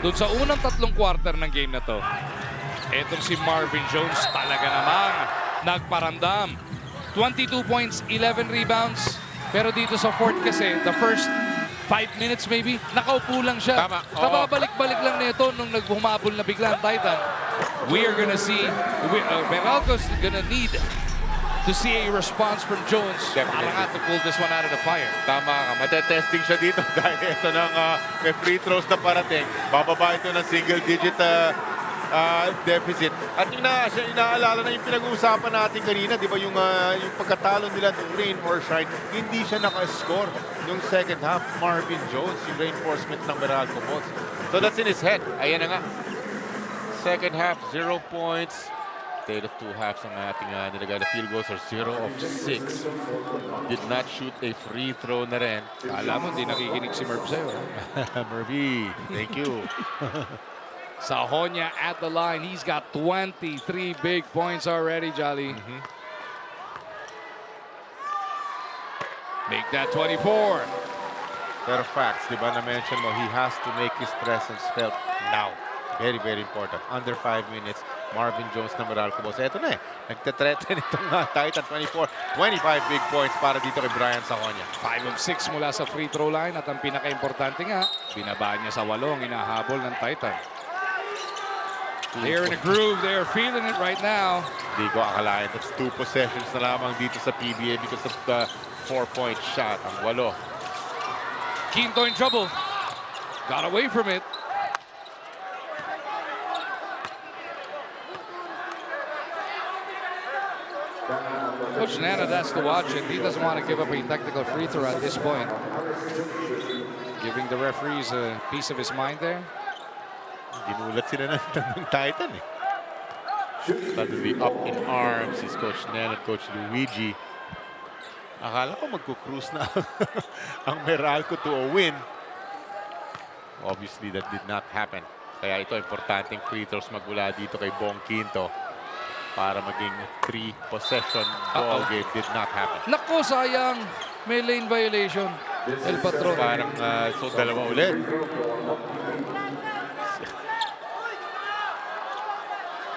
Doon sa unang 3 quarter ng game na to, etong si Marvin Jones talaga namang nagparamdam. 22 points, 11 rebounds. Pero dito sa fourth kasi, the first 5 minutes maybe, nakaupo lang siya. Tama. Kababalik-balik lang nito nung naghumabol na bigla ang Titan. We are gonna see, Meralco's gonna need to see a response from Jones. Para nga to pull this one out of the fire. Tama ka. Matetesting siya dito dahil ito ng may free throws na parating. Bababa ito ng single-digit deficit. At inaalala na yung pinag-uusapan natin kanina, di ba yung pagkatalo nila ng rain or shine, hindi siya naka-score yung second half. Marvin Jones, yung reinforcement ng Meralco Bulls. So that's in his head. Ayan na nga. Second half, 0 points. State of 2 halves ang ating nilagay na field goals are 0 of 6. Did not shoot a free throw na rin. Alam mo, di nakikinig si Merv sa'yo. Murphy, thank you. Sahonia at the line. He's got 23 big points already, Jolly. Make that 24. Pero facts, di ba na-mention mo, he has to make his presence felt now. Very, very important. Under 5 minutes, Marvin Jones na Meralco Bulls. Eto na eh. Nagtatreten itong Titan 24. 25 big points para dito kay Brian Sahonia. 5 of 6 mula sa free throw line. At ang pinaka-importante nga, binabaan niya sa 8 ang hinahabol ng Titan. They're in a groove. They're feeling it right now. Hindi ko akalain. That's 2 possessions na lamang dito sa PBA because of the 4-point shot. Ang 8. Quinto in trouble. Got away from it. Coach Nana has to watch it. He doesn't want to give up a technical free throw at this point. Giving the referees a piece of his mind there. Ginulat sila ng Titan eh. Suddenly up in arms is Coach Nana at Coach Luigi. Akala ko magkukrus na ang Meralco to a win. Obviously that did not happen. Kaya ito importanteng free throws magmula dito kay Bong Quinto. Para maging 3-possession ball game did not happen. Naku, sayang. May lane violation. El Patron. Parang so dalawa ulit.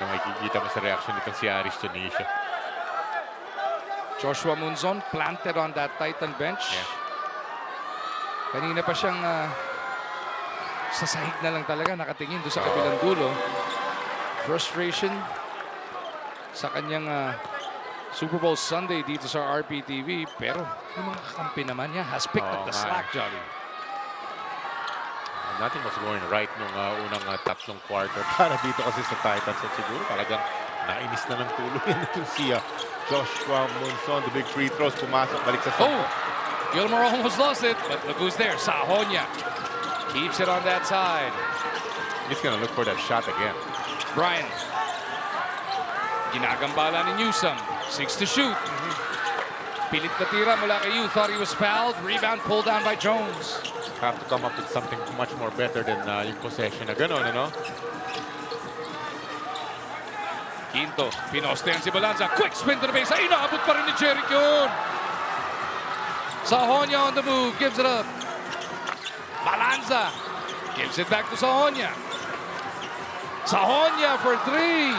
Na makikita mo sa reaction nitong si Aris Tunisia. Joshua Munzon planted on that Titan bench. Yeah. Kanina pa siyang sa sahig na lang talaga nakatingin doon sa kabilang dulo. Frustration sa kanyang Super Bowl Sunday dito sa RPTV. Pero yung mga kakampi naman niya has picked up the slack, Jolly. Nothing was going right nung unang tatlong quarter para dito kasi sa Titans. At siguro talagang nainis na ng tulo yan itong si Joshua Monzon. The big free throws, pumasok, balik sa Oh! Gilmore almost lost it, but look who's there. Sahonia keeps it on that side. He's gonna look for that shot again. Brian. Ginagambala ni Newsome. 6 to shoot. Pilit na tira mula kay Yu. Thought he was fouled. Rebound pulled down by Jones. Have to come up with something much more better than yung possession na gano'n, ano? Quinto, pinostehan si Balanza. Quick spin to the base. Ay, inaabot pa rin ni Jerick yun. Sahonia on the move. Gives it up. Balanza. Gives it back to Sahonia. Sahonia for 3.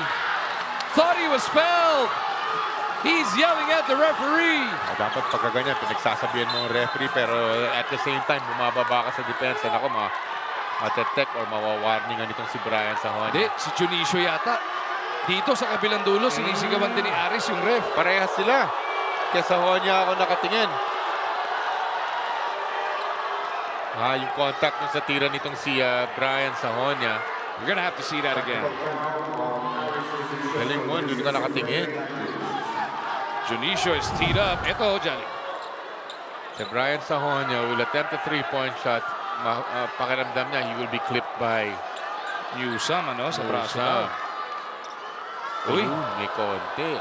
Thought he was fouled. He's yelling at the referee. Dapat pagka ganyan, pinagsasabihan mo ang referee, pero at the same time, bumababa ka sa depensa. Ako, matetek or mawawarningan itong si Brian Sahonia. Hindi, si Junicio yata. Dito sa kabilang dulo, sinisigawan din ni Aris yung ref. Parehas sila. Kaya Sahonia ako nakatingin. Yung contact nun sa tira nitong si Brian Sahonia. We're gonna have to see that again. Galing mo, doon ka nakatingin. Junicio is teed up. Ito, Jolly. Si Brian Sahonia will attempt a three-point shot. Pakiramdam niya, he will be clipped by Newsome, ano, sa braso. Uy, may konti.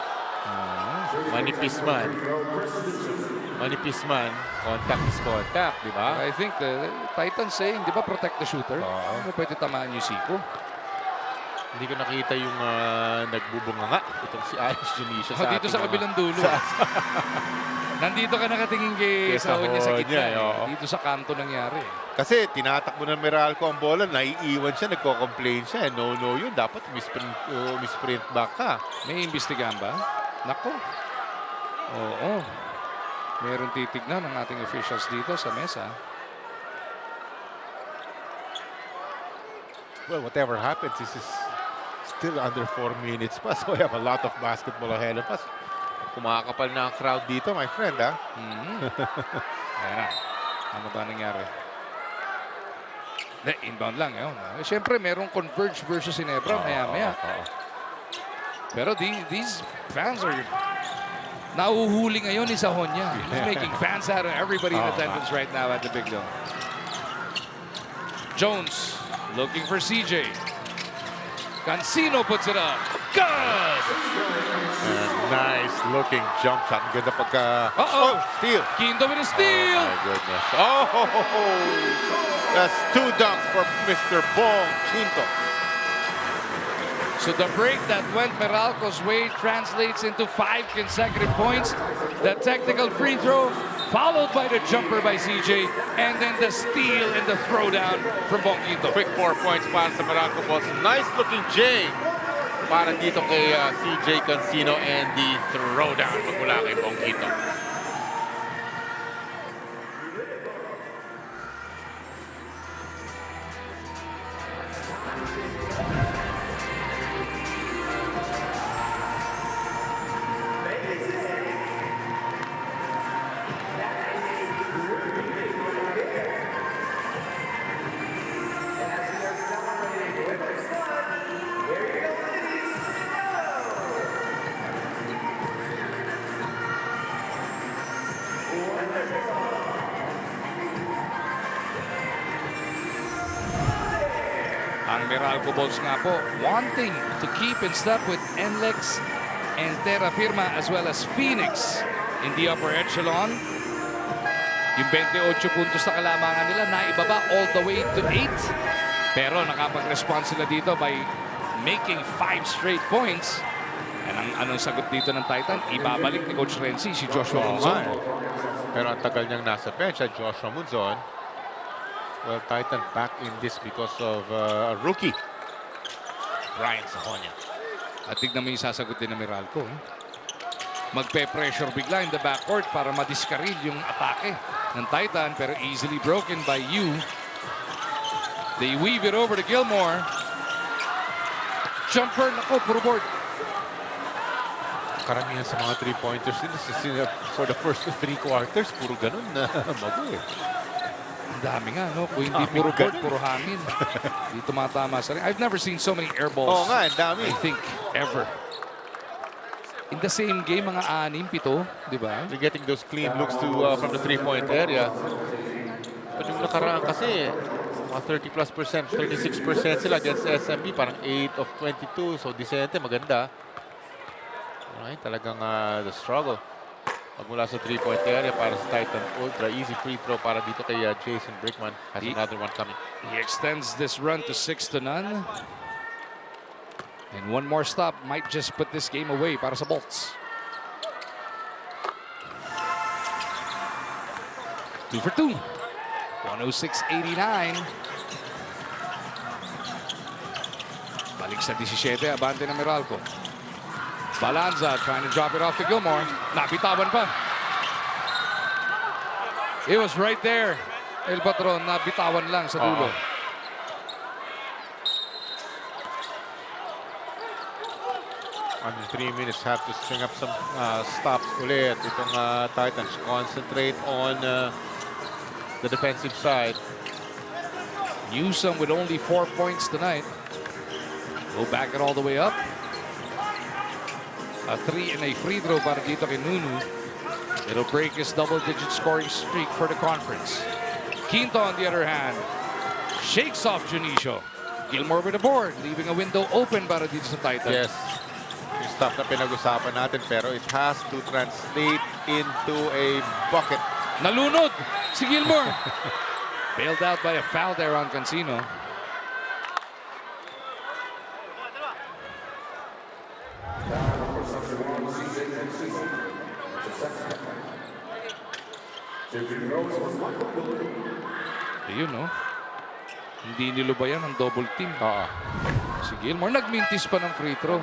Manipis man. Manipis man. Contact is contact, di ba? I think the Titans saying, di ba, protect the shooter? Ano pwede tamaan yung Siko? Hindi ko nakita yung nagbubunga nga. Itong si Aris Junicio sa dito sa kabilang dulo. Nandito ka nakatingin kay Sahonia sa gitna. Dito sa kanto nangyari. Kasi tinatakbo ng Meralco ang bola, naiiwan siya, nagko-complain siya. No, yun. Dapat misprint back ka. May imbestigahan ba? Nako. Oo. Meron titignan ng ating officials dito sa mesa. Well, whatever happens, this is still under 4 minutes pa. So we have a lot of basketball ahead of us. Kumakapal na ang crowd dito, my friend, ha? Ayan na. Ano ba nangyari? Inbound lang, yun. Siyempre, merong Converge versus Ginebra, maya-maya. Pero these fans are nahuhuli ngayon ni Sahonia. He's making fans out of everybody in attendance right now at the Big Dome. Jones looking for CJ. Cancino puts it up. Good! Nice looking jump shot. Ang ganda pagka... steal. Quinto with a steal. Oh, my goodness. That's 2 dunks for Mr. Bong Quinto. So the break that went Meralco's way translates into 5 consecutive points. The technical free throw, followed by the jumper by CJ, and then the steal and the throwdown from Bong Quinto. Quick 4 points para sa Meralco Bulls. Nice looking J para dito kay CJ Cancino, and the throwdown magmula kay Bong Quinto. Ang Meralco Bulls nga po wanting to keep in step with NLEX and Terra Firma as well as Phoenix in the upper echelon. Yung 28 puntos na kalamangan nila naibaba all the way to 8. Pero nakapag-respond sila dito by making 5 straight points. And anong sagot dito ng Titan? Ibabalik ni Coach Renzi si Joshua Monzon. Pero ang tagal niyang nasa bench, Joshua Monzon. Well, Titan back in this because of a rookie, Brian Sahonia. At tignan mo yung sasagot din ng Meralco. Magpe-pressure bigla in the backcourt para madiskaril yung atake ng Titan, pero easily broken by Yu. They weave it over to Gilmore. Jumper, nako, puro board. karamihan sa mga 3-pointers nila for the first 3 quarters, puro ganun na mago eh. Ang dami nga, no? Kung hindi puro board, puro hangin. Hindi tumatama sa ring. I've never seen so many air balls. Oo nga, ang dami. I think, ever. In the same game, mga 6, 7, di ba? They're getting those clean looks to from the 3-point area. But yung nakaraan kasi, mga 30+%, 36% sila against SMB, parang 8 of 22. So, disente, maganda. Alright, talagang the struggle. Magmula sa 3-point area para sa Titan Ultra. Easy free throw para dito kay Jason Brickman. Has another one coming. He extends this run to 6-0. And one more stop might just put this game away para sa Bolts. 2 for 2. 106-89. Balik sa 17, abante ng Meralco. Balanza trying to drop it off to Gilmore. Nabitawan pa. It was right there. El Patron, nabitawan lang sa dulo. Under 3 minutes, have to string up some stops ulit. Itong Titans concentrate on the defensive side. Newsom with only 4 points tonight. Go back it all the way up. A 3 and a free throw para dito kay Nunu. It'll break his double-digit scoring streak for the conference. Quinto, on the other hand, shakes off Junicio. Gilmore with the board, leaving a window open para dito sa Titans. Yes. Yung stop na pinag-usapan natin, pero it has to translate into a bucket. Nalunod si Gilmore. Bailed out by a foul there on Cancino. Ayun, no? Hindi nilubayan ang double team. Si Gilmore nagmintis pa ng free throw.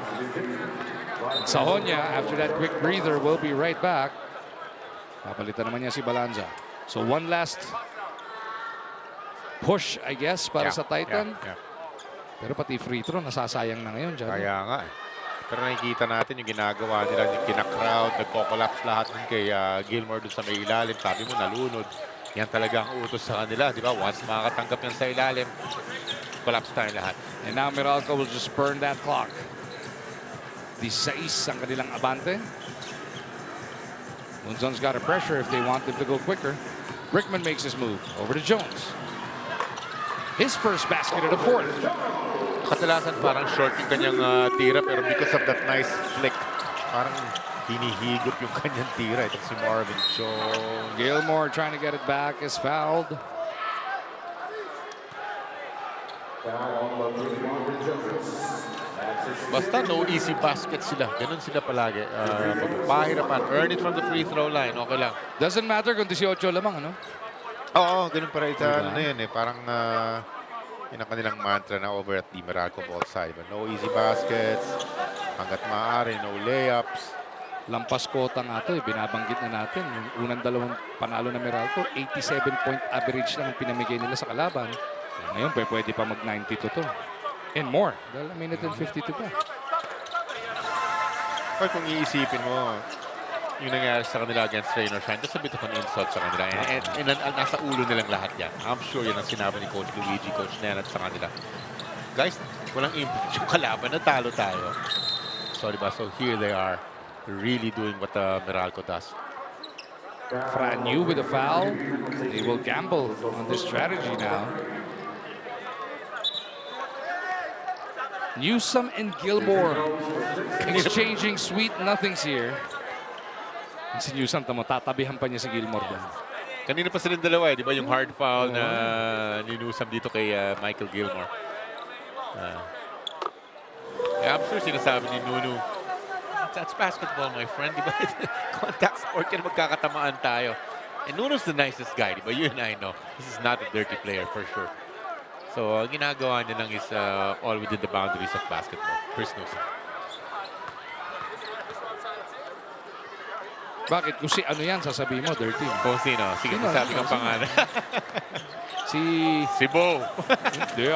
Sahonia, after that quick breather, will be right back. Papalitan naman niya si Balanza. So one last push, I guess, para sa Titan. Pero pati free throw, nasasayang na ngayon. Kaya nga eh. Pero nakikita natin yung ginagawa nila, yung kina-crowd, nagko-collapse lahat din kay Gilmore dun sa may ilalim. Sabi mo, nalunod. Yan talaga ang utos sa kanila, di ba? Once makakatanggap yan sa ilalim, collapse tayo lahat. And now Meralco will just burn that clock. 16 ang kanilang abante. Munzon's got a pressure if they want them to go quicker. Brickman makes his move over to Jones. His first basket of the fourth. Kadalasan parang short yung kanyang tira, pero because of that nice flick, parang hinihigop yung kanyang tira. Ito si Marvin Jones. Gilmore trying to get it back is fouled. Basta no easy basket sila. Ganun sila palagi. Pahirapan. Earn it from the free throw line. Okay lang. Doesn't matter kung 18 lamang, ano? Oo, ganun pa rin. Ano na yan eh. Parang yun ang kanilang mantra na over at the Meralco ball side. But no easy baskets. Hanggat maaari, no layups. Lampas kota nga ito eh. Binabanggit na natin. Yung unang dalawang panalo na Meralco, 87-point average lang ang pinamigay nila sa kalaban. Ngayon, pwede pa mag-92 to. And more. Dahil a minute and 52 pa. Or kung iisipin mo, yung nangyari sa kanila against Rain or Shine, that's a bit of an insult sa kanila. And nasa ulo nilang lahat yan. I'm sure yan ang sinabi ni Coach Luigi, Coach Nenat sa kanila. Guys, walang impact yung kalaban. Natalo tayo. So, diba? So, here they are. Really doing what Meralco does. Franyu with a foul. They will gamble on this strategy now. Newsom and Gilmore exchanging sweet nothings here. Si Newsom, tatabihan pa niya si Gilmore doon. Kanina pa silang dalawa eh, di ba? Yung hard foul na ni Newsom dito kay Michael Gilmore. I'm sure sinasabi ni Nunu, that's basketball, my friend. Di ba? Contact sport yan, magkakatamaan tayo. And Nunu's the nicest guy, di ba? You and I know. This is not a dirty player for sure. So, ginagawa niya lang is all within the boundaries of basketball. Chris Newsom. Bakit? Kung si ano yan, sasabihin mo, dirty. Kung sino? Sige, sabi kang pangalan. Si Bo. Hindi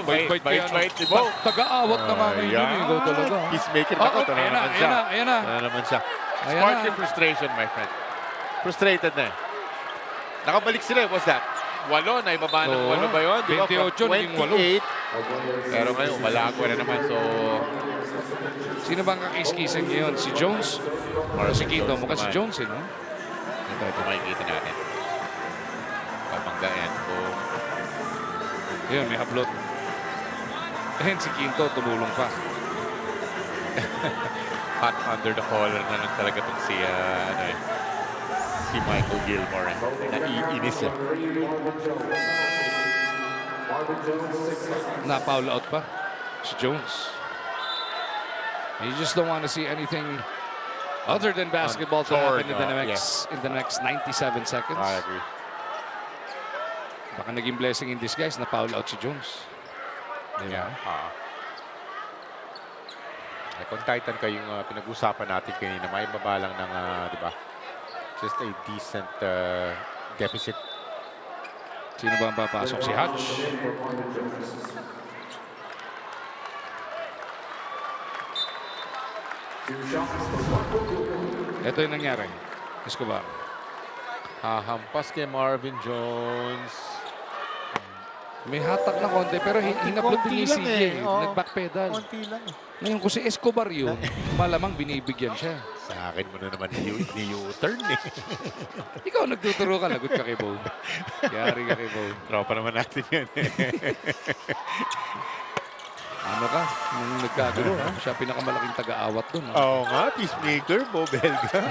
Bait-bait kaya. Bait si Bo. Taga-awat na nga ngayon yun. Ikaw talaga. Peacemaker na ko. Ayan na. Ano naman siya. Spark your frustration, my friend. Frustrated na eh. Nakabalik sila. What's that? 8 na ibaba ng 8 ba yun? Di ba? 28 naging 8. Pero ngayon, malago na naman. So, Sino bang kakis-kisan ngayon? Si Jones? Or si Quinto? Mukha si Jones, no? ito makikita natin. Pamanggaan ko. Ayun, may hablot. Ayun, si Quinto, tumulong pa. Hot under the collar na lang talaga itong si Michael Gilmore. Naiinis eh. Na-foul out pa. Si Jones. You just don't want to see anything other than basketball to happen in the next 97 seconds. I agree. Baka naging blessing in disguise na foul out si Jones. Yeah. Kung Titan kayong pinag-usapan natin kanina, may baba lang ng, di ba? Just a decent deficit. Sino ba ang papasok? Si Hodge. Ito yung nangyari. Escobar. Hahampas kay Marvin Jones. May hatak na konti pero hinaplot din ni CJ. Nag-backpedal. Konti lang eh. Ngayon kung si Escobar yun, malamang binibigyan siya. Sa akin mo na naman ni-U-turn eh. Ikaw nagtuturo ka, lagot ka kay Bo. Yari ka kay Bo. Tropa naman natin yan eh. Ano ka? Nung nagkagulo, ha? Siya pinakamalaking taga-awat dun. Oo nga, peacemaker, Bo Belga.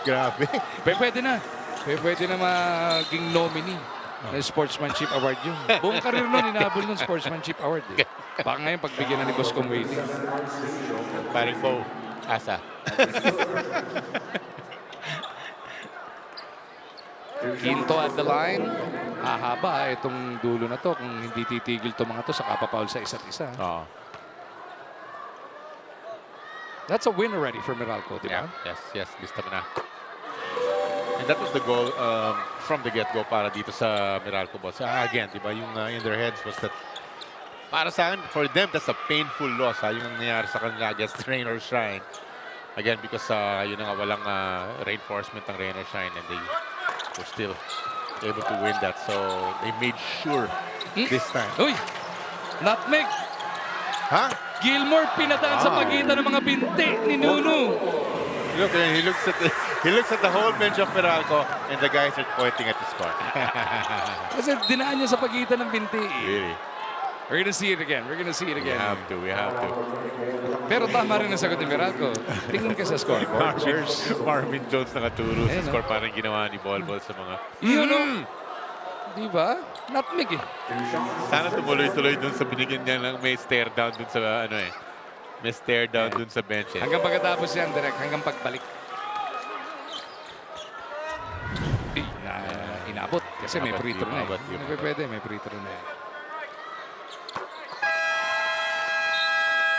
Grabe. Pwede na. Pwede na maging nominee na Sportsmanship Award yun. Buong karir nun, inabol ng Sportsmanship Award. Eh. Baka ngayon, pagbigyan na ni Boss Kong Waiting. Paring Bo, asa. Quinto at the line. Hahaba itong dulo na to. Kung hindi titigil to mga to, saka papaul sa isa't isa. That's a win already for Meralco, di ba? Yes. Lista mo na. And that was the goal from the get-go para dito sa Meralco boss. Again, di ba, yung in their heads was that para sa akin, for them, that's a painful loss. Yung nangyari sa kanila against Rain or Shine. Again, because yun nga, walang reinforcement ng Rain or Shine and they were still able to win that. So, they made sure this time. Uy! Nutmeg! Ha? Gilmore pinadaan sa pagitan ng mga binti ni Nunu. Look, he looks at the whole bench of Meralco and the guys are pointing at the score. Kasi dinaan niya sa pagitan ng binti. Really? We're gonna see it again. We have to. Pero tama rin ang sagot ni Meralco. Tingnan ka sa scoreboard. Marvin Jones nakaturo sa score parang ginawa ni Bolbol sa mga... Yun o. Di ba? Nutmeg eh. Sana tumuloy-tuloy dun sa binigyan niya ng may stare down dun sa may stare down dun sa bench. Hanggang pagkatapos yan, direct. Hanggang pagbalik. Inabot. Kasi may free throw na eh. Pwede, may free throw na eh.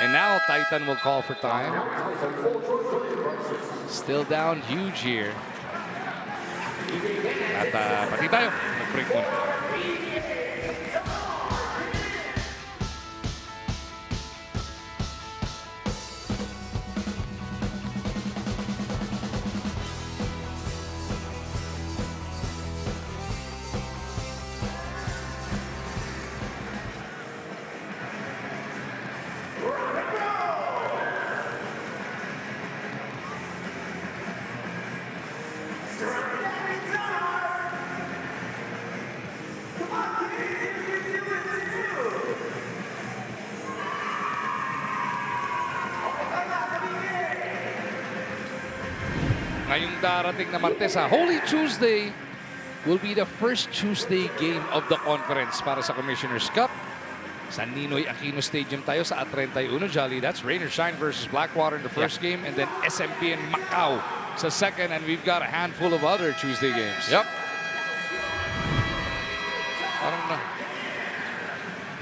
And now, Titan will call for time. Still down huge here. At pati tayo. Mag-break muna. Ngayong darating na Martes, Holy Tuesday will be the first Tuesday game of the conference para sa Commissioner's Cup. Sa Ninoy Aquino Stadium tayo sa A31 Jolly. That's Rain or Shine versus Blackwater in the first game, and then SMP and Macau sa second, and we've got a handful of other Tuesday games. Yep. Parang na.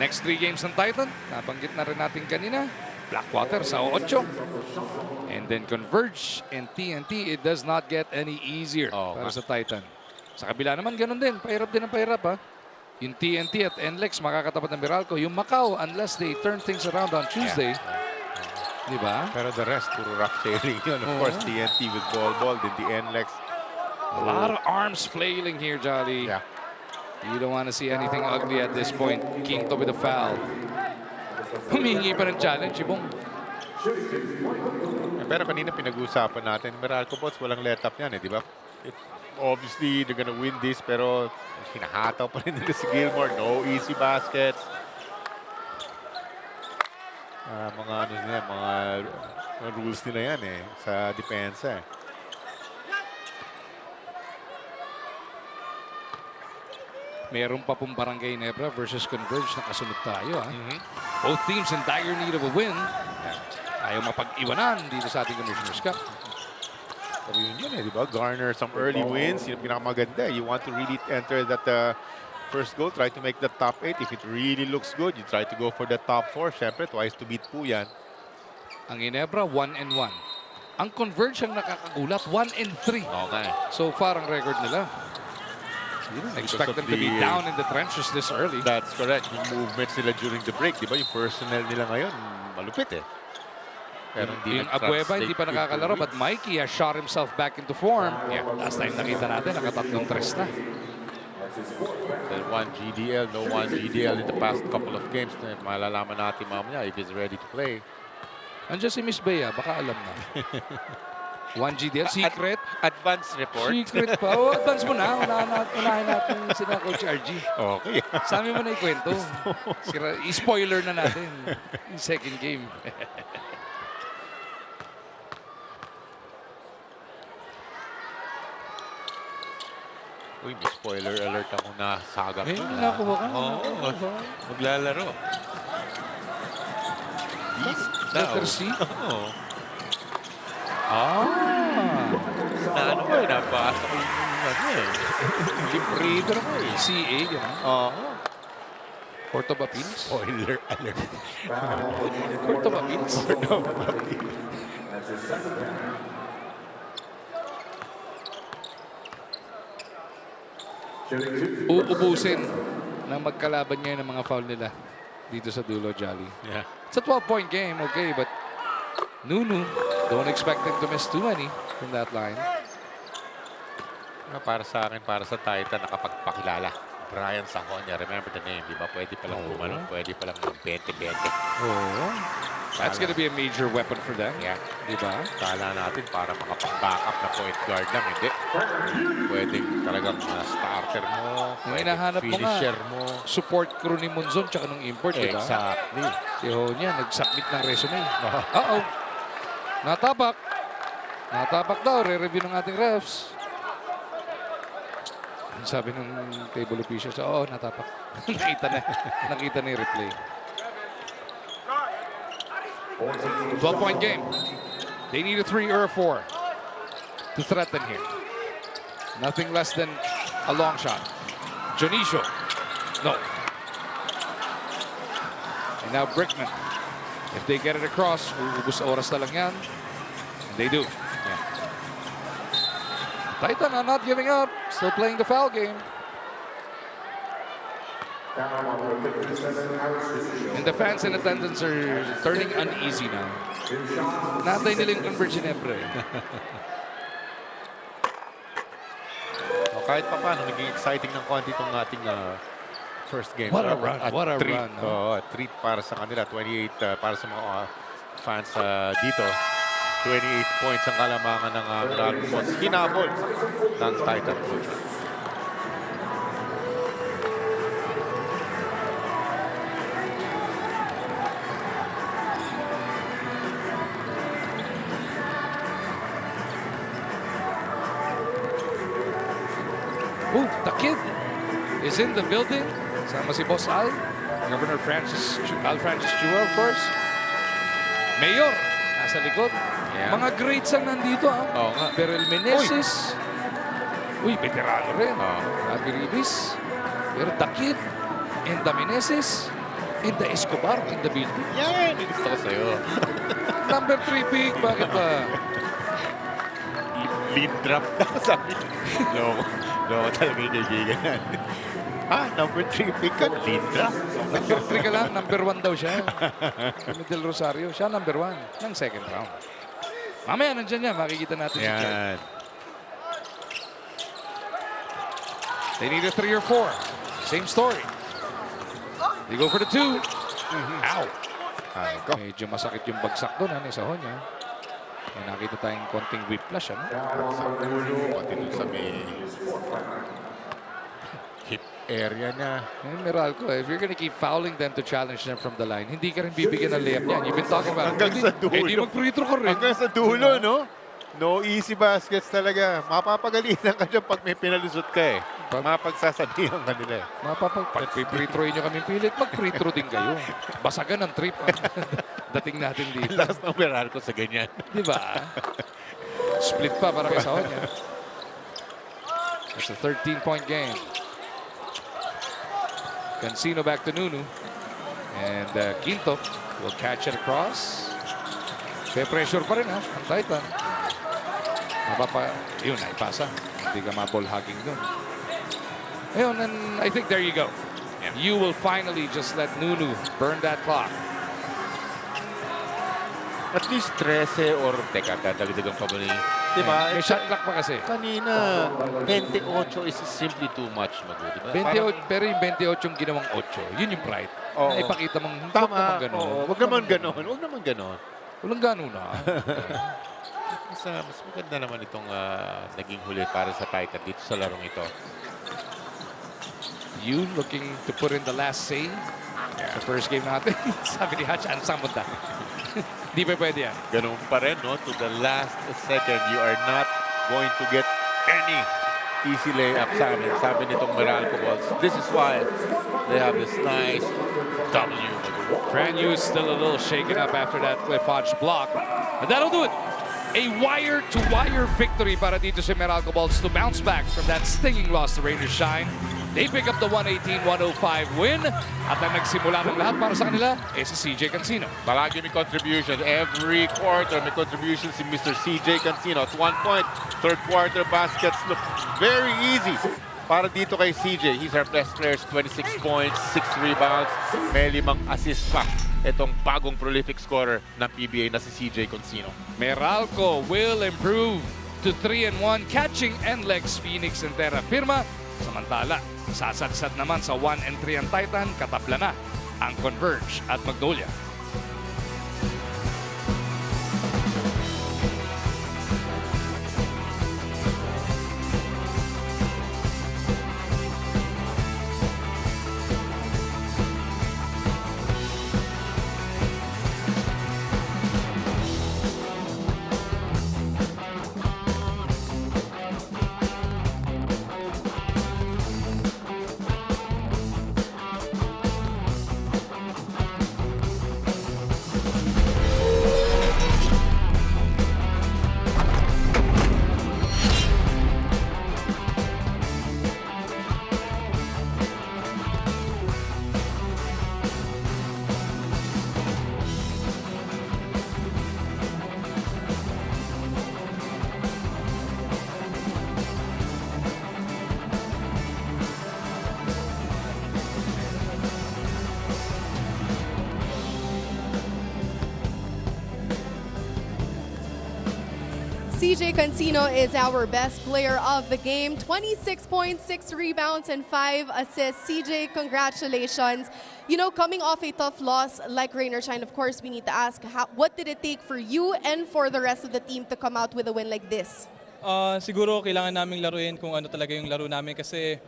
Next 3 games ng Titan, nabanggit na rin natin kanina. Blackwater sa 8. And then Converge and TNT, it does not get any easier para sa Titan. Sa kabila naman, ganun din. Pahirap din ang pahirap, ha? Yung TNT at NLEX makakatapat ng Meralco. Yung Macau, unless they turn things around on Tuesday. Di ba? Pero the rest, puro rough sharing yun. Of course, TNT with ball, then the NLEX. A lot of arms flailing here, Jolly. Yeah. You don't want to see anything ugly at this point. Quinto with a foul. Humingi pa ng challenge, Ibong. Pero kanina pinag-uusapan natin, Meralco boss, walang let-up yan, di ba? Obviously, they're gonna win this, pero hinahataw pa rin nila si Gilmore. No easy baskets. Mga ano nila, mga rules nila yan sa depensa. Meron pa pong Barangay Nebra versus Converge na kasunod tayo. Both teams in dire need of a win. Ayaw mapag-iwanan dito sa ating Commissioner's Cup. Pero yun di ba? Garner some early wins. Yun ang pinakamaganda. You want to really enter that first goal. Try to make the top 8. If it really looks good, you try to go for the top 4. Siyempre, twice to beat po yan. Ang Ginebra, 1-1. Ang Converge ang nakakagulat, 1-3. Okay. So far, ang record nila. Expect them to be down in the trenches this early. That's correct. Yung movements nila during the break, di ba? Yung personnel nila ngayon, malupit Pero yung Abueva hindi pa nakakalaro, but Mikey has shot himself back into form. Last time nakita natin, nakatatlong tres na. Then one GDL, no one GDL in the past couple of games. Malalaman natin mamaya if he's ready to play. Andiyan si Miss Bea, baka alam na. One GDL, secret. Advance report. Secret pa. O, advance mo na. Unahin natin sina Coach RG. Okay. Sa amin mo na ikwento. I-spoiler na natin. Yung second game. Uy, may spoiler alert ako na sagap. Nakuha ka. Oo. Maglalaro. Letter C? Oo. Na ano ko nabasa ko yung lip reader ko CA, gano'n? Oo. Court of Appeals? Spoiler alert. Court of Appeals? Uubusin na magkalaban ngayon ng mga foul nila dito sa dulo, Jolly. Yeah. It's a 12-point game, okay, but Nunu, don't expect them to miss too many from that line. Para sa akin, para sa Titan, nakapagpakilala. Brian Sahonia, remember the name, di ba? Pwede palang gumano, pwede palang 20-20. That's gonna be a major weapon for them. Yeah. Di ba? Kala natin para makapag-backup na point guard lang, hindi. Pwedeng talagang starter mo, Ang hinahanap mo nga, finisher mo. support crew ni Munzon tsaka nung import, di ba? Exactly. Si Honia, nag-submit ng resume. Uh-oh. Natapak. Natapak daw, re-review ng ating refs. Sabi ng table officials, oo, natapak. Nakita na yung replay. 12-point game. They need a 3 or a 4 to threaten here. Nothing less than a long shot. Jonicio. No. And now Brickman. If they get it across, ubus oras na lang yan. And they do. Titan are not giving up. Still playing the foul game. And the fans in attendance are turning uneasy now. Natay nila yung Converge Ginebra. Kahit pa paano, naging exciting ng konti itong ating first game. What a run. What a treat, run. A treat para sa kanila. 28 para sa mga fans dito. 28 points ang kalamangan ng Meralco Bots. Hinabol ng Titan Ultra. Oh, the kid is in the building. Sama si Boss Al. Governor Al Francis Chua, of course. Mayor, nasa likod. Yeah. Mga greats ang nandito. Oo nga. Beryl Meneses. Uy, veterano rin. Abby Ribis. Pero the kid and the Meneses and the Escobar in the building. Yan! Gusto ko sa'yo. Number 3 pick. Bakit ba? lead drop daw, sabi. Loko talaga yung kaibigan. Number 3 pick ka, lead drop. Number 3 ka lang, number 1 daw siya. Del Rosario, siya number 1 ng second round. Mamaya nandiyan yan, makikita natin si Chen. Yan. They need a 3 or 4. Same story. They go for the 2. Ow! Medyo masakit yung bagsak doon, ni Sahonya. May nakita tayong konting whiplash, ano? Sa ulo, pati dun sa may hip area niya. Meralco, if you're gonna keep fouling them to challenge them from the line, hindi ka rin bibigyan ng layup niyan. You've been talking about Hanggang sa dulo. Hindi mag-free throw ka rin. Hanggang sa dulo, no? No easy baskets talaga. Mapapagalitan ka dyan pag may pinalusot ka eh. Mapagsasabihan ka nila eh. Pag free throw nyo kami pilit, mag-free throw din kayo. Basagan ang trip. Dating natin dito. Lakas ng Meralco sa ganyan. Di ba? Split pa para kay Sahonya. It's a 13-point game. Cancino back to Nunu. And Quinto will catch it across. May pressure pa rin ha, ang Titan. Yun, naipasa. Hindi ka ma-ball hugging dun. Ayun, and I think there you go. Yeah. You will finally just let Nunu burn that clock. At least 13 or... Teka, dadagdagan pa ba ni... Diba? May shot clock pa kasi. Kanina, 28 is simply too much, Magu. Diba? 28, pero yung 28 yung ginawang 8. Yun yung pride. Oo. Na ipakita mong Tama. huwag naman ganun. Huwag naman ganon. Walang ganun na. Mas maganda naman itong naging huli para sa Titan dito sa larong ito. You looking to put in the last save? Yeah. Sa first game natin. Sabi ni Hatch, saan punta? Di pa pwede yan. Ganun pa rin, no? To the last second, you are not going to get any easy layup sa amin. Sabi nitong Meralco Balls. This is why they have this nice W. Brand new is still a little shaken up after that Cliff Hodge block. And that'll do it. A wire-to-wire victory para dito si Meralco Balls to bounce back from that stinging loss to Rangers Shine. They pick up the 118-105 win. At ang nagsimula ng lahat para sa kanila si CJ Cancino. Palagi may contribution. Every quarter may contribution si Mr. CJ Cancino. At 1 point, third quarter baskets look very easy para dito kay CJ. He's our best player, 26 points, 6 rebounds, may 5 assists pa. Itong bagong prolific scorer ng PBA na si CJ Cancino. Meralco will improve to 3-1, catching NLEX, Phoenix, and Terra Firma. Samantala, sasadsad naman sa 1-3 ang Titan, katabla na ang Converge at Magnolia. CJ Cancino is our best player of the game. 26 points, 6 rebounds, and 5 assists. CJ, congratulations. You know, coming off a tough loss like Rainer Shine, of course, we need to ask, what did it take for you and for the rest of the team to come out with a win like this? Siguro kailangan naming laruin kung ano talaga yung laro namin kasi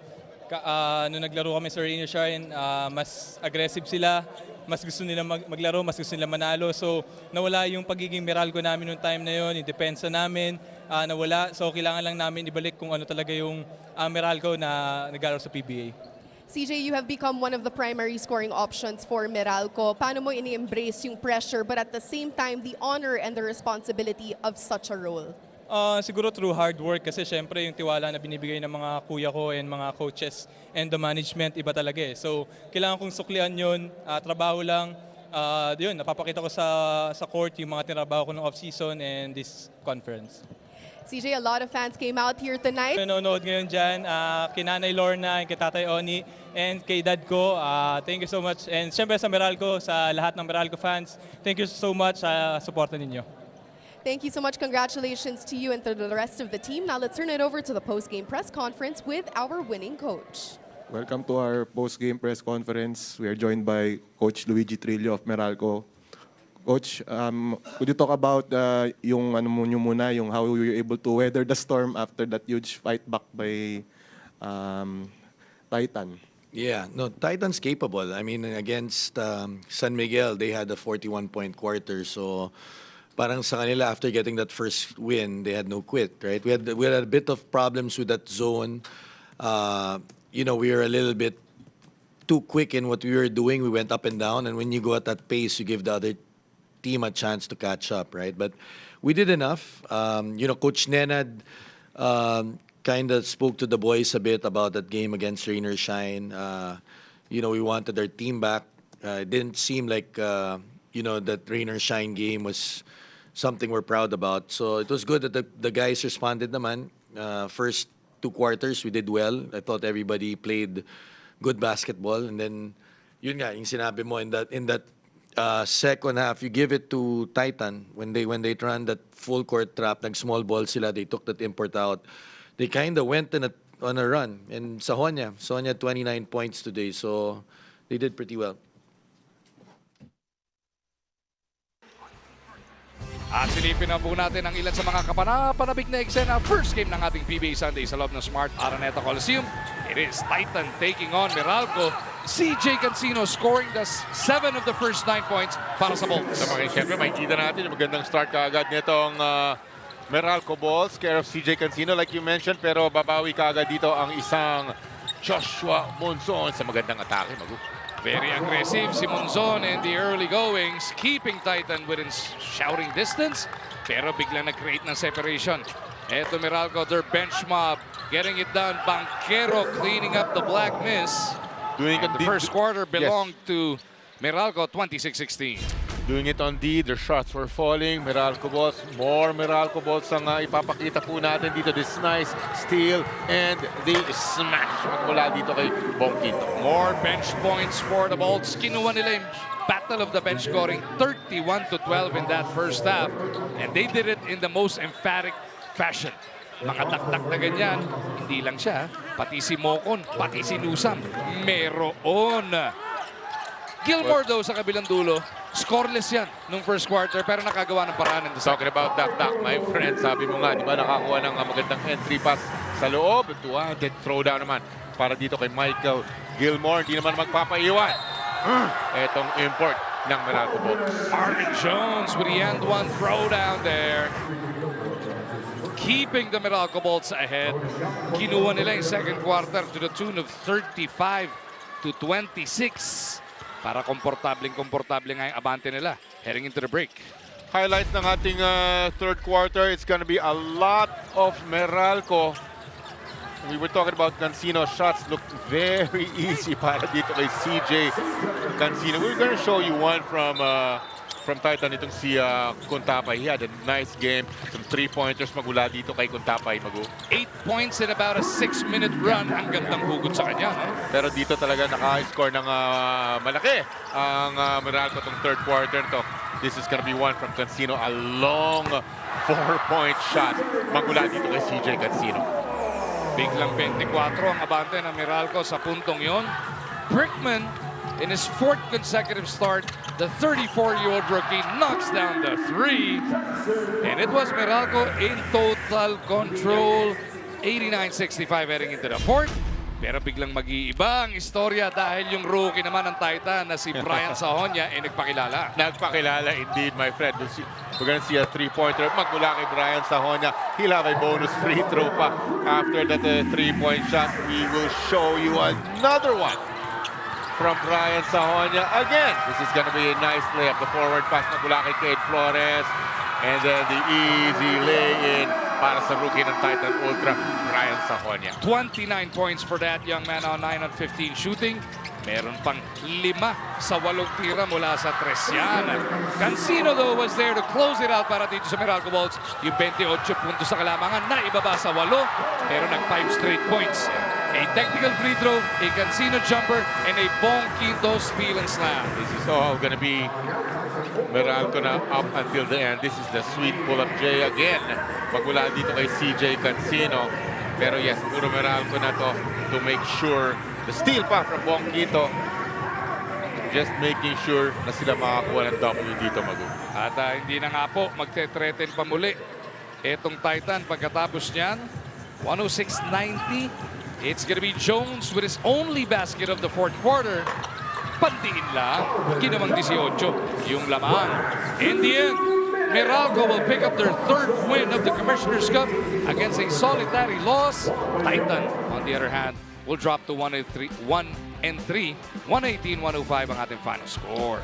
nung naglaro kami sa Rainer Shine, mas aggressive sila. Mas gusto nila maglaro, mas gusto nila manalo. So, nawala yung pagiging Meralco namin noong time na yon, yung depensa namin, nawala. So, kailangan lang namin ibalik kung ano talaga yung Meralco na naglaro sa PBA. CJ, you have become one of the primary scoring options for Meralco. Paano mo ini-embrace yung pressure but at the same time, the honor and the responsibility of such a role? Siguro through hard work kasi syempre yung tiwala na binibigay ng mga kuya ko and mga coaches and the management iba talaga eh. So kailangan kong suklian yun, trabaho lang. Yun, napapakita ko sa court yung mga tinabaho ko ng off-season and this conference. CJ, a lot of fans came out here tonight. Nanonood ngayon dyan, kay Nanay Lorna, kay Tatay Oni, and kay Dad ko. Thank you so much. And syempre sa Meralco, sa lahat ng Meralco fans, thank you so much sa suporta ninyo. Thank you so much. Congratulations to you and to the rest of the team. Now let's turn it over to the post-game press conference with our winning coach. Welcome to our post-game press conference. We are joined by Coach Luigi Trillo of Meralco. Coach, could you talk about yung how you were able to weather the storm after that huge fight back by Titan? Yeah, no, Titan's capable. I mean, against San Miguel, they had a 41-point quarter. So, parang sa kanila, after getting that first win, they had no quit, right? We had a bit of problems with that zone. We were a little bit too quick in what we were doing. We went up and down, and when you go at that pace, you give the other team a chance to catch up, right? But we did enough. Coach Nenad kind of spoke to the boys a bit about that game against Rain or Shine. We wanted our team back. It didn't seem like, that Rain or Shine game was something we're proud about. So it was good that the guys responded naman. First 2 quarters, we did well. I thought everybody played good basketball. And then, yun nga, yung sinabi mo, in that second half, you give it to Titan when they run that full court trap, nag small ball sila, they took that import out. They kind of went on a run. And Sonia 29 points today, so they did pretty well. At silipin na po natin ang ilan sa mga kapanapanabik na eksena. First game ng ating PBA Sunday sa loob ng Smart Araneta Coliseum. It is Titan taking on Meralco. CJ Cancino scoring the 7 of the first 9 points para sa Bolts. Siyempre, makikita natin yung magandang start kaagad nitong Meralco Bolts, care of CJ Cancino like you mentioned, pero babawi kaagad dito ang isang Joshua Monzon sa magandang atake. Very aggressive si Monzon in the early goings, keeping Titan within shouting distance, pero biglang nag-create ng separation. Eto Meralco, their bench mob, getting it done. Banquero cleaning up the black miss. The first quarter belonged to Meralco, 26-16. Doing it on D, their shots were falling. Meralco Bolts, more Meralco Bolts ang ipapakita po natin dito. This nice steal and the smash magmula dito kay Bongkito. More bench points for the Bolts. Kinuha nila yung battle of the bench scoring, 31-12 in that first half. And they did it in the most emphatic fashion. Makataktak na ganyan, hindi lang siya, pati si Mocon, pati si Nusam, meron. Gilmore daw sa kabilang dulo, scoreless yan nung first quarter pero nakagawa ng paraan. Talking about that, my friend, sabi mo nga, di ba nakakuha ng magandang entry pass sa loob. Then throw down naman para dito kay Michael Gilmore. Hindi naman magpapaiwan. Etong import ng Meralco Bolts. Marvin Jones with the end one throw down there. Keeping the Meralco Bolts ahead. Kinuha nila yung second quarter to the tune of 35-26. Para komportable nga yung abante nila heading into the break. Highlights ng ating third quarter, it's gonna be a lot of Meralco. We were talking about Cancino. Shots looked very easy para dito kay CJ Cancino. We're gonna show you one from Titan, itong si Contapay. He had a nice game. Some 3-pointers magula dito kay Contapay. 8 points in about a 6-minute run. Ang gandang hugot sa kanya. Pero dito talaga naka-score ng malaki ang Meralco itong third quarter nito. This is gonna be one from Cancino. A long 4-point shot magula dito kay CJ Cancino. Biglang 24 ang abante ng Meralco sa puntong yon. Brickman, in his 4th consecutive start, the 34-year-old rookie knocks down the 3. And it was Meralco in total control. 89-65 heading into the 4th. Pero biglang mag-iiba ang istorya dahil yung rookie naman ng Titan na si Brian Sahonia ay nagpakilala. Nagpakilala indeed, my friend. We're gonna see a 3-pointer magmula kay Brian Sahonia. He'll have a bonus free throw pa after that 3-point shot. We will show you another one from Brian Sahonia. Again, this is gonna be a nice layup. The forward pass magmula kay Cade Flores. And then the easy lay-in para sa rookie ng Titan Ultra, Brian Sahonia. 29 points for that young man on 9 on 15 shooting. Meron pang 5 sa 8 tira mula sa 3 yan. Cancino though was there to close it out para dito sa Meralco Bolts. Yung 28 puntos sa kalamangan na ibaba sa 8 pero nag 5 straight points. A technical free throw, a Cancino jumper, and a Bong Quinto steal and slam. This is all gonna be Meralco na up until the end. This is the sweet pull-up J again. Magmula dito kay CJ Cancino. Pero yes, puro Meralco na to make sure the steal pa from Bong Quinto. Just making sure na sila makakuha ng W dito, Magu. At hindi na nga po magte-threaten pa muli etong Titan pagkatapos niyan. 106-90. It's gonna be Jones with his only basket of the fourth quarter. Pandiin lang. Ginawang 18 yung lamang. In the end, Meralco will pick up their 3rd win of the Commissioner's Cup against a solitary loss. Titan, on the other hand, will drop to 1-3, 1-3, 118-105 ang ating final score.